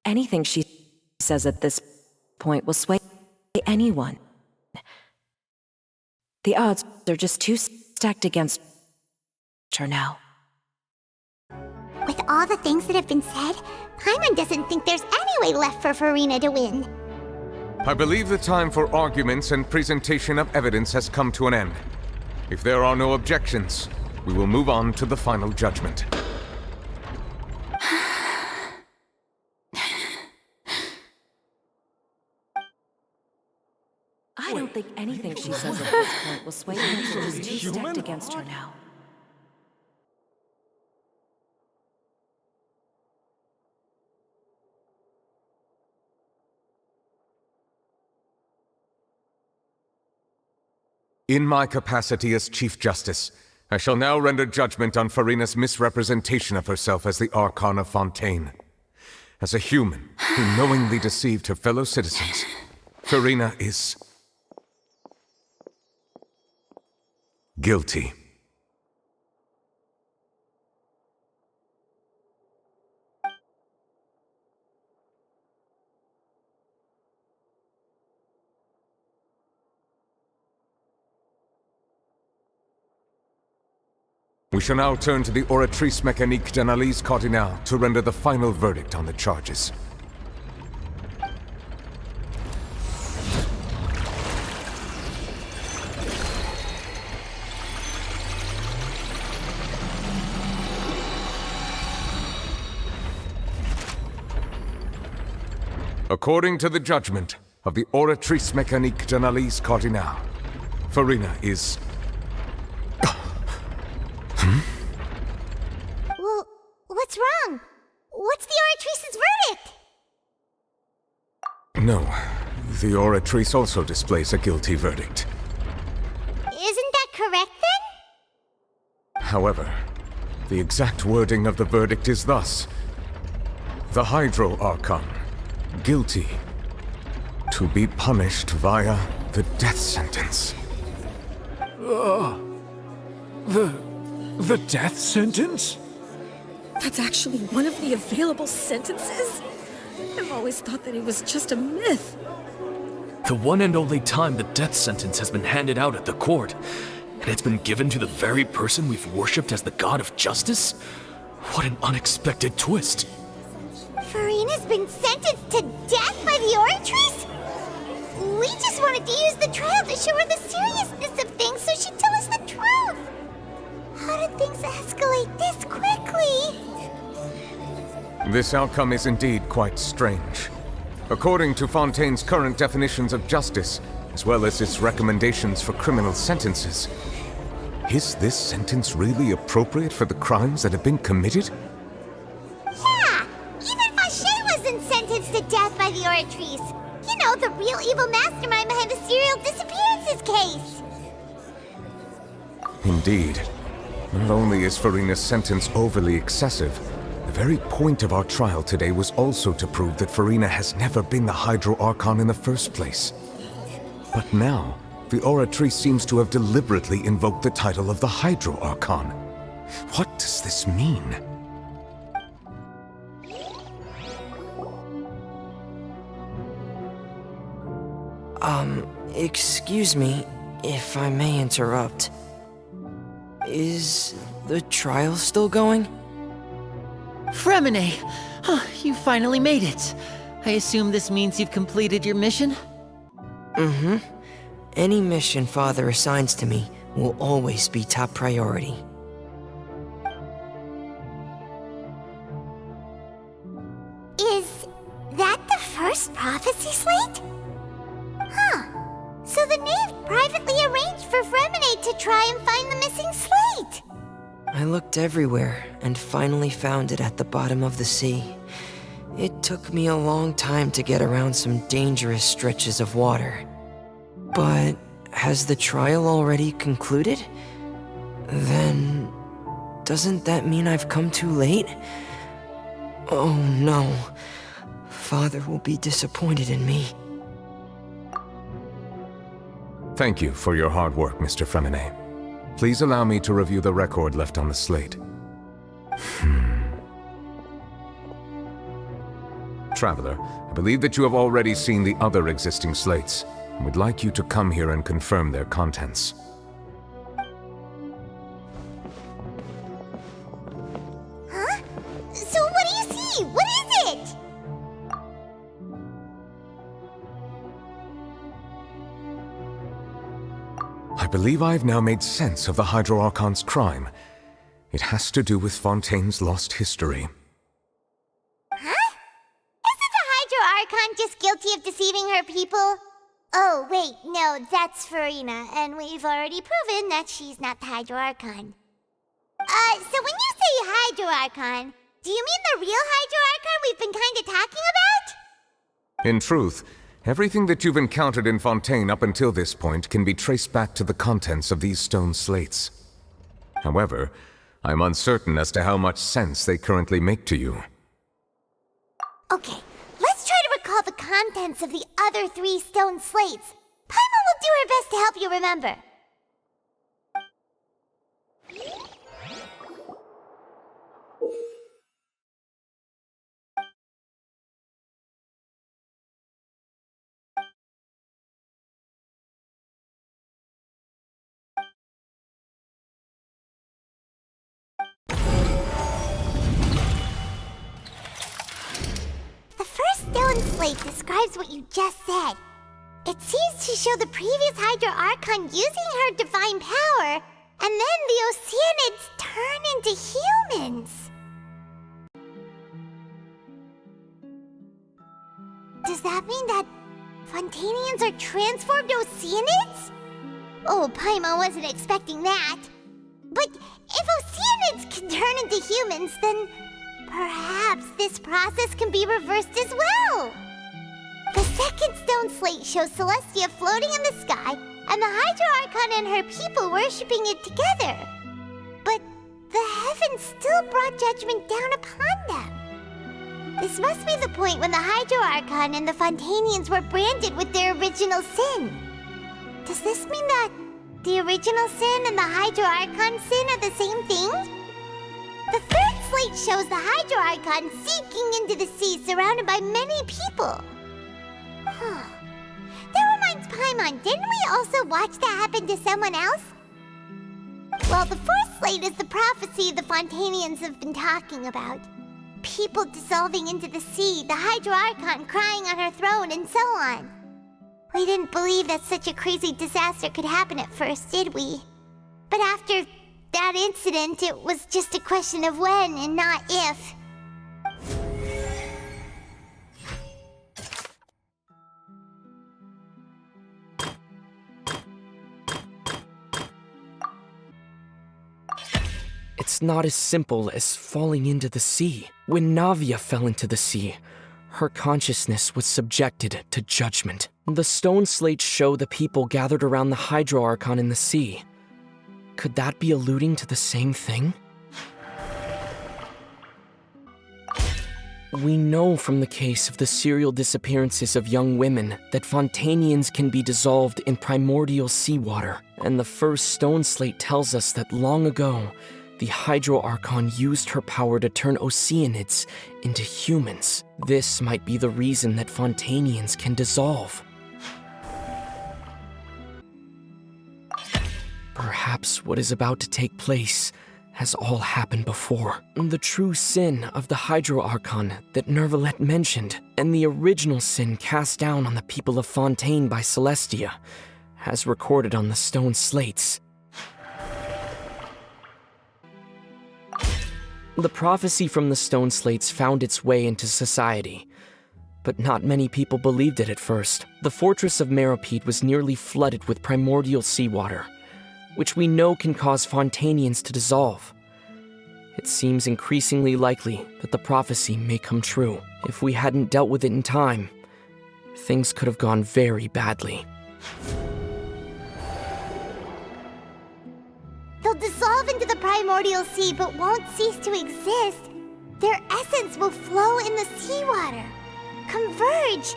anything she says at this point will sway anyone. The odds are just too stacked against her now. With all the things that have been said, Paimon doesn't think there's any way left for Farina to win. I believe the time for arguments and presentation of evidence has come to an end. If there are no objections, we will move on to the final judgment. I don't think anything she says at this point will sway her. She's too stacked against her now. In my capacity as Chief Justice, I shall now render judgment on Farina's misrepresentation of herself as the Archon of Fontaine. As a human who knowingly deceived her fellow citizens, Farina is... guilty. We shall now turn to the Oratrice Mécanique d'Analyse Cardinale to render the final verdict on the charges. According to the judgment of the Oratrice Mécanique d'Analyse Cardinale, Farina is... Well, what's wrong? What's the Oratrice's verdict? No, the Oratrice also displays a guilty verdict. Isn't that correct then? However, the exact wording of the verdict is thus: the Hydro Archon, guilty, to be punished via the death sentence. The death sentence? That's actually one of the available sentences? I've always thought that it was just a myth. The one and only time the death sentence has been handed out at the court, and it's been given to the very person we've worshipped as the god of justice? What an unexpected twist. Farina's been sentenced to death by the Oratrice? We just wanted to use the trial to show her the seriousness of things so she'd tell us the truth. How did things escalate this quickly? This outcome is indeed quite strange. According to Fontaine's current definitions of justice, as well as its recommendations for criminal sentences, is this sentence really appropriate for the crimes that have been committed? Yeah! Even Fauché wasn't sentenced to death by the Oratrice. You know, the real evil mastermind behind the serial disappearances case. Indeed. Not only is Farina's sentence overly excessive, the very point of our trial today was also to prove that Farina has never been the Hydro Archon in the first place. But now, the Oratrice seems to have deliberately invoked the title of the Hydro Archon. What does this mean? Excuse me, if I may interrupt. Is the trial still going? Fremine! You finally made it. I assume this means you've completed your mission? Mm-hmm. Any mission Father assigns to me will always be top priority. Is that the first prophecy slate? Huh. So the knave privately arranged for Fremine to try and find the missing slate. I looked everywhere and finally found it at the bottom of the sea. It took me a long time to get around some dangerous stretches of water. But has the trial already concluded? Then doesn't that mean I've come too late? Oh no. Father will be disappointed in me. Thank you for your hard work, Mr. Fremine. Please allow me to review the record left on the slate. Traveler, I believe that you have already seen the other existing slates, and would like you to come here and confirm their contents. Huh? So what do you see? What is it? I believe I have now made sense of the Hydro Archon's crime. It has to do with Fontaine's lost history. Huh? Isn't the Hydro Archon just guilty of deceiving her people? Oh, wait, no, that's Farina, and we've already proven that she's not the Hydro Archon. So when you say Hydro Archon, do you mean the real Hydro Archon we've been kinda talking about? In truth, everything that you've encountered in Fontaine up until this point can be traced back to the contents of these stone slates. However, I'm uncertain as to how much sense they currently make to you. Okay, let's try to recall the contents of the other 3 stone slates. Paimon will do her best to help you remember. The first stone slate describes what you just said. It seems to show the previous Hydro Archon using her divine power, and then the Oceanids turn into humans. Does that mean that Fontainians are transformed Oceanids? Oh, Paimon wasn't expecting that. But if Oceanids can turn into humans, then perhaps this process can be reversed as well. The second stone slate shows Celestia floating in the sky and the Hydro Archon and her people worshipping it together. But the heavens still brought judgment down upon them. This must be the point when the Hydro Archon and the Fontainians were branded with their original sin. Does this mean that the original sin and the Hydro Archon sin are the same thing? The third slate shows the Hydro Archon sinking into the sea surrounded by many people. Huh. That reminds Paimon, didn't we also watch that happen to someone else? Well, the fourth slate is the prophecy the Fontainians have been talking about. People dissolving into the sea, the Hydro Archon crying on her throne, and so on. We didn't believe that such a crazy disaster could happen at first, did we? But after that incident, it was just a question of when and not if. It's not as simple as falling into the sea. When Navia fell into the sea, her consciousness was subjected to judgment. The stone slates show the people gathered around the Hydro Archon in the sea. Could that be alluding to the same thing? We know from the case of the serial disappearances of young women that Fontainians can be dissolved in primordial seawater, and the first stone slate tells us that long ago, the Hydro Archon used her power to turn Oceanids into humans. This might be the reason that Fontainians can dissolve. Perhaps what is about to take place has all happened before. The true sin of the Hydro Archon that Nervalette mentioned, and the original sin cast down on the people of Fontaine by Celestia, as recorded on the stone slates. The prophecy from the stone slates found its way into society, but not many people believed it at first. The fortress of Meropide was nearly flooded with primordial seawater, which we know can cause Fontainians to dissolve. It seems increasingly likely that the prophecy may come true. If we hadn't dealt with it in time, things could have gone very badly. They'll dissolve into the primordial sea but won't cease to exist. Their essence will flow in the seawater, converge,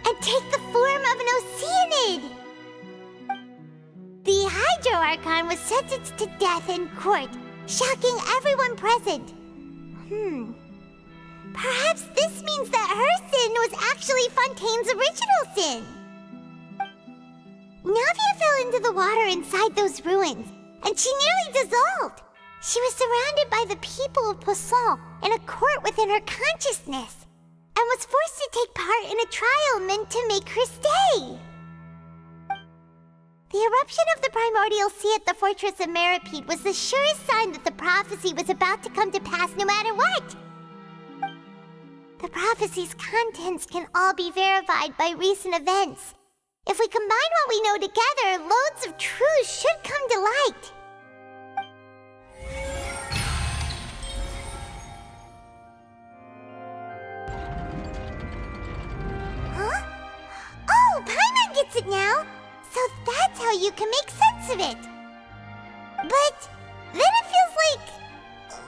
and take the form of an Oceanid. The Hydro Archon was sentenced to death in court, shocking everyone present. Perhaps this means that her sin was actually Fontaine's original sin. Navia fell into the water inside those ruins, and she nearly dissolved. She was surrounded by the people of Poisson in a court within her consciousness, and was forced to take part in a trial meant to make her stay. The eruption of the primordial sea at the fortress of Meropide was the surest sign that the prophecy was about to come to pass no matter what. The prophecy's contents can all be verified by recent events. If we combine what we know together, loads of truths should come to light. Huh? Oh, Paimon gets it now! So that's how you can make sense of it. But then it feels like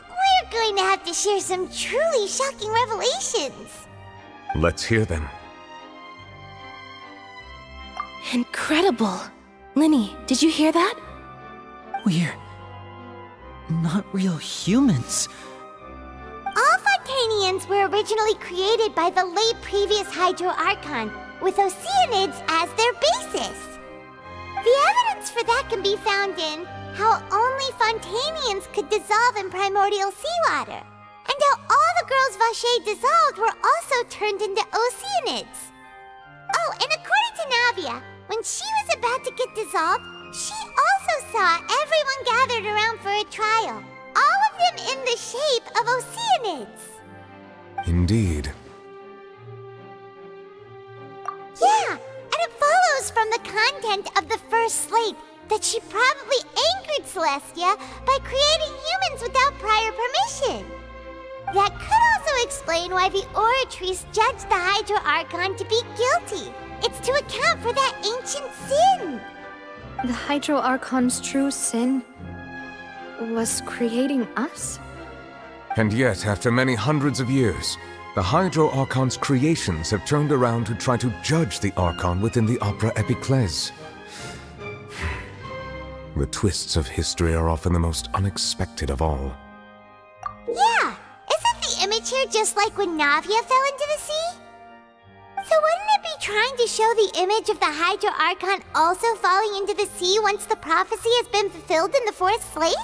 we're going to have to share some truly shocking revelations. Let's hear them. Incredible. Linny, did you hear that? We're not real humans. All Fontainians were originally created by the late previous Hydro Archon, with Oceanids as their basis. The evidence for that can be found in how only Fontainians could dissolve in primordial seawater, and how all the girls Vacher dissolved were also turned into Oceanids. Oh, and according to Navia, when she was about to get dissolved, she also saw everyone gathered around for a trial, all of them in the shape of Oceanids. Indeed. Yeah, and it follows from the content of the first slate that she probably angered Celestia by creating humans without prior permission. That could also explain why the Oratrice judged the Hydro Archon to be guilty. It's to account for that ancient sin. The Hydro Archon's true sin was creating us? And yet, after many hundreds of years, the Hydro Archon's creations have turned around to try to judge the Archon within the Opera Epiclese. The twists of history are often the most unexpected of all. Yeah, isn't the image here just like when Navia fell into the sea? So wouldn't it be trying to show the image of the Hydro Archon also falling into the sea once the prophecy has been fulfilled in the fourth slate?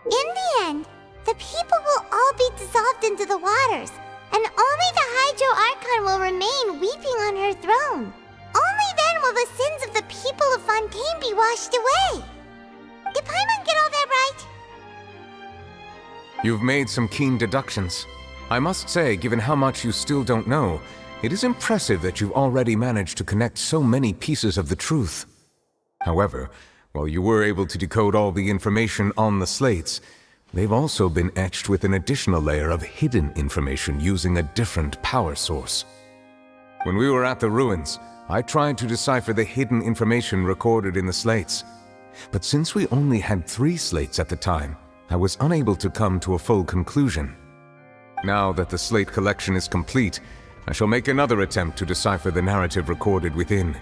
In the end, the people will all be dissolved into the waters, and only the Hydro Archon will remain weeping on her throne. Only then will the sins of the people of Fontaine be washed away. Did Paimon get all that right? You've made some keen deductions. I must say, given how much you still don't know, it is impressive that you've already managed to connect so many pieces of the truth. However, while you were able to decode all the information on the slates, they've also been etched with an additional layer of hidden information using a different power source. When we were at the ruins, I tried to decipher the hidden information recorded in the slates. But since we only had 3 slates at the time, I was unable to come to a full conclusion. Now that the slate collection is complete, I shall make another attempt to decipher the narrative recorded within.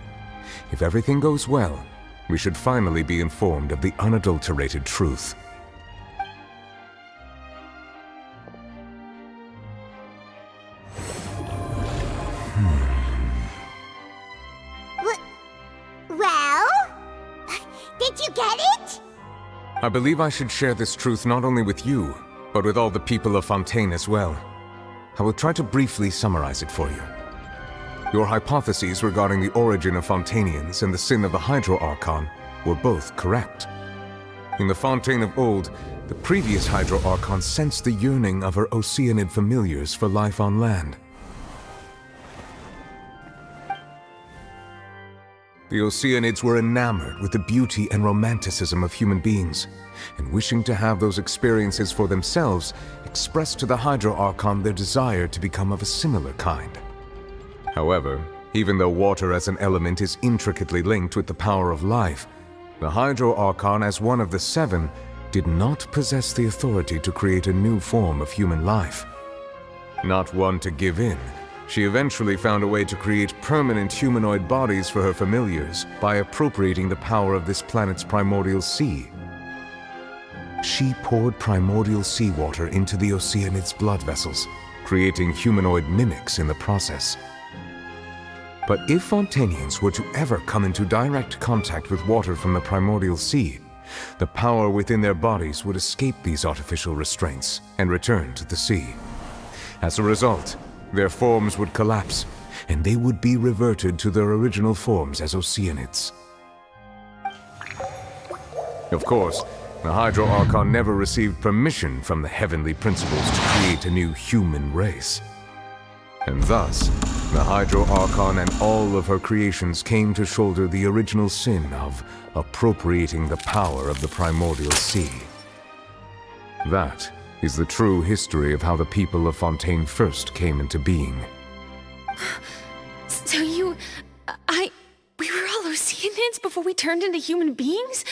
If everything goes well, we should finally be informed of the unadulterated truth. Well? Did you get it? I believe I should share this truth not only with you, but with all the people of Fontaine as well. I will try to briefly summarize it for you. Your hypotheses regarding the origin of Fontainians and the sin of the Hydro Archon were both correct. In the Fontaine of old, the previous Hydro Archon sensed the yearning of her Oceanid familiars for life on land. The Oceanids were enamored with the beauty and romanticism of human beings, and wishing to have those experiences for themselves, expressed to the Hydro Archon their desire to become of a similar kind. However, even though water as an element is intricately linked with the power of life, the Hydro Archon, as one of the 7, did not possess the authority to create a new form of human life. Not one to give in, she eventually found a way to create permanent humanoid bodies for her familiars by appropriating the power of this planet's primordial sea. She poured primordial seawater into the Oceanids' blood vessels, creating humanoid mimics in the process. But if Fontainians were to ever come into direct contact with water from the primordial sea, the power within their bodies would escape these artificial restraints and return to the sea. As a result, their forms would collapse, and they would be reverted to their original forms as Oceanids. Of course, the Hydro Archon never received permission from the heavenly principles to create a new human race. And thus, the Hydro Archon and all of her creations came to shoulder the original sin of appropriating the power of the primordial sea. That is the true history of how the people of Fontaine first came into being. So we were all Oceanids before we turned into human beings?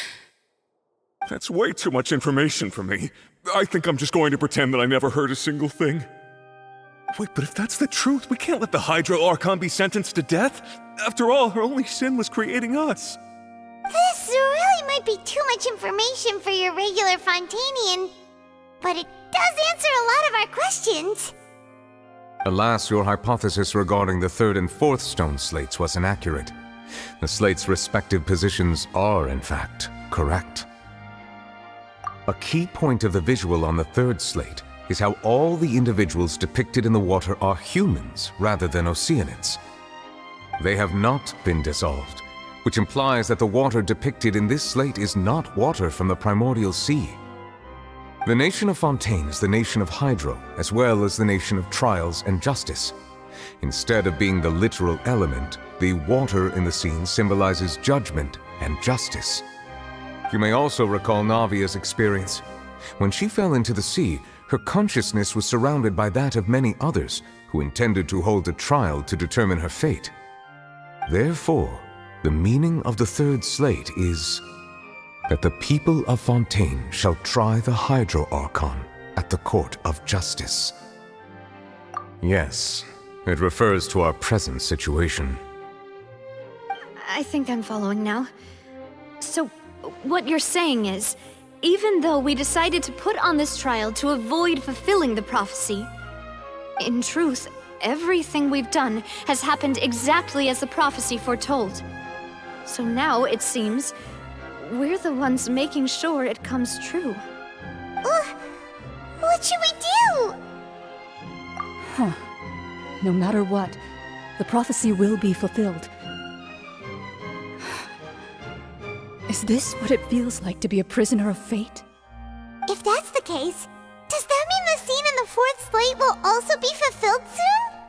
That's way too much information for me. I think I'm just going to pretend that I never heard a single thing. Wait, but if that's the truth, we can't let the Hydro Archon be sentenced to death. After all, her only sin was creating us. This really might be too much information for your regular Fontainian, but it does answer a lot of our questions. Alas, your hypothesis regarding the 3rd and 4th stone slates was inaccurate. The slates' respective positions are, in fact, correct. A key point of the visual on the 3rd slate is how all the individuals depicted in the water are humans rather than Oceanids. They have not been dissolved, which implies that the water depicted in this slate is not water from the primordial sea. The nation of Fontaine is the nation of Hydro, as well as the nation of trials and justice. Instead of being the literal element, the water in the scene symbolizes judgment and justice. You may also recall Navia's experience. When she fell into the sea, her consciousness was surrounded by that of many others who intended to hold a trial to determine her fate. Therefore, the meaning of the 3rd slate is that the people of Fontaine shall try the Hydro Archon at the court of justice. Yes, it refers to our present situation. I think I'm following now. So, what you're saying is, even though we decided to put on this trial to avoid fulfilling the prophecy, in truth, everything we've done has happened exactly as the prophecy foretold. So now, it seems, we're the ones making sure it comes true. What should we do? Huh. No matter what, the prophecy will be fulfilled. Is this what it feels like to be a prisoner of fate? If that's the case, does that mean the scene in the fourth slate will also be fulfilled soon?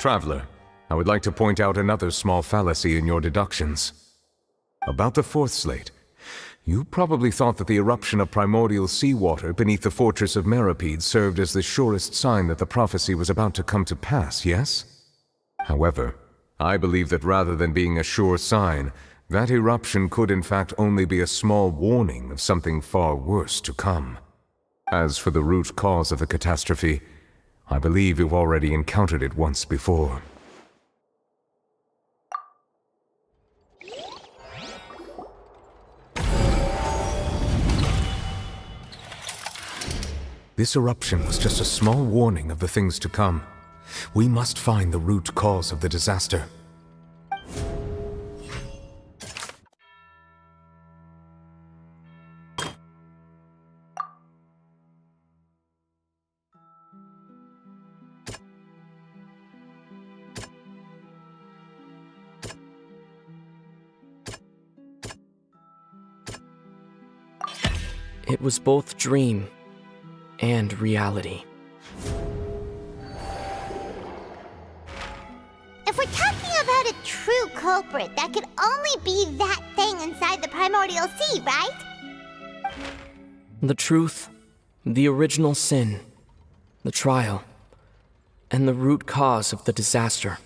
Traveler, I would like to point out another small fallacy in your deductions. About the fourth slate, you probably thought that the eruption of primordial seawater beneath the fortress of Masquerade served as the surest sign that the prophecy was about to come to pass, yes? However, I believe that rather than being a sure sign, that eruption could in fact only be a small warning of something far worse to come. As for the root cause of the catastrophe, I believe you've already encountered it once before. This eruption was just a small warning of the things to come. We must find the root cause of the disaster. It was both dream and reality. If we're talking about a true culprit, that could only be that thing inside the primordial sea, right? The truth, the original sin, the trial, and the root cause of the disaster.